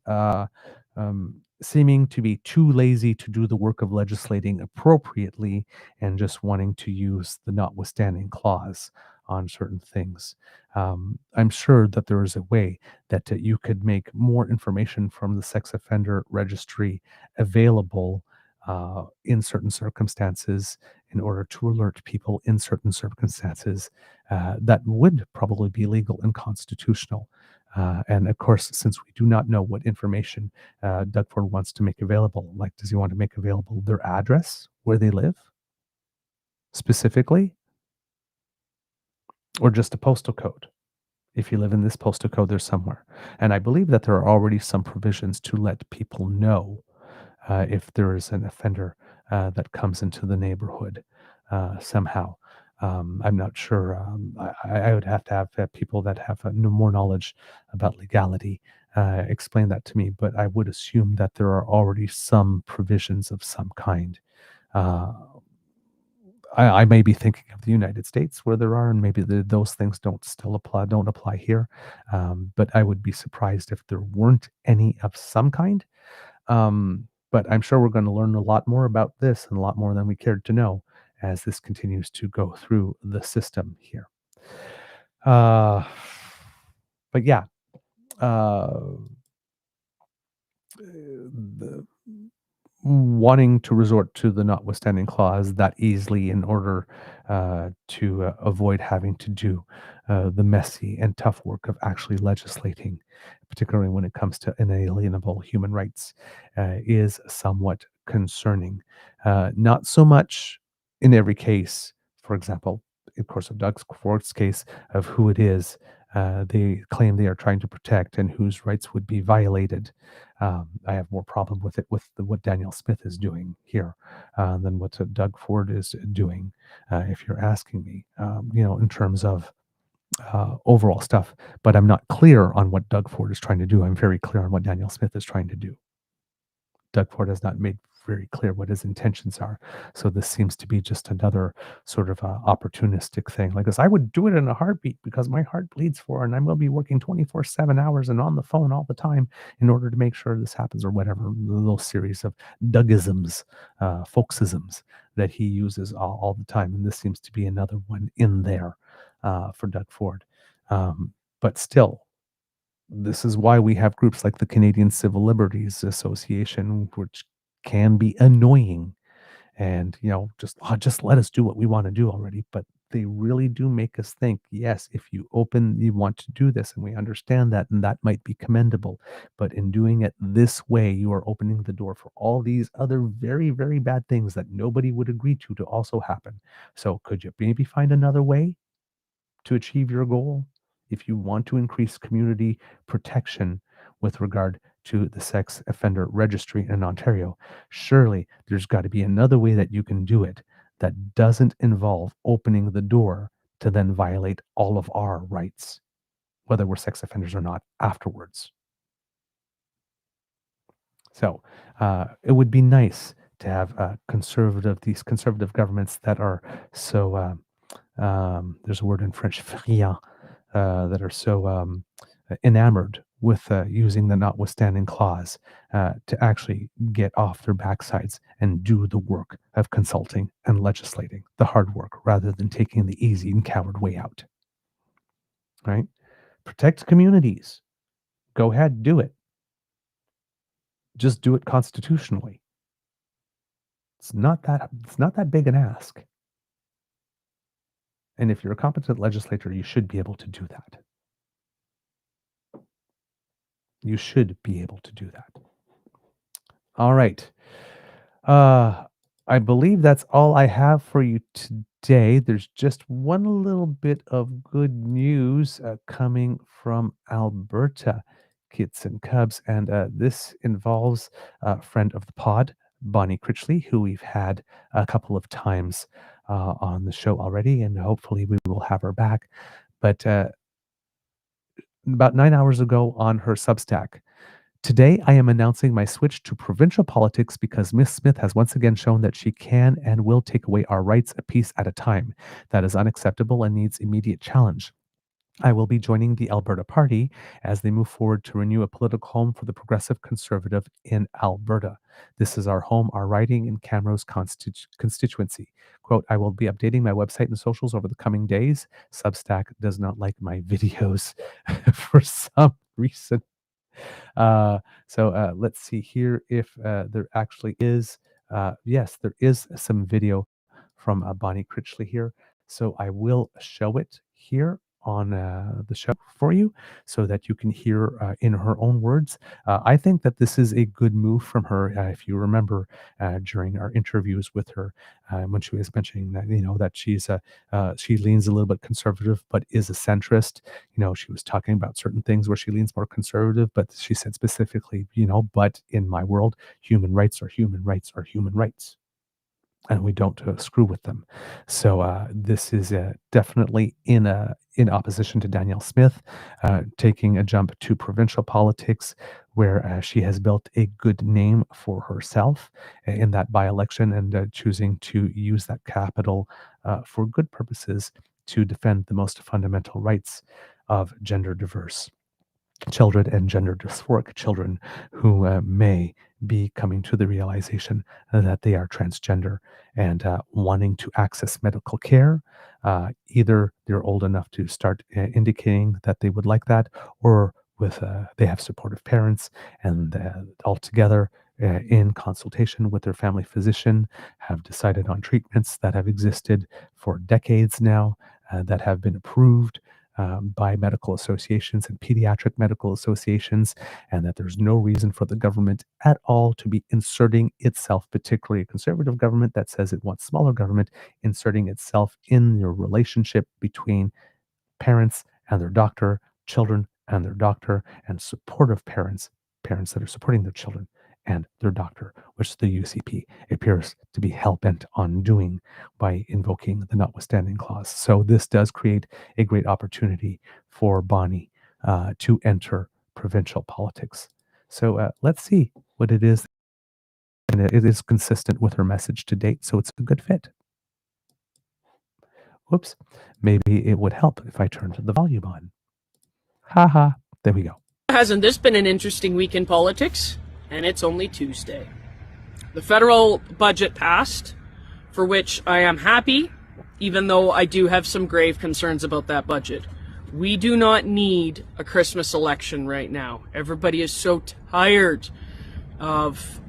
seeming to be too lazy to do the work of legislating appropriately and just wanting to use the notwithstanding clause on certain things. I'm sure that there is a way that you could make more information from the sex offender registry available in certain circumstances in order to alert people in certain circumstances that would probably be legal and constitutional. And of course, since we do not know what information Doug Ford wants to make available, like does he want to make available their address, where they live specifically, or just a postal code? If you live in this postal code, there's somewhere. And I believe that there are already some provisions to let people know if there is an offender that comes into the neighborhood somehow. I'm not sure. I would have to have people that have more knowledge about legality explain that to me, but I would assume that there are already some provisions of some kind. I may be thinking of the United States where there are, and maybe those things don't apply here. But I would be surprised if there weren't any of some kind. But I'm sure we're going to learn a lot more about this and a lot more than we cared to know as this continues to go through the system here. But yeah, wanting to resort to the notwithstanding clause that easily in order to avoid having to do the messy and tough work of actually legislating, particularly when it comes to inalienable human rights, is somewhat concerning. Not so much in every case, for example, of course, of Doug Ford's case, of who it is they claim they are trying to protect and whose rights would be violated. I have more problem with it with what Danielle Smith is doing here than what Doug Ford is doing, if you're asking me, in terms of overall stuff. But I'm not clear on what Doug Ford is trying to do. I'm very clear on what Danielle Smith is trying to do. Doug Ford has not made very clear what his intentions are. So this seems to be just another sort of opportunistic thing. Like this, I would do it in a heartbeat because my heart bleeds for it, and I will be working 24/7 hours and on the phone all the time in order to make sure this happens, or whatever, little series of Dougisms, folksisms that he uses all the time. And this seems to be another one in there for Doug Ford. But still, this is why we have groups like the Canadian Civil Liberties Association, which can be annoying and just let us do what we want to do already. But they really do make us think, yes, if you want to do this, and we understand that, and that might be commendable, but in doing it this way, you are opening the door for all these other very, very bad things that nobody would agree to also happen. So could you maybe find another way to achieve your goal if you want to increase community protection with regard to the sex offender registry in Ontario. Surely there's got to be another way that you can do it that doesn't involve opening the door to then violate all of our rights, whether we're sex offenders or not, afterwards. So it would be nice to have these conservative governments that are so, there's a word in French, friand, that are so enamored with using the notwithstanding clause to actually get off their backsides and do the work of consulting and legislating, the hard work, rather than taking the easy and coward way out. Right? Protect communities. Go ahead, do it. Just do it constitutionally. It's not that big an ask. And if you're a competent legislator, you should be able to do that. You should be able to do that. All right. I believe that's all I have for you today. There's just one little bit of good news coming from Alberta, Kits and Cubs, and this involves a friend of the pod, Bonnie Critchley, who we've had a couple of times on the show already, and hopefully we will have her back. But about 9 hours ago on her Substack, today I am announcing my switch to provincial politics because Miss Smith has once again shown that she can and will take away our rights a piece at a time. That is unacceptable and needs immediate challenge. I will be joining the Alberta Party as they move forward to renew a political home for the Progressive Conservative in Alberta. This is our home, our riding in Camrose constituency. Quote, I will be updating my website and socials over the coming days. Substack does not like my videos for some reason. So let's see here if there actually is. Yes, there is some video from Bonnie Critchley here. So I will show it here on the show for you so that you can hear in her own words. I think that this is a good move from her. If you remember during our interviews with her, when she was mentioning that, that she leans a little bit conservative, but is a centrist. She was talking about certain things where she leans more conservative, but she said specifically, but in my world, human rights are human rights are human rights. And we don't screw with them. So this is definitely in opposition to Danielle Smith, taking a jump to provincial politics, where she has built a good name for herself in that by-election, and choosing to use that capital for good purposes to defend the most fundamental rights of gender-diverse children and gender dysphoric children who may be coming to the realization that they are transgender and wanting to access medical care. Either they're old enough to start indicating that they would like that, or they have supportive parents, and altogether in consultation with their family physician have decided on treatments that have existed for decades now, that have been approved by medical associations and pediatric medical associations, and that there's no reason for the government at all to be inserting itself, particularly a conservative government that says it wants smaller government, inserting itself in the relationship between parents and their doctor, children and their doctor, and supportive parents that are supporting their children and their doctor, which the UCP appears to be hell-bent on doing by invoking the notwithstanding clause. So this does create a great opportunity for Bonnie to enter provincial politics. So let's see what it is. And it is consistent with her message to date, so it's a good fit. Whoops, maybe it would help if I turned the volume on. Haha, there we go. Hasn't this been an interesting week in politics? And it's only Tuesday. The federal budget passed, for which I am happy, even though I do have some grave concerns about that budget. We do not need a Christmas election right now. Everybody is so tired of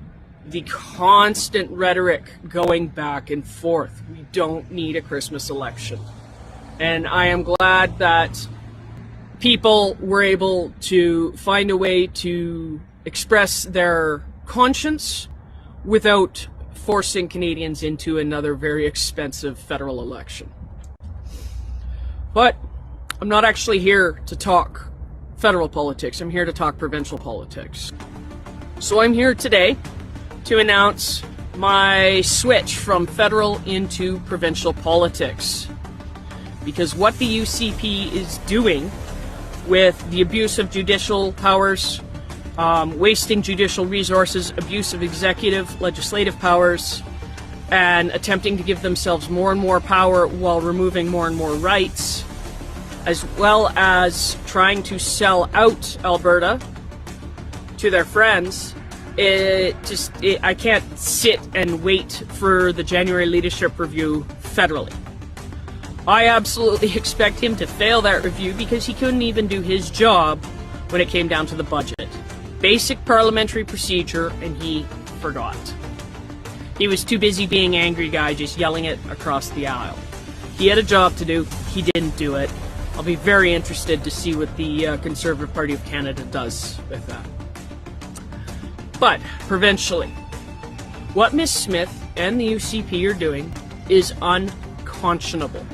the constant rhetoric going back and forth. We don't need a Christmas election. And I am glad that people were able to find a way to express their conscience without forcing Canadians into another very expensive federal election. But I'm not actually here to talk federal politics. I'm here to talk provincial politics. So I'm here today to announce my switch from federal into provincial politics. Because what the UCP is doing with the abuse of judicial powers, wasting judicial resources, abuse of executive, legislative powers, and attempting to give themselves more and more power while removing more and more rights, as well as trying to sell out Alberta to their friends. I can't sit and wait for the January leadership review federally. I absolutely expect him to fail that review because he couldn't even do his job when it came down to the budget. Basic parliamentary procedure, and he forgot. He was too busy being angry guy, just yelling it across the aisle. He had a job to do, he didn't do it. I'll be very interested to see what the Conservative Party of Canada does with that. But, provincially, what Ms. Smith and the UCP are doing is unconscionable.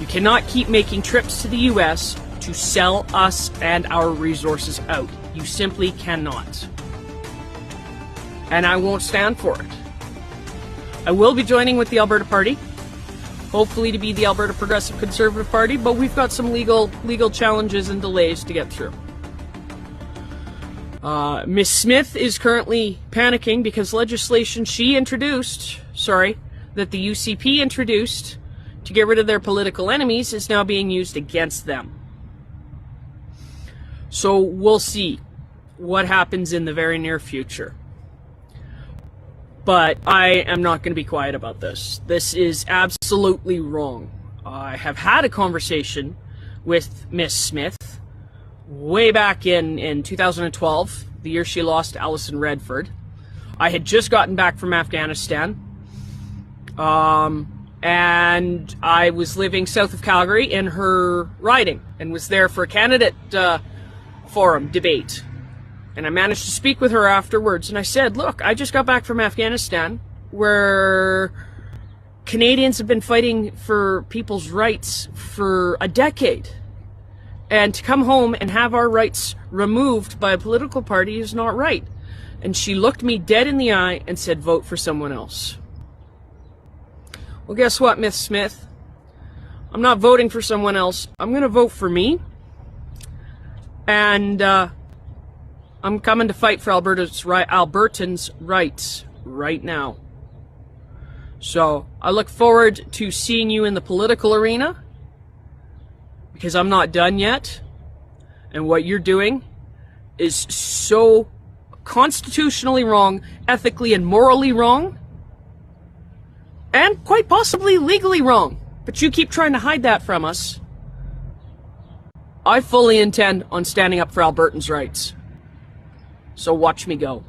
You cannot keep making trips to the US to sell us and our resources out. You simply cannot. And I won't stand for it. I will be joining with the Alberta Party, hopefully to be the Alberta Progressive Conservative Party, but we've got some legal challenges and delays to get through. Ms. Smith is currently panicking because legislation that the UCP introduced to get rid of their political enemies is now being used against them. So we'll see what happens in the very near future. But I am not going to be quiet about this. This is absolutely wrong. I have had a conversation with Miss Smith way back in 2012, the year she lost Alison Redford. I had just gotten back from Afghanistan. And I was living south of Calgary in her riding and was there for a candidate forum debate. And I managed to speak with her afterwards, and I said, look, I just got back from Afghanistan, where Canadians have been fighting for people's rights for a decade. And to come home and have our rights removed by a political party is not right. And she looked me dead in the eye and said, vote for someone else. Well, guess what, Miss Smith? I'm not voting for someone else. I'm going to vote for me. And I'm coming to fight for Albertans' rights right now. So I look forward to seeing you in the political arena, because I'm not done yet. And what you're doing is so constitutionally wrong, ethically and morally wrong, and quite possibly legally wrong. But you keep trying to hide that from us. I fully intend on standing up for Albertans' rights. So watch me go.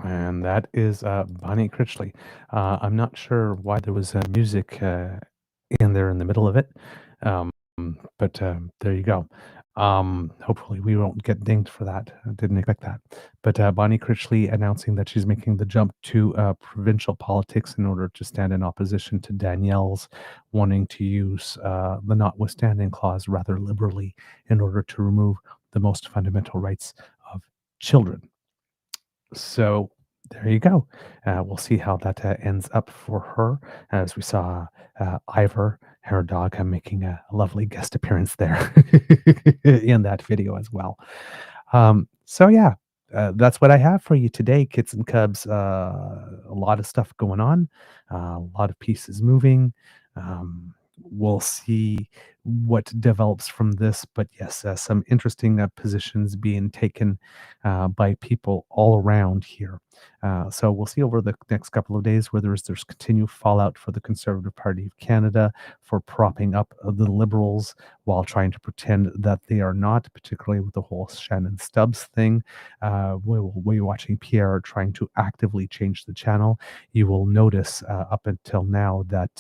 And that is Bonnie Critchley. I'm not sure why there was music in there in the middle of it, but there you go. Hopefully we won't get dinged for that. I didn't expect that. But Bonnie Critchley announcing that she's making the jump to provincial politics in order to stand in opposition to Danielle's wanting to use the notwithstanding clause rather liberally in order to remove the most fundamental rights of children. So there you go. We'll see how that ends up for her. As we saw Ivor, her dog, making a lovely guest appearance there in that video as well. So yeah, that's what I have for you today, kids and cubs. A lot of stuff going on, a lot of pieces moving. We'll see what develops from this, but yes, some interesting positions being taken by people all around here. So we'll see over the next couple of days whether there's continued fallout for the Conservative Party of Canada for propping up the Liberals while trying to pretend that they are not, particularly with the whole Shannon Stubbs thing. We'll be watching Pierre trying to actively change the channel. You will notice up until now that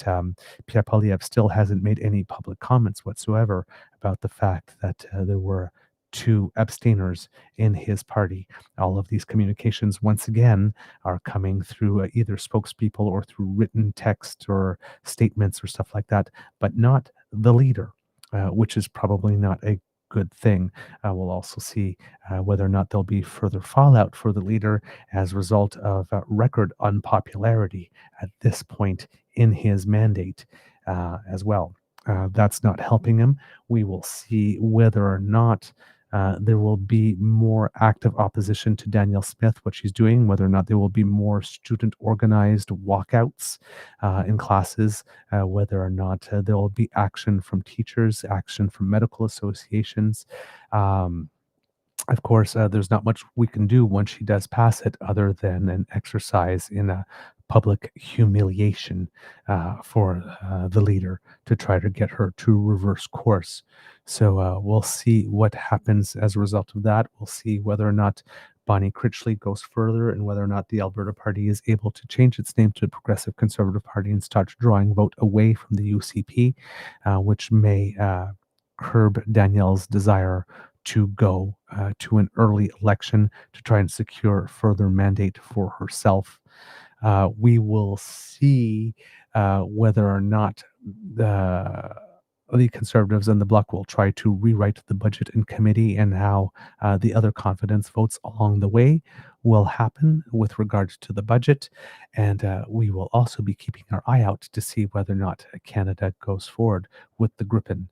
Pierre Poilievre still hasn't made any public comments whatsoever about the fact that there were 2 abstainers in his party. All of these communications, once again, are coming through either spokespeople or through written text or statements or stuff like that, but not the leader, which is probably not a good thing. We'll also see whether or not there'll be further fallout for the leader as a result of record unpopularity at this point in his mandate as well. That's not helping him. We will see whether or not there will be more active opposition to Danielle Smith, what she's doing, whether or not there will be more student organized walkouts in classes, whether or not there will be action from teachers, action from medical associations. Of course, there's not much we can do once she does pass it other than an exercise in a public humiliation for the leader to try to get her to reverse course. So we'll see what happens as a result of that. We'll see whether or not Bonnie Critchley goes further and whether or not the Alberta Party is able to change its name to the Progressive Conservative Party and start drawing vote away from the UCP, which may curb Danielle's desire to go to an early election to try and secure further mandate for herself. We will see whether or not the Conservatives and the Bloc will try to rewrite the budget in committee and how the other confidence votes along the way will happen with regards to the budget. And we will also be keeping our eye out to see whether or not Canada goes forward with the Gripen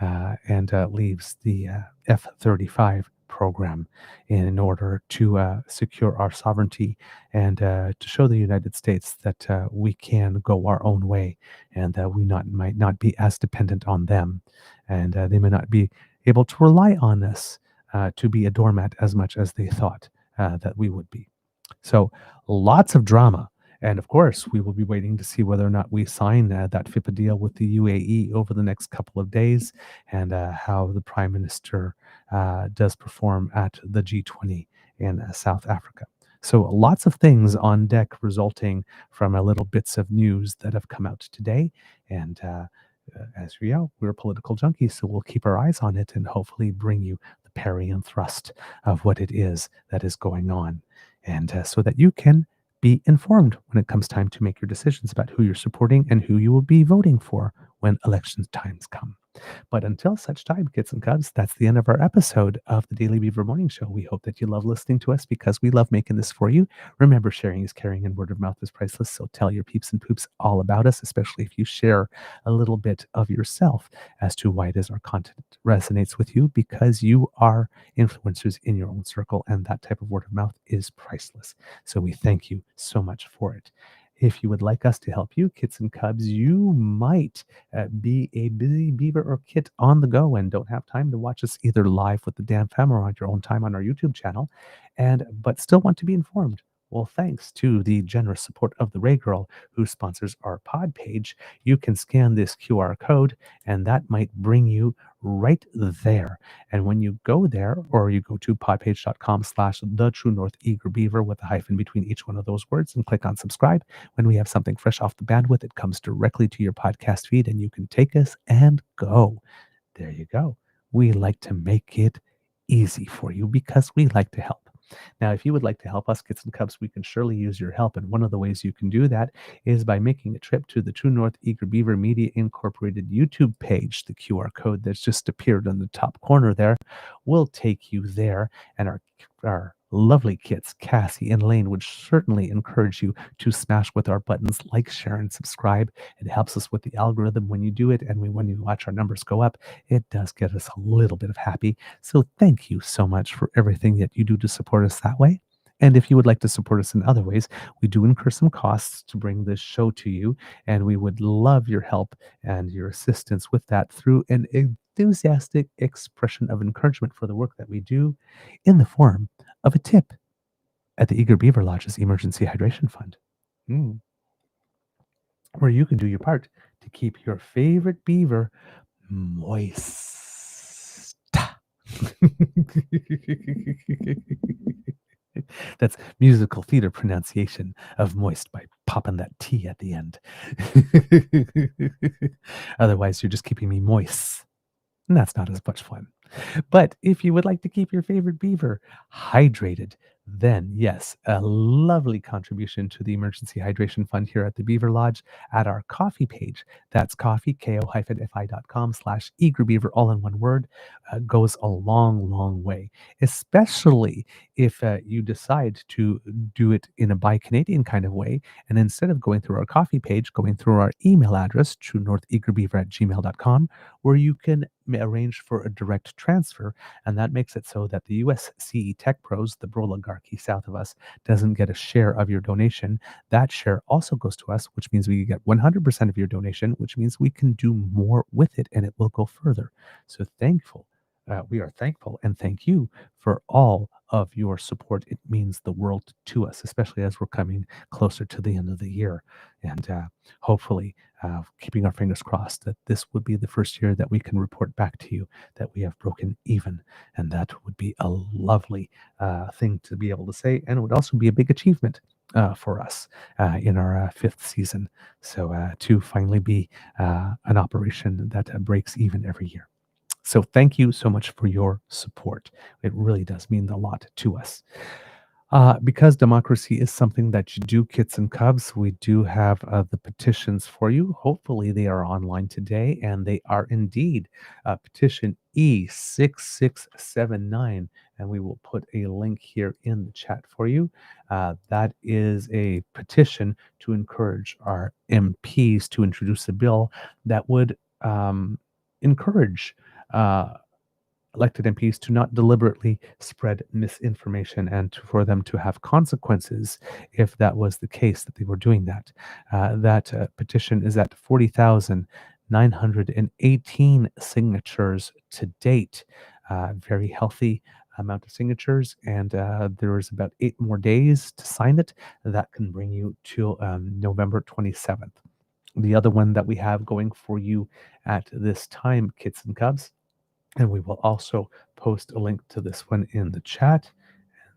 and leaves the F-35 program in order to secure our sovereignty and to show the United States that we can go our own way and that we might not be as dependent on them, and they may not be able to rely on us to be a doormat as much as they thought that we would be. So lots of drama. And of course, we will be waiting to see whether or not we sign that FIPA deal with the UAE over the next couple of days, and how the Prime Minister does perform at the G20 in South Africa. So lots of things on deck resulting from little bits of news that have come out today. And as we know, we're political junkies, so we'll keep our eyes on it and hopefully bring you the parry and thrust of what it is that is going on. And so that you can be informed when it comes time to make your decisions about who you're supporting and who you will be voting for when election times come. But until such time, kids and cubs, that's the end of our episode of the Daily Beaver Morning Show. We hope that you love listening to us because we love making this for you. Remember, sharing is caring and word of mouth is priceless. So tell your peeps and poops all about us, especially if you share a little bit of yourself as to why it is our content resonates with you, because you are influencers in your own circle, and that type of word of mouth is priceless. So we thank you so much for it. If you would like us to help you, kits and cubs, you might be a busy beaver or kit on the go and don't have time to watch us either live with the damn fam or on your own time on our YouTube channel, but still want to be informed. Well, thanks to the generous support of the Ray Girl, who sponsors our pod page, you can scan this QR code and that might bring you right there. And when you go there, or you go to podpage.com/the-truenortheagerbeaver with a hyphen between each one of those words and click on subscribe, when we have something fresh off the bandwidth, it comes directly to your podcast feed and you can take us and go. There you go. We like to make it easy for you because we like to help. Now, if you would like to help us, kits and cubs, we can surely use your help. And one of the ways you can do that is by making a trip to the True North Eager Beaver Media Incorporated YouTube page. The QR code that's just appeared on the top corner there will take you there. And our lovely kits, Cassie and Lane, would certainly encourage you to smash with our buttons like, share, and subscribe. It helps us with the algorithm when you do it, and when you watch our numbers go up, it does get us a little bit of happy. So thank you so much for everything that you do to support us that way. And if you would like to support us in other ways, we do incur some costs to bring this show to you, and we would love your help and your assistance with that through an enthusiastic expression of encouragement for the work that we do in the form of a tip at the Eager Beaver Lodge's Emergency Hydration Fund, where you can do your part to keep your favorite beaver moist. That's musical theater pronunciation of moist by popping that T at the end. Otherwise, you're just keeping me moist. And that's not as much fun. But if you would like to keep your favorite beaver hydrated, then yes, a lovely contribution to the Emergency Hydration Fund here at the Beaver Lodge at our coffee page. That's coffee, ko-fi.com/eagerbeaver, all in one word, goes a long, long way, especially if you decide to do it in a Buy Canadian kind of way. And instead of going through our coffee page, going through our email address, truenortheagerbeaver@gmail.com, where you can arrange for a direct transfer. And that makes it so that the US CE Tech Pros, the oligarchy south of us, doesn't get a share of your donation. That share also goes to us, which means we get 100% of your donation, which means we can do more with it and it will go further. So we are thankful and thank you for all of your support. It means the world to us, especially as we're coming closer to the end of the year. And hopefully, keeping our fingers crossed that this would be the first year that we can report back to you that we have broken even. And that would be a lovely thing to be able to say. And it would also be a big achievement for us in our fifth season. So to finally be an operation that breaks even every year. So thank you so much for your support. It really does mean a lot to us. Because democracy is something that you do, kits and cubs, we do have the petitions for you. Hopefully they are online today, and they are indeed petition E6679, and we will put a link here in the chat for you. That is a petition to encourage our MPs to introduce a bill that would encourage elected MPs to not deliberately spread misinformation and for them to have consequences if that was the case that they were doing that. That petition is at 40,918 signatures to date. Very healthy amount of signatures, and there is about 8 more days to sign it. That can bring you to November 27th. The other one that we have going for you at this time, kits and cubs, and we will also post a link to this one in the chat.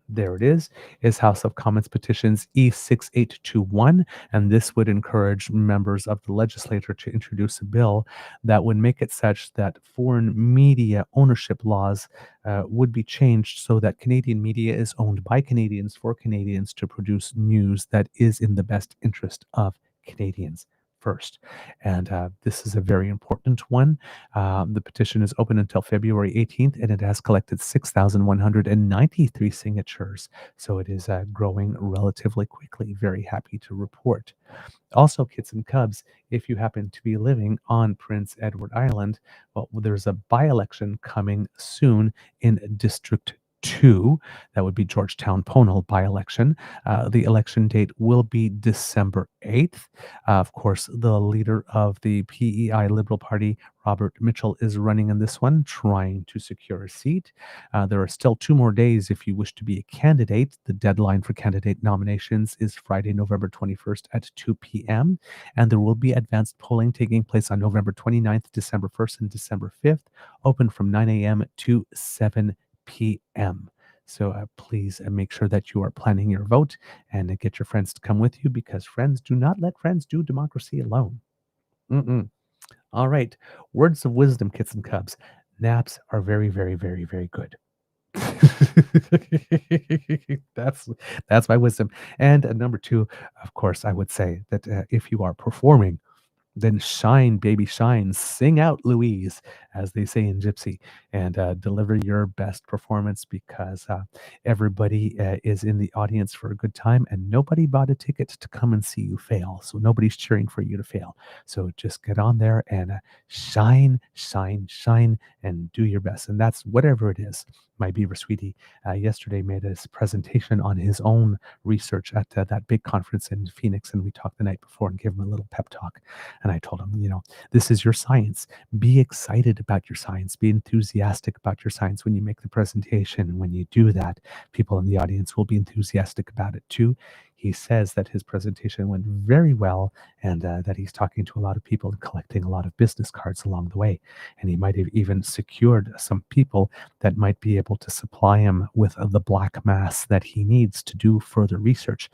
There it is House of Commons petitions E6821. And this would encourage members of the legislature to introduce a bill that would make it such that foreign media ownership laws would be changed so that Canadian media is owned by Canadians for Canadians to produce news that is in the best interest of Canadians first. And this is a very important one. The petition is open until February 18th, and it has collected 6,193 signatures. So it is growing relatively quickly. Very happy to report. Also, kits and cubs, if you happen to be living on Prince Edward Island, well, there's a by-election coming soon in District 2. That would be Georgetown Ponal by-election. The election date will be December 8th. Of course, the leader of the PEI Liberal Party, Robert Mitchell, is running in this one, trying to secure a seat. There are still 2 more days if you wish to be a candidate. The deadline for candidate nominations is Friday, November 21st at 2 p.m. And there will be advanced polling taking place on November 29th, December 1st, and December 5th, open from 9 a.m. to 7 p.m. So please make sure that you are planning your vote and get your friends to come with you, because friends do not let friends do democracy alone. All right. Words of wisdom, kits and cubs. Naps are very, very, very, very good. That's my wisdom. And number 2, of course, I would say that if you are performing, then shine, baby, shine. Sing out, Louise, as they say in Gypsy, and deliver your best performance, because everybody is in the audience for a good time, and nobody bought a ticket to come and see you fail. So nobody's cheering for you to fail. So just get on there and shine, shine, shine, and do your best. And that's whatever it is. My Beaver sweetie yesterday made his presentation on his own research at that big conference in Phoenix, and we talked the night before and gave him a little pep talk. And I told him, this is your science. Be excited about your science. Be enthusiastic about your science when you make the presentation. And when you do that, people in the audience will be enthusiastic about it too. He says that his presentation went very well, and that he's talking to a lot of people and collecting a lot of business cards along the way. And he might have even secured some people that might be able to supply him with the black mass that he needs to do further research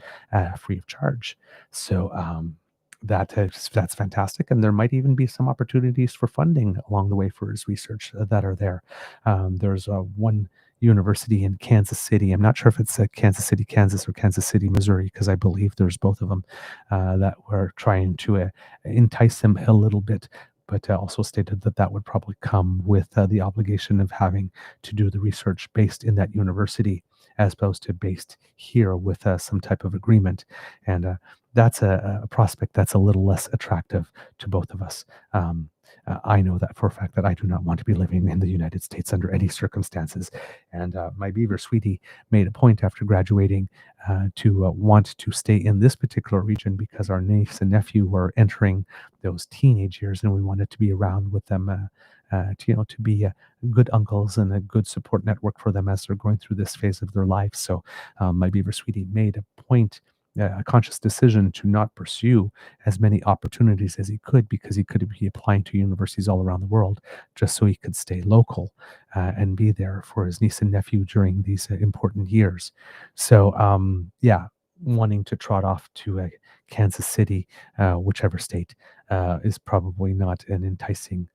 free of charge. So that's fantastic. And there might even be some opportunities for funding along the way for his research that are there. There's one university in Kansas City. I'm not sure if it's Kansas City, Kansas, or Kansas City, Missouri, because I believe there's both of them that were trying to entice him a little bit, but also stated that that would probably come with the obligation of having to do the research based in that university as opposed to based here with some type of agreement. And that's a prospect that's a little less attractive to both of us. I know that for a fact that I do not want to be living in the United States under any circumstances. And my Beaver sweetie made a point after graduating to want to stay in this particular region because our niece and nephew were entering those teenage years, and we wanted to be around with them. To be good uncles and a good support network for them as they're going through this phase of their life. So my Beaver sweetie made a point, a conscious decision to not pursue as many opportunities as he could because he could be applying to universities all around the world just so he could stay local and be there for his niece and nephew during these important years. So wanting to trot off to Kansas City, whichever state, is probably not an enticing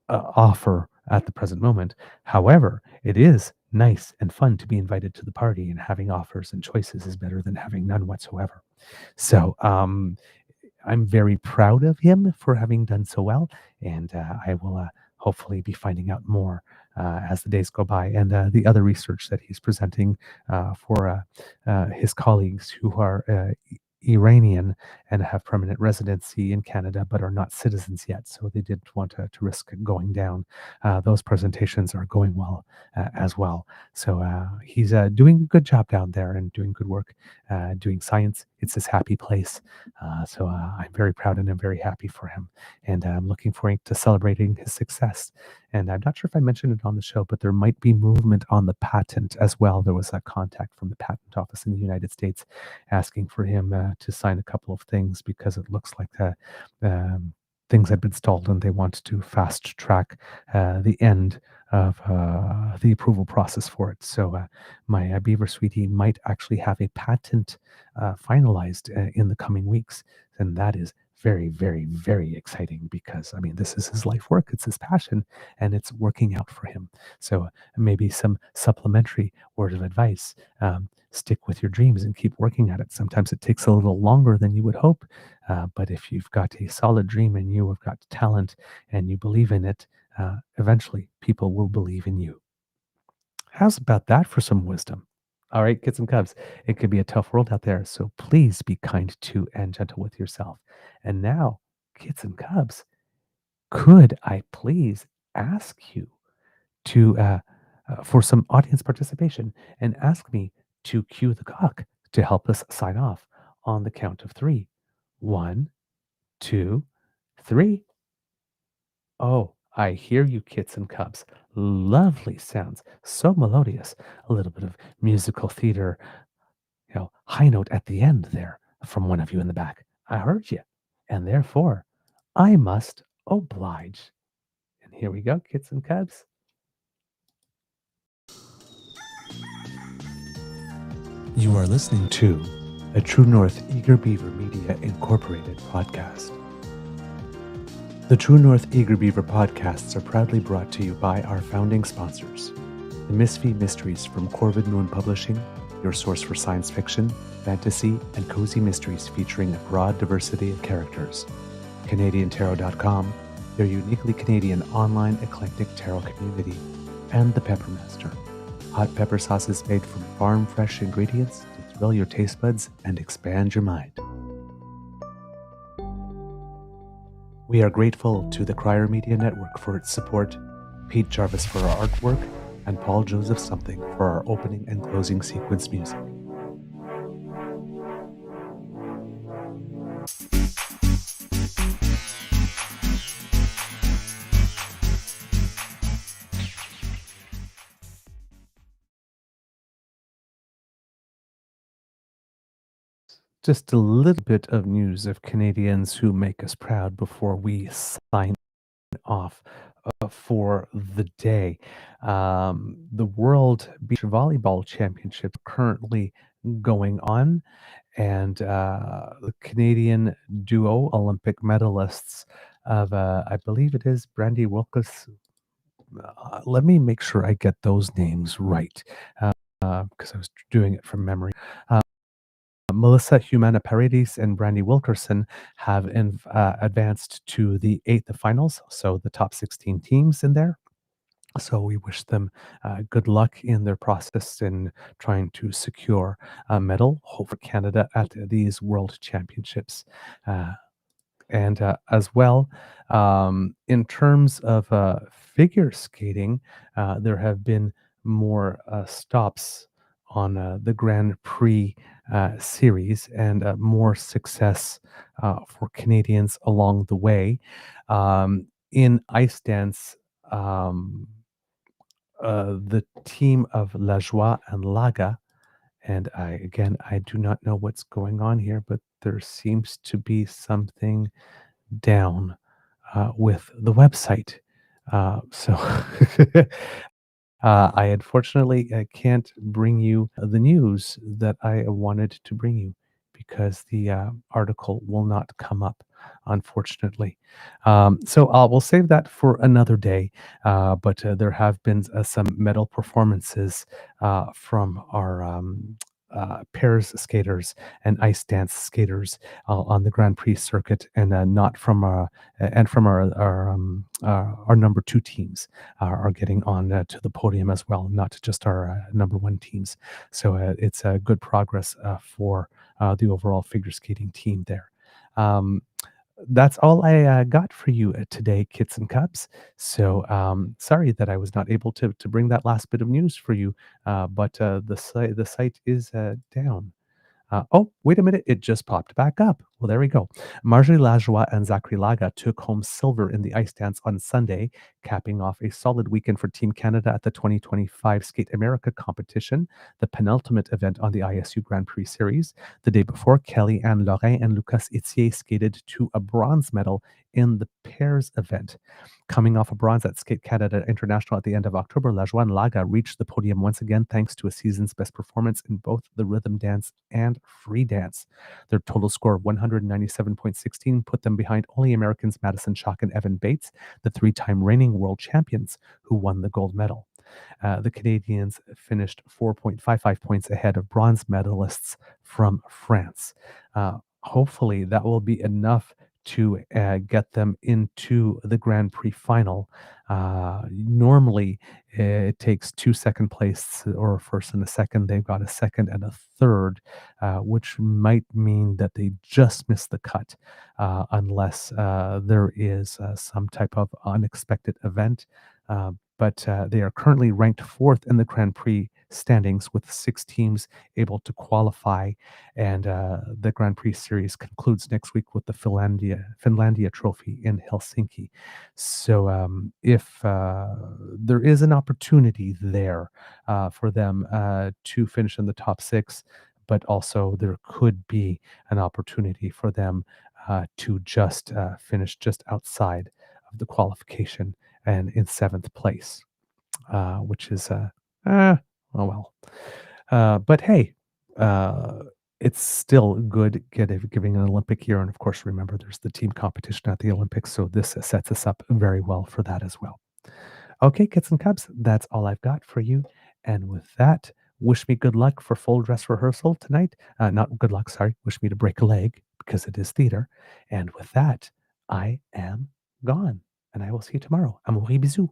offer at the present moment. However, it is nice and fun to be invited to the party, and having offers and choices is better than having none whatsoever. So I'm very proud of him for having done so well, and I will hopefully be finding out more as the days go by, and the other research that he's presenting for his colleagues who are Iranian and have permanent residency in Canada but are not citizens yet. So they did want to risk going down. Those presentations are going well as well. So he's doing a good job down there and doing good work, doing science. It's his happy place. So I'm very proud and I'm very happy for him. And I'm looking forward to celebrating his success. And I'm not sure if I mentioned it on the show, but there might be movement on the patent as well. There was a contact from the patent office in the United States asking for him to sign a couple of things because it looks like things had been stalled and they want to fast track the end of the approval process for it. So my Beaver sweetie might actually have a patent finalized in the coming weeks. And that is very, very, very exciting because, I mean, this is his life work. It's his passion and it's working out for him. So maybe some supplementary word of advice. Stick with your dreams and keep working at it. Sometimes it takes a little longer than you would hope. But if you've got a solid dream and you have got talent and you believe in it, eventually people will believe in you. How's about that for some wisdom? All right, kids and cubs, it could be a tough world out there. So please be kind to and gentle with yourself. And now, kids and cubs, could I please ask you to for some audience participation and ask me to cue the clock to help us sign off on the count of 3. 1, 2, 3. Oh, I hear you, kids and cubs. Lovely sounds, so melodious. A little bit of musical theater, high note at the end there from one of you in the back. I heard you, and therefore I must oblige. And here we go, kids and cubs. You are listening to a True North Eager Beaver Media Incorporated podcast. The True North Eager Beaver podcasts are proudly brought to you by our founding sponsors, the Misfit Mysteries from Corvid Moon Publishing, your source for science fiction, fantasy, and cozy mysteries featuring a broad diversity of characters, CanadianTarot.com, their uniquely Canadian online eclectic tarot community, and The Peppermaster, hot pepper sauces made from farm-fresh ingredients to thrill your taste buds and expand your mind. We are grateful to the Crier Media Network for its support, Pete Jarvis for our artwork, and Paul Joseph Something for our opening and closing sequence music. Just a little bit of news of Canadians who make us proud before we sign off for the day. The World Beach Volleyball Championship currently going on, and the Canadian duo Olympic medalists of, I believe it is Brandy let me make sure I get those names right because I was doing it from memory. Melissa Humana Paredes and Brandy Wilkerson have advanced to the eighth finals, so the top 16 teams in there. So we wish them good luck in their process in trying to secure a medal, hope for Canada at these World Championships. And as well, in terms of figure skating, there have been more stops on the Grand Prix series and more success for Canadians along the way. In ice dance, the team of La Joie and Laga, and I do not know what's going on here, but there seems to be something down with the website. So I unfortunately can't bring you the news that I wanted to bring you because the article will not come up, unfortunately. So we'll save that for another day. But there have been some medal performances from our pairs skaters and ice dance skaters on the Grand Prix circuit, and not from our number two teams are getting on to the podium as well, not just our number one teams. So it's good progress for the overall figure skating team there. That's all I got for you today, kits and cubs. So sorry that I was not able to bring that last bit of news for you, but the site is down. Oh, wait a minute. It just popped back up. Well, there we go. Marjorie Lajoie and Zachary Laga took home silver in the ice dance on Sunday, capping off a solid weekend for Team Canada at the 2025 Skate America competition, the penultimate event on the ISU Grand Prix Series. The day before, Kelly Ann Lorrain and Lucas Etier skated to a bronze medal in the pairs event. Coming off a bronze at Skate Canada International at the end of October, Lajoie and Laga reached the podium once again thanks to a season's best performance in both the rhythm dance and free dance. Their total score of 197.16 put them behind only Americans Madison Chock and Evan Bates, the three-time reigning world champions who won the gold medal. The Canadians finished 4.55 points ahead of bronze medalists from France. Hopefully that will be enough to get them into the Grand Prix final. Normally, it takes 2 second place or a first and a second. They've got a second and a third, which might mean that they just missed the cut unless there is some type of unexpected event. But they are currently ranked fourth in the Grand Prix standings with 6 teams able to qualify. And the Grand Prix series concludes next week with the Finlandia Trophy in Helsinki. So if there is an opportunity there for them to finish in the top 6, but also there could be an opportunity for them to just finish just outside of the qualification and in 7th place, which is, oh well. But hey, it's still good giving an Olympic year. And of course, remember, there's the team competition at the Olympics. So this sets us up very well for that as well. Okay, kits and cubs, that's all I've got for you. And with that, wish me good luck for full dress rehearsal tonight. Not good luck, sorry. Wish me to break a leg because it is theater. And with that, I am gone. And I will see you tomorrow. Amour et bisous.